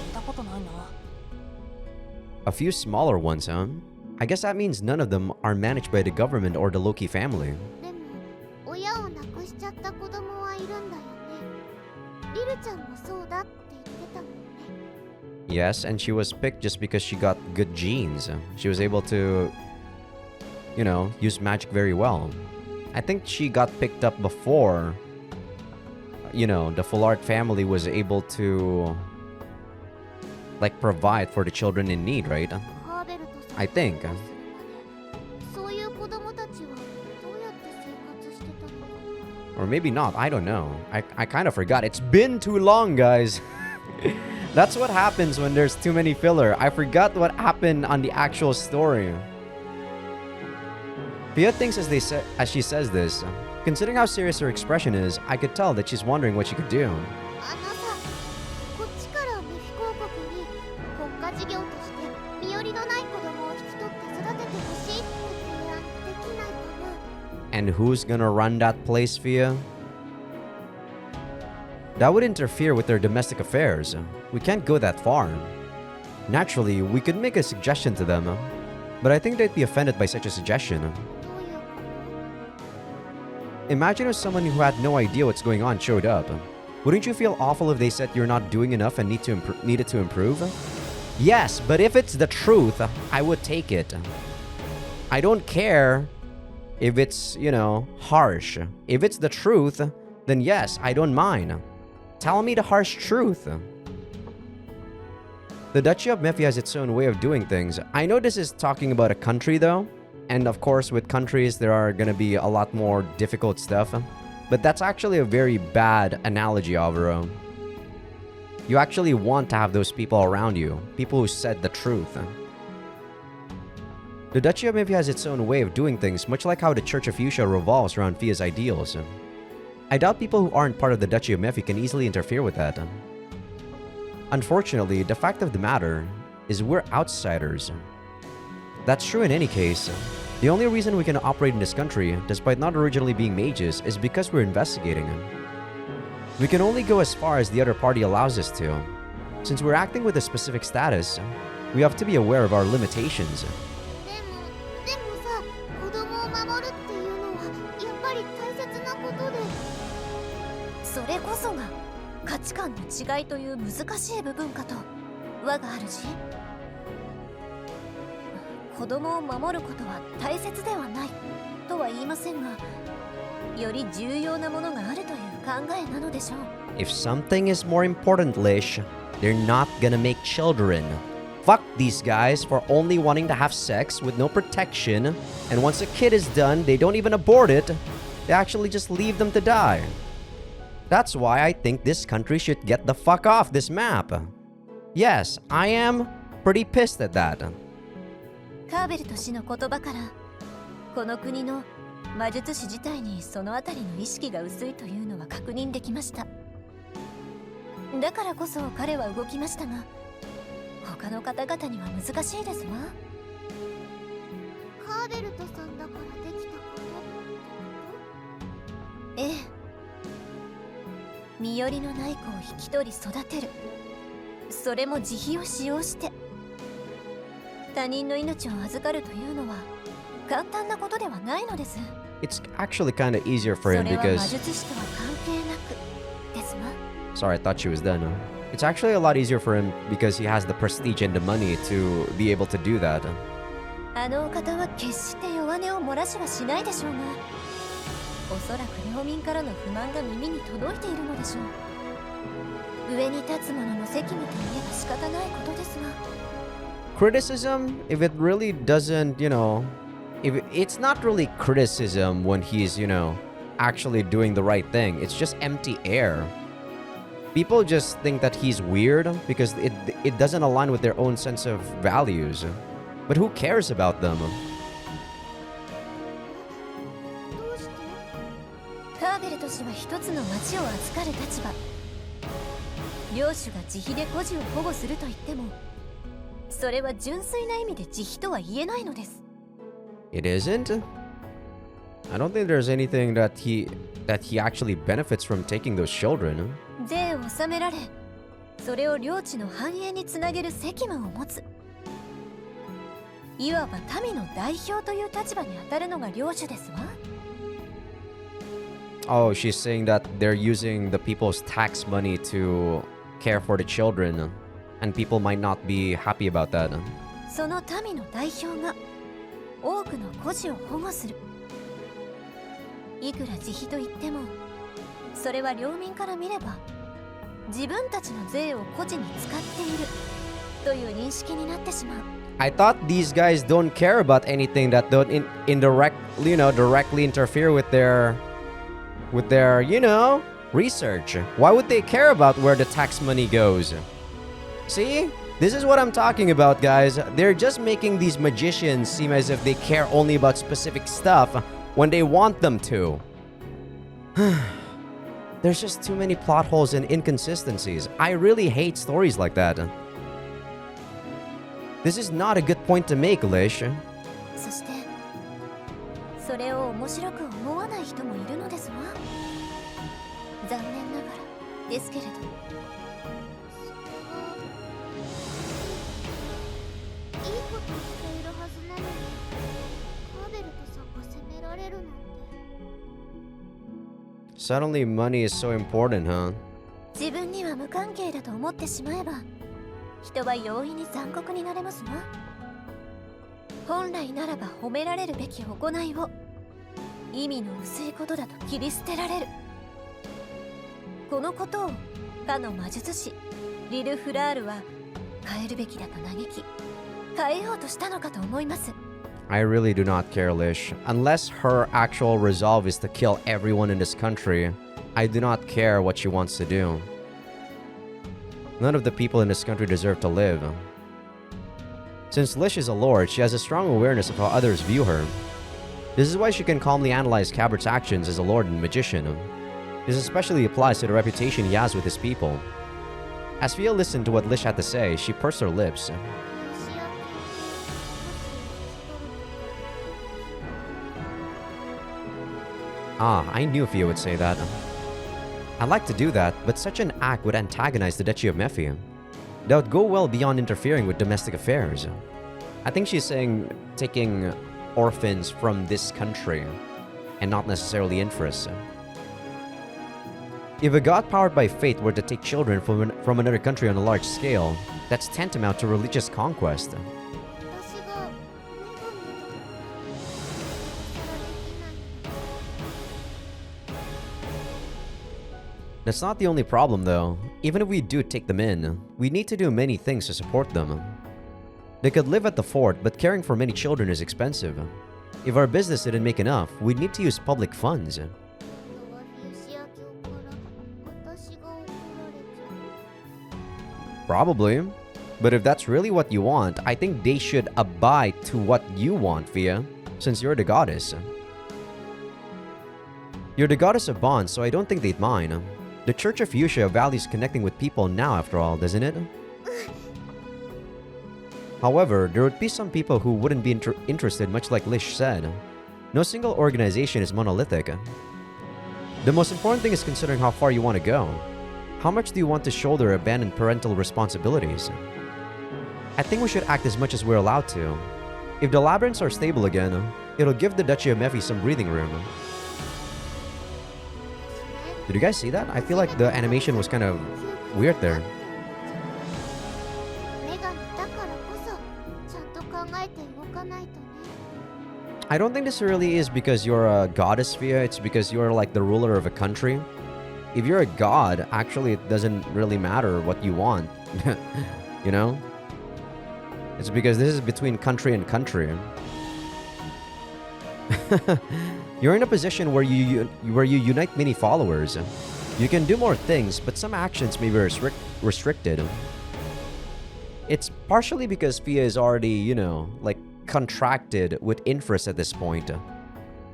Speaker 3: 聞いたことないな。
Speaker 1: A few smaller ones, huh? I guess that means none of them are managed by the government or the Loki family.
Speaker 2: でも親を亡くしちゃった子供はいるんだよね。リルちゃんもそうだって言ってたもんね。
Speaker 1: Yes, and she was picked just because she got good genes. She was able to, you know, use magic very well. I think she got picked up before, you know, the Fullard family was able to, like, provide for the children in need, right?
Speaker 2: ハーベルトさん
Speaker 1: I think.
Speaker 2: と結婚するまでそういう子供たちはどうやって生活してたのかな。
Speaker 1: Or maybe not, I don't know. I kind of forgot. It's been too long, guys. That's what happens when there's too many filler. I forgot what happened on the actual story. Pia thinks as she says this, considering how serious her expression is, I could tell that she's wondering what she could do.
Speaker 2: あのさ、こっちからメフィ公国に国家事業として身寄りのない子供を引き取って育ててほしいって提案できないかな。
Speaker 1: And who's gonna run that place, Fia? That would interfere with their domestic affairs. We can't go that far. Naturally, we could make a suggestion to them, but I think they'd be offended by such a suggestion.
Speaker 2: どういうこと？
Speaker 1: Imagine if someone who had no idea what's going on showed up. Wouldn't you feel awful if they said you're not doing enough and needed to improve? Yes, but if it's the truth, I would take it. I don't care if it's, you know, harsh. If it's the truth, then yes, I don't mind. Tell me the harsh truth. The Duchy of Mephi has its own way of doing things. I know this is talking about a country though, and of course with countries there are gonna be a lot more difficult stuff, but that's actually a very bad analogy, Alvaro. You actually want to have those people around you, people who said the truth. The Duchy of Mephi has its own way of doing things, much like how the Church of Fuchsia revolves around Fia's ideals. I doubt people who aren't part of the Duchy of Mephi can easily interfere with that. Unfortunately, the fact of the matter is we're outsiders. That's true in any case. The only reason we can operate in this country, despite not originally being mages, is because we're investigating. We can only go as far as the other party allows us to. Since we're acting with a specific status, we have to be aware of our limitations.
Speaker 2: でもさ、子供を守るっていうのはやっぱり大切なことで。
Speaker 5: それこそが価値観の違いという難しい部分かと我が主。子供を守ることは大切ではないとは言いませんが、より重要なものがあるという考えなのでしょう。
Speaker 1: If something is more important, Lish, they're not gonna make children. Fuck these guys for only wanting to have sex with no protection, and once a kid is done, they don't even abort it. They actually just leave them to die. That's why I think this country should get the fuck off this map. Yes, I am pretty pissed at that.
Speaker 5: カーベルト氏の言葉からこの国の魔術師自体にそのあたりの意識が薄いというのは確認できました。だからこそ彼は動きましたが、他の方々には難しいですわ。
Speaker 2: カーベルトさんだからできたこと？
Speaker 5: ええ。身寄りのない子を引き取り育てる。それも慈悲を使用して。他人の命を預かるというのは簡単なことではないのです。
Speaker 1: It's actually kind of easier for him
Speaker 5: それは魔
Speaker 1: because...
Speaker 5: 術師とは関係なくですわ。
Speaker 1: Sorry, I thought she was done. It's actually a lot easier for him because he has the prestige and the money to be able to do that.
Speaker 5: あのお方は決して弱音を漏らしはしないでしょうが、おそらく領民からの不満が耳に届いているのでしょう。上に立つ者の責務といえば仕方ないことですが。
Speaker 1: Criticism, if it really doesn't, you know, if it's not really criticism when he's, you know, actually doing the right thing. It's just empty air. People just think that he's weird because it doesn't align with their own sense of values. But who cares about them?
Speaker 2: どうして？
Speaker 5: カーベルと氏は一つの町を扱る立場。領主が自費で孤児を保護すると言っても、それは純粋な意味で自費とは言えないのです。
Speaker 1: It isn't? I don't think there's anything that he actually benefits from taking those children.
Speaker 5: 税を納められ、それを領地の繁栄につなげる責務を持つ。いわば民の代表という立場に当たるのが領主ですわ。
Speaker 1: Oh, she's saying that they're using the people's tax money to care for the children, and people might not be happy about that.
Speaker 5: その民の代表が多くの孤児を保護する。いくら自費と言っても、それは領民から見れば自分たちの税を孤児に使っているという認識になってしまう。
Speaker 1: I thought these guys don't care about anything that don't directly interfere with their research. Why would they care about where the tax money goes? See? This is what I'm talking about, guys. They're just making these magicians seem as if they care only about specific stuff when they want them to. There's just too many plot holes and inconsistencies. I really hate stories like that. This is not a good point to make, Lish.
Speaker 5: そしてそれを面白く思わない人もいるのですわ。残念ながらですけれど。
Speaker 2: いいことをしているはずなのに、カーベルとさんが責められるなんて。
Speaker 1: Suddenly money is so important, huh?
Speaker 5: 自分には無関係だと思ってしまえば、人は容易に残酷になれますわ。本来ならば褒められるべき行いを意味の薄いことだと切り捨てられる。このことをかの魔術師リル・フラールは変えるべきだと嘆き、変えようとしたのかと思います。
Speaker 1: I really do not care, Lish. Unless her actual resolve is to kill everyone in this country, I do not care what she wants to do. None of the people in this country deserve to live. Since Lish is a lord, she has a strong awareness of how others view her. This is why she can calmly analyze Cabbert's actions as a lord and magician. This especially applies to the reputation he has with his people. As Fia listened to what Lish had to say, she pursed her lips. Ah, I knew Fia would say that. I'd like to do that, but such an act would antagonize the Duchy of Mephi. That would go well beyond interfering with domestic affairs. I think she's saying taking orphans from this country, and not necessarily interests. If a god powered by fate were to take children from another country on a large scale, that's tantamount to religious conquest.
Speaker 2: 私が女神だから
Speaker 1: That's not the only problem, though. Even if we do take them in, we need to do many things to support them. They could live at the fort, but caring for many children is expensive. If our business didn't make enough, we'd need to use public funds.
Speaker 2: ではフィウシア教から私が怒られちゃう。
Speaker 1: Probably. But if that's really what you want, I think they should abide to what you want, Fia, since you're the goddess. You're the goddess of bonds, so I don't think they'd mind. The Church of Fuchsia values connecting with people now, after all, doesn't it? However, there would be some people who wouldn't be interested, much like Lish said. No single organization is monolithic. The most important thing is considering how far you want to go. How much do you want to shoulder abandoned parental responsibilities? I think we should act as much as we're allowed to. If the labyrinths are stable again, it'll give the Duchy of Mephi some breathing room. Did you guys see that? I feel like the animation was kind of weird there.
Speaker 2: 女神だからこそちゃんと考えて動かないとね。
Speaker 1: I don't think this really is because you're a goddess, Fia. It's because you're like the ruler of a country. If you're a god, actually it doesn't really matter what you want. You know? It's because this is between country and country. You're in a position where you unite many followers. You can do more things, but some actions may be restricted. It's partially because Fia is already, you know, like contracted with interest at this point.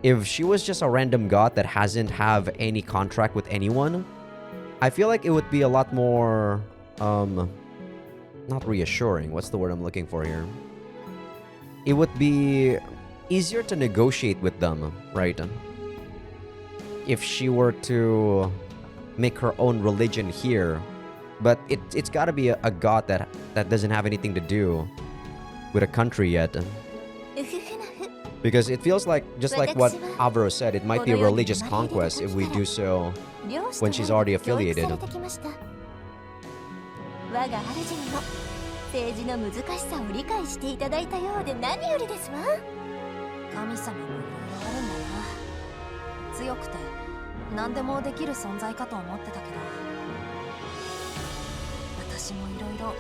Speaker 1: If she was just a random god that hasn't have any contract with anyone, I feel like it would be a lot more, not reassuring. What's the word I'm looking for here? It would be easier to negotiate with them, right? If she were to make her own religion here. But it's got to be a god that doesn't have anything to do with a country yet. Because it feels like, just like what Avro said, it might be a religious conquest if we do so when she's already affiliated.
Speaker 2: 我が主にも政治の難しさを理解していただいたようで何よりですわ。
Speaker 3: 神様もいろいろあるんだな。強くて何でもできる存在かと思ってたけど、私もいろいろ考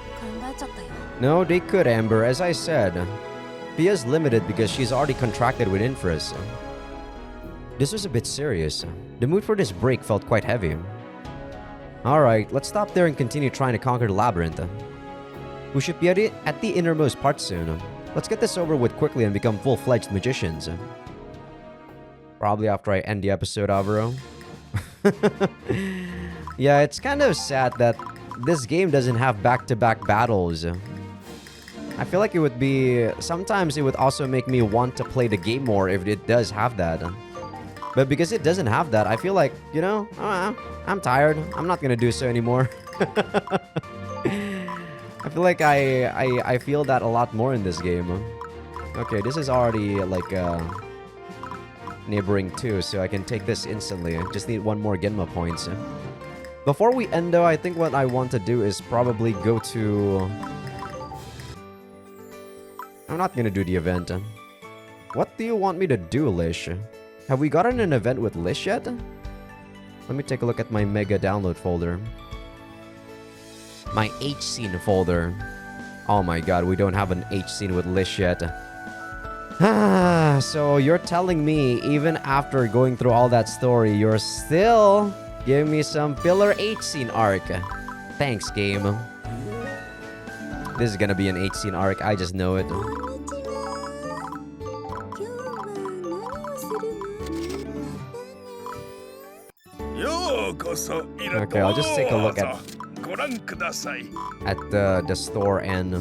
Speaker 3: えちゃったよ。
Speaker 1: No, they could, Amber. As I said, Fia's limited because she's already contracted with interest. This was a bit serious. The mood for this break felt quite heavy. Alright, let's stop there and continue trying to conquer the Labyrinth. We should be at the innermost part soon. Let's get this over with quickly and become full-fledged magicians. Probably after I end the episode, Avro. Yeah, it's kind of sad that this game doesn't have back-to-back battles. I feel like it would be... Sometimes it would also make me want to play the game more if it does have that. But because it doesn't have that, I feel like, you know, I'm tired. I'm not gonna do so anymore. I feel like I feel that a lot more in this game. Okay, this is already like neighboring 2, so I can take this instantly. I just need one more Genma points. Before we end though, I think what I want to do is probably go to... I'm not gonna do the event. What do you want me to do, Lish? Have we gotten an event with Lish yet? Let me take a look at my mega download folder. My H-scene folder. Oh my god, we don't have an H-scene with Lish yet. So you're telling me, even after going through all that story, you're still giving me some filler H-scene arc. Thanks, game. This is gonna be an H-scene arc, I just know it. Okay, I'll just take a look at the store and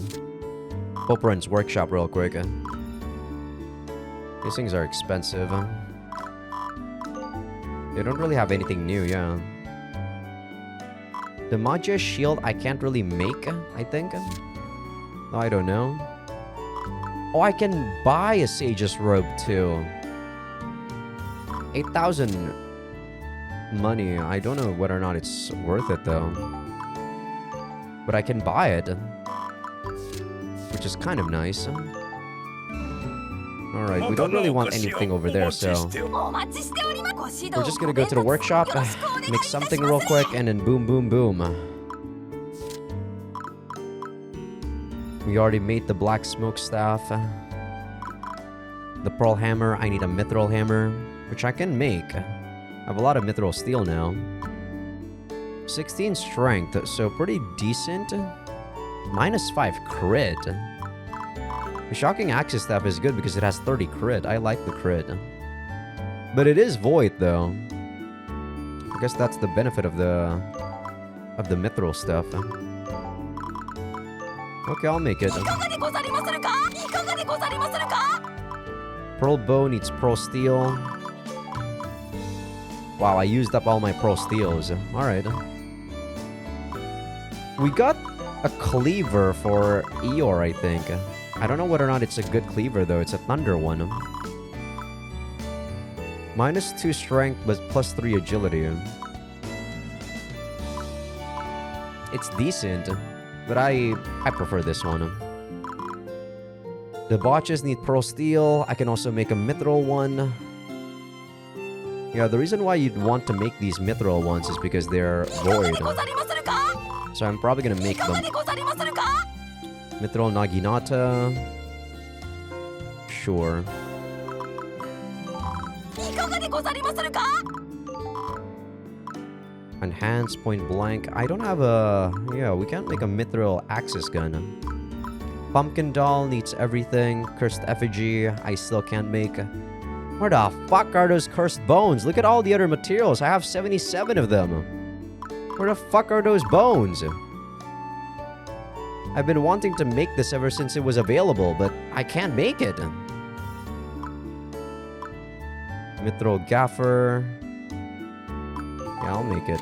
Speaker 1: Poperon's workshop real quick. These things are expensive. They don't really have anything new, yeah. The Magia shield I can't really make, I think. No, I don't know. Oh, I can buy a Sage's robe too. 8,000 money. I don't know whether or not it's worth it though. But I can buy it, which is kind of nice. Alright, we don't really want anything over there, so we're just gonna go to the workshop, make something real quick, and then boom, boom, boom. We already made the black smoke staff. The pearl hammer, I need a mithril hammer, which I can make. I have a lot of mithril steel now. 16 strength, so pretty decent. -5 crit. The shocking axis staff is good because it has 30 crit. I like the crit. But it is void though. I guess that's the benefit of the mithril stuff. Okay, I'll make it. Pearl bow needs pearl steel. Wow, I used up all my pearl steels. Alright. We got a cleaver for Eeyore, I think. I don't know whether or not it's a good cleaver though. It's a thunder one. -2 strength but +3 agility. It's decent, but I prefer this one. The botches need pearl steel. I can also make a mithril one. Yeah, the reason why you'd want to make these mithril ones is because they're void. So I'm probably gonna make them. Mithril Naginata. Sure. Enhanced point blank. I don't have a... Yeah, we can't make a mithril axis gun. Pumpkin doll needs everything. Cursed effigy, I still can't make. Where the fuck are those cursed bones? Look at all the other materials. I have 77 of them. Where the fuck are those bones? I've been wanting to make this ever since it was available, but I can't make it. Mithril gaffer. Yeah, I'll make it.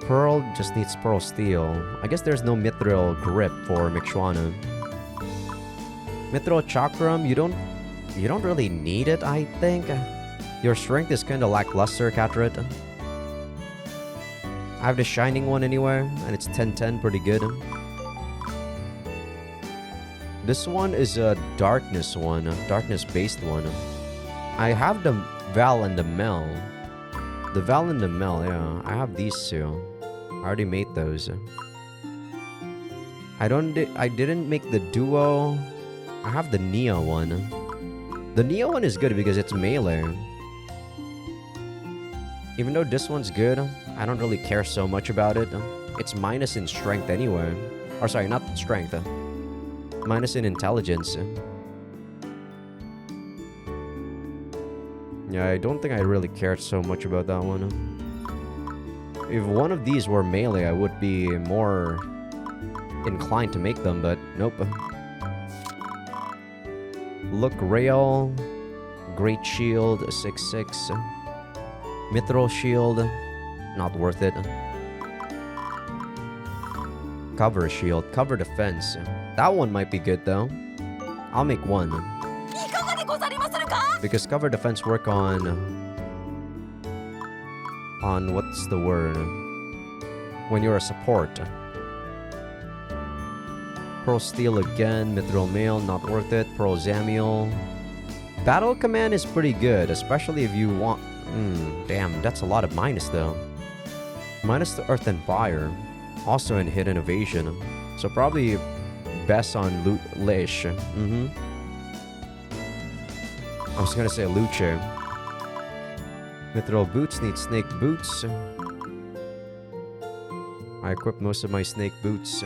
Speaker 1: Pearl just needs pearl steel. I guess there's no mithril grip for Mixuana. Mithril chakram, you don't really need it, I think. Your strength is kind of lackluster, Catrit. I have the shining one anyway, and it's 10-10, pretty good. This one is a darkness one, a darkness-based one. I have the Val and the Mel. The Val and the Mel, yeah. I have these two. I already made those. I didn't make the duo. I have the Neo one. The Neo one is good because it's melee. Even though this one's good, I don't really care so much about it. It's minus in strength anyway. Or sorry, not strength. Minus in intelligence. Yeah, I don't think I really cared so much about that one. If one of these were melee, I would be more inclined to make them, but nope. Look rail, great shield, 6/6. Mithril shield, not worth it. Cover shield, cover defense. That one might be good though. I'll make one. Because cover defense work on what's the word? When you're a support. Pearl steel again, mithril mail, not worth it. Pearl zamiel. Battle command is pretty good, especially if you want... damn, that's a lot of minus though. Minus to earth and fire. Also in hidden evasion. So probably best on Lish. I was gonna say Luce. Mithril boots need snake boots. I equipped most of my snake boots.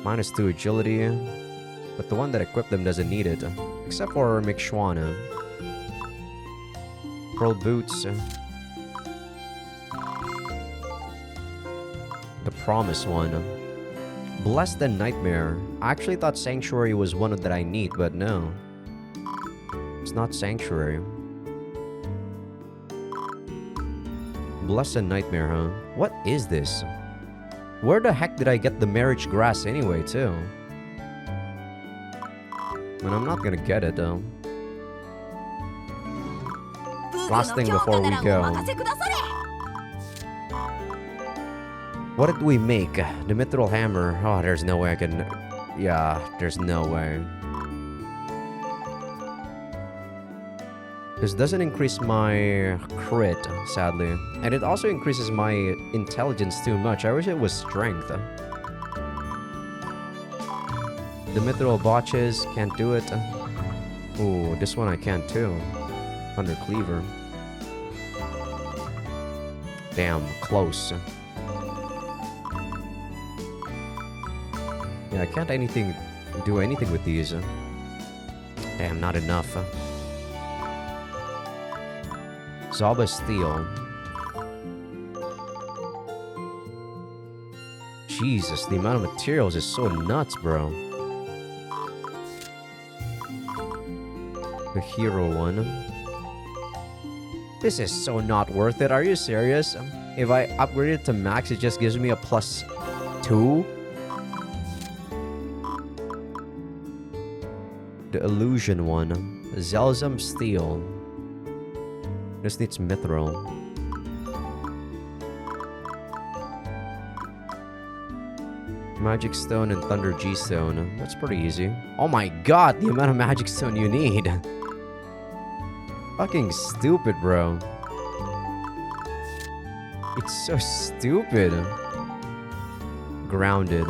Speaker 1: Minus 2 agility. But the one that equipped them doesn't need it. Except for Mixuana. Pearl boots. The promise one. Blessed and Nightmare. I actually thought Sanctuary was one that I need, but no. It's not Sanctuary. Blessed and Nightmare, huh? What is this? Where the heck did I get the marriage grass anyway, too? And I'm not gonna get it, though. Last thing before we go. What did we make? The mithril hammer. Oh, there's no way I can... Yeah, there's no way. This doesn't increase my crit, sadly. And it also increases my intelligence too much. I wish it was strength. The mithril botches, can't do it. Ooh, this one I can too. Thunder Cleaver. Damn, close. Yeah, I can't do anything with these. Damn, not enough. Zaba Steel. Jesus, the amount of materials is so nuts, bro. The hero one. This is so not worth it. Are you serious? If I upgrade it to max, it just gives me a +2? The illusion one. Zelzum Steel. This needs mithril. Magic Stone and Thunder G Stone. That's pretty easy. Oh my god, the amount of Magic Stone you need. Fucking stupid, bro. It's so stupid. Grounded.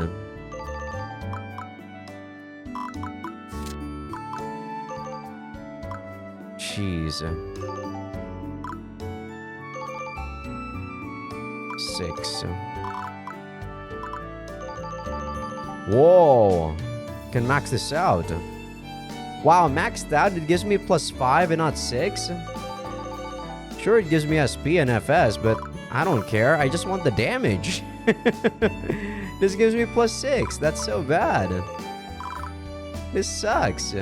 Speaker 1: jeez. 6. Whoa. Can max this out. Wow, maxed out. It gives me +5 and not 6. Sure, it gives me SP and FS, but I don't care. I just want the damage. This gives me +6. That's so bad. This sucks.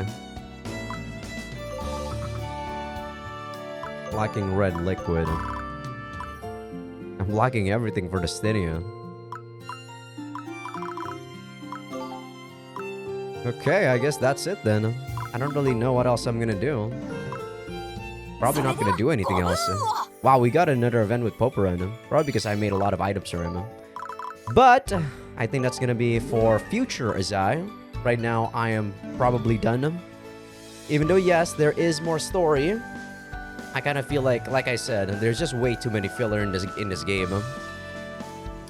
Speaker 1: Lacking red liquid. I'm lacking everything for the Styria. Okay, I guess that's it then. I don't really know what else I'm gonna do. Probably not gonna do anything else. Wow, we got another event with Poperin. Probably because I made a lot of items for him. But I think that's gonna be for future Azai. Right now, I am probably done. Even though, yes, there is more story. I kind of feel like I said, there's just way too many filler in this game.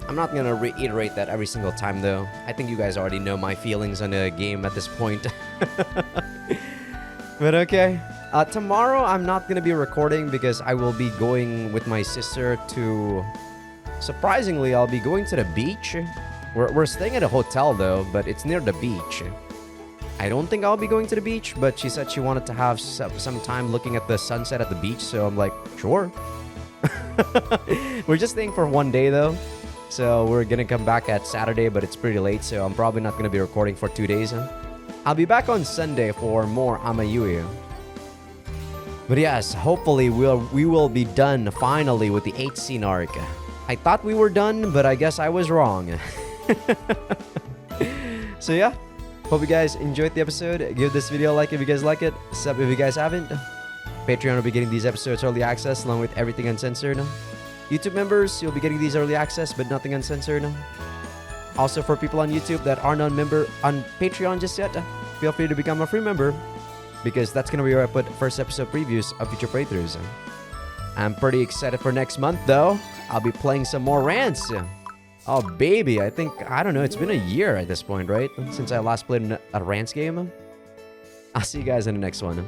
Speaker 1: I'm not gonna reiterate that every single time though. I think you guys already know my feelings on the game at this point. But okay. Tomorrow I'm not gonna be recording because I will be going with my sister to... Surprisingly, I'll be going to the beach. We're staying at a hotel though, but it's near the beach. I don't think I'll be going to the beach, but she said she wanted to have some time looking at the sunset at the beach, so I'm like, sure. We're just staying for one day though. So we're gonna come back at Saturday, but it's pretty late, so I'm probably not gonna be recording for 2 days. I'll be back on Sunday for more Amayui. But yes, hopefully we will be done finally with the 8th scene arc. I thought we were done, but I guess I was wrong. So yeah, hope you guys enjoyed the episode. Give this video a like if you guys like it. Sub if you guys haven't. Patreon will be getting these episodes early access along with everything uncensored. YouTube members, you'll be getting these early access but nothing uncensored. Also for people on YouTube that aren't on Patreon just yet, feel free to become a free member because that's going to be where I put first episode previews of future playthroughs. I'm pretty excited for next month though. I'll be playing some more rants. Oh baby, I don't know, it's been a year at this point, right? Since I last played a rants game. I'll see you guys in the next one.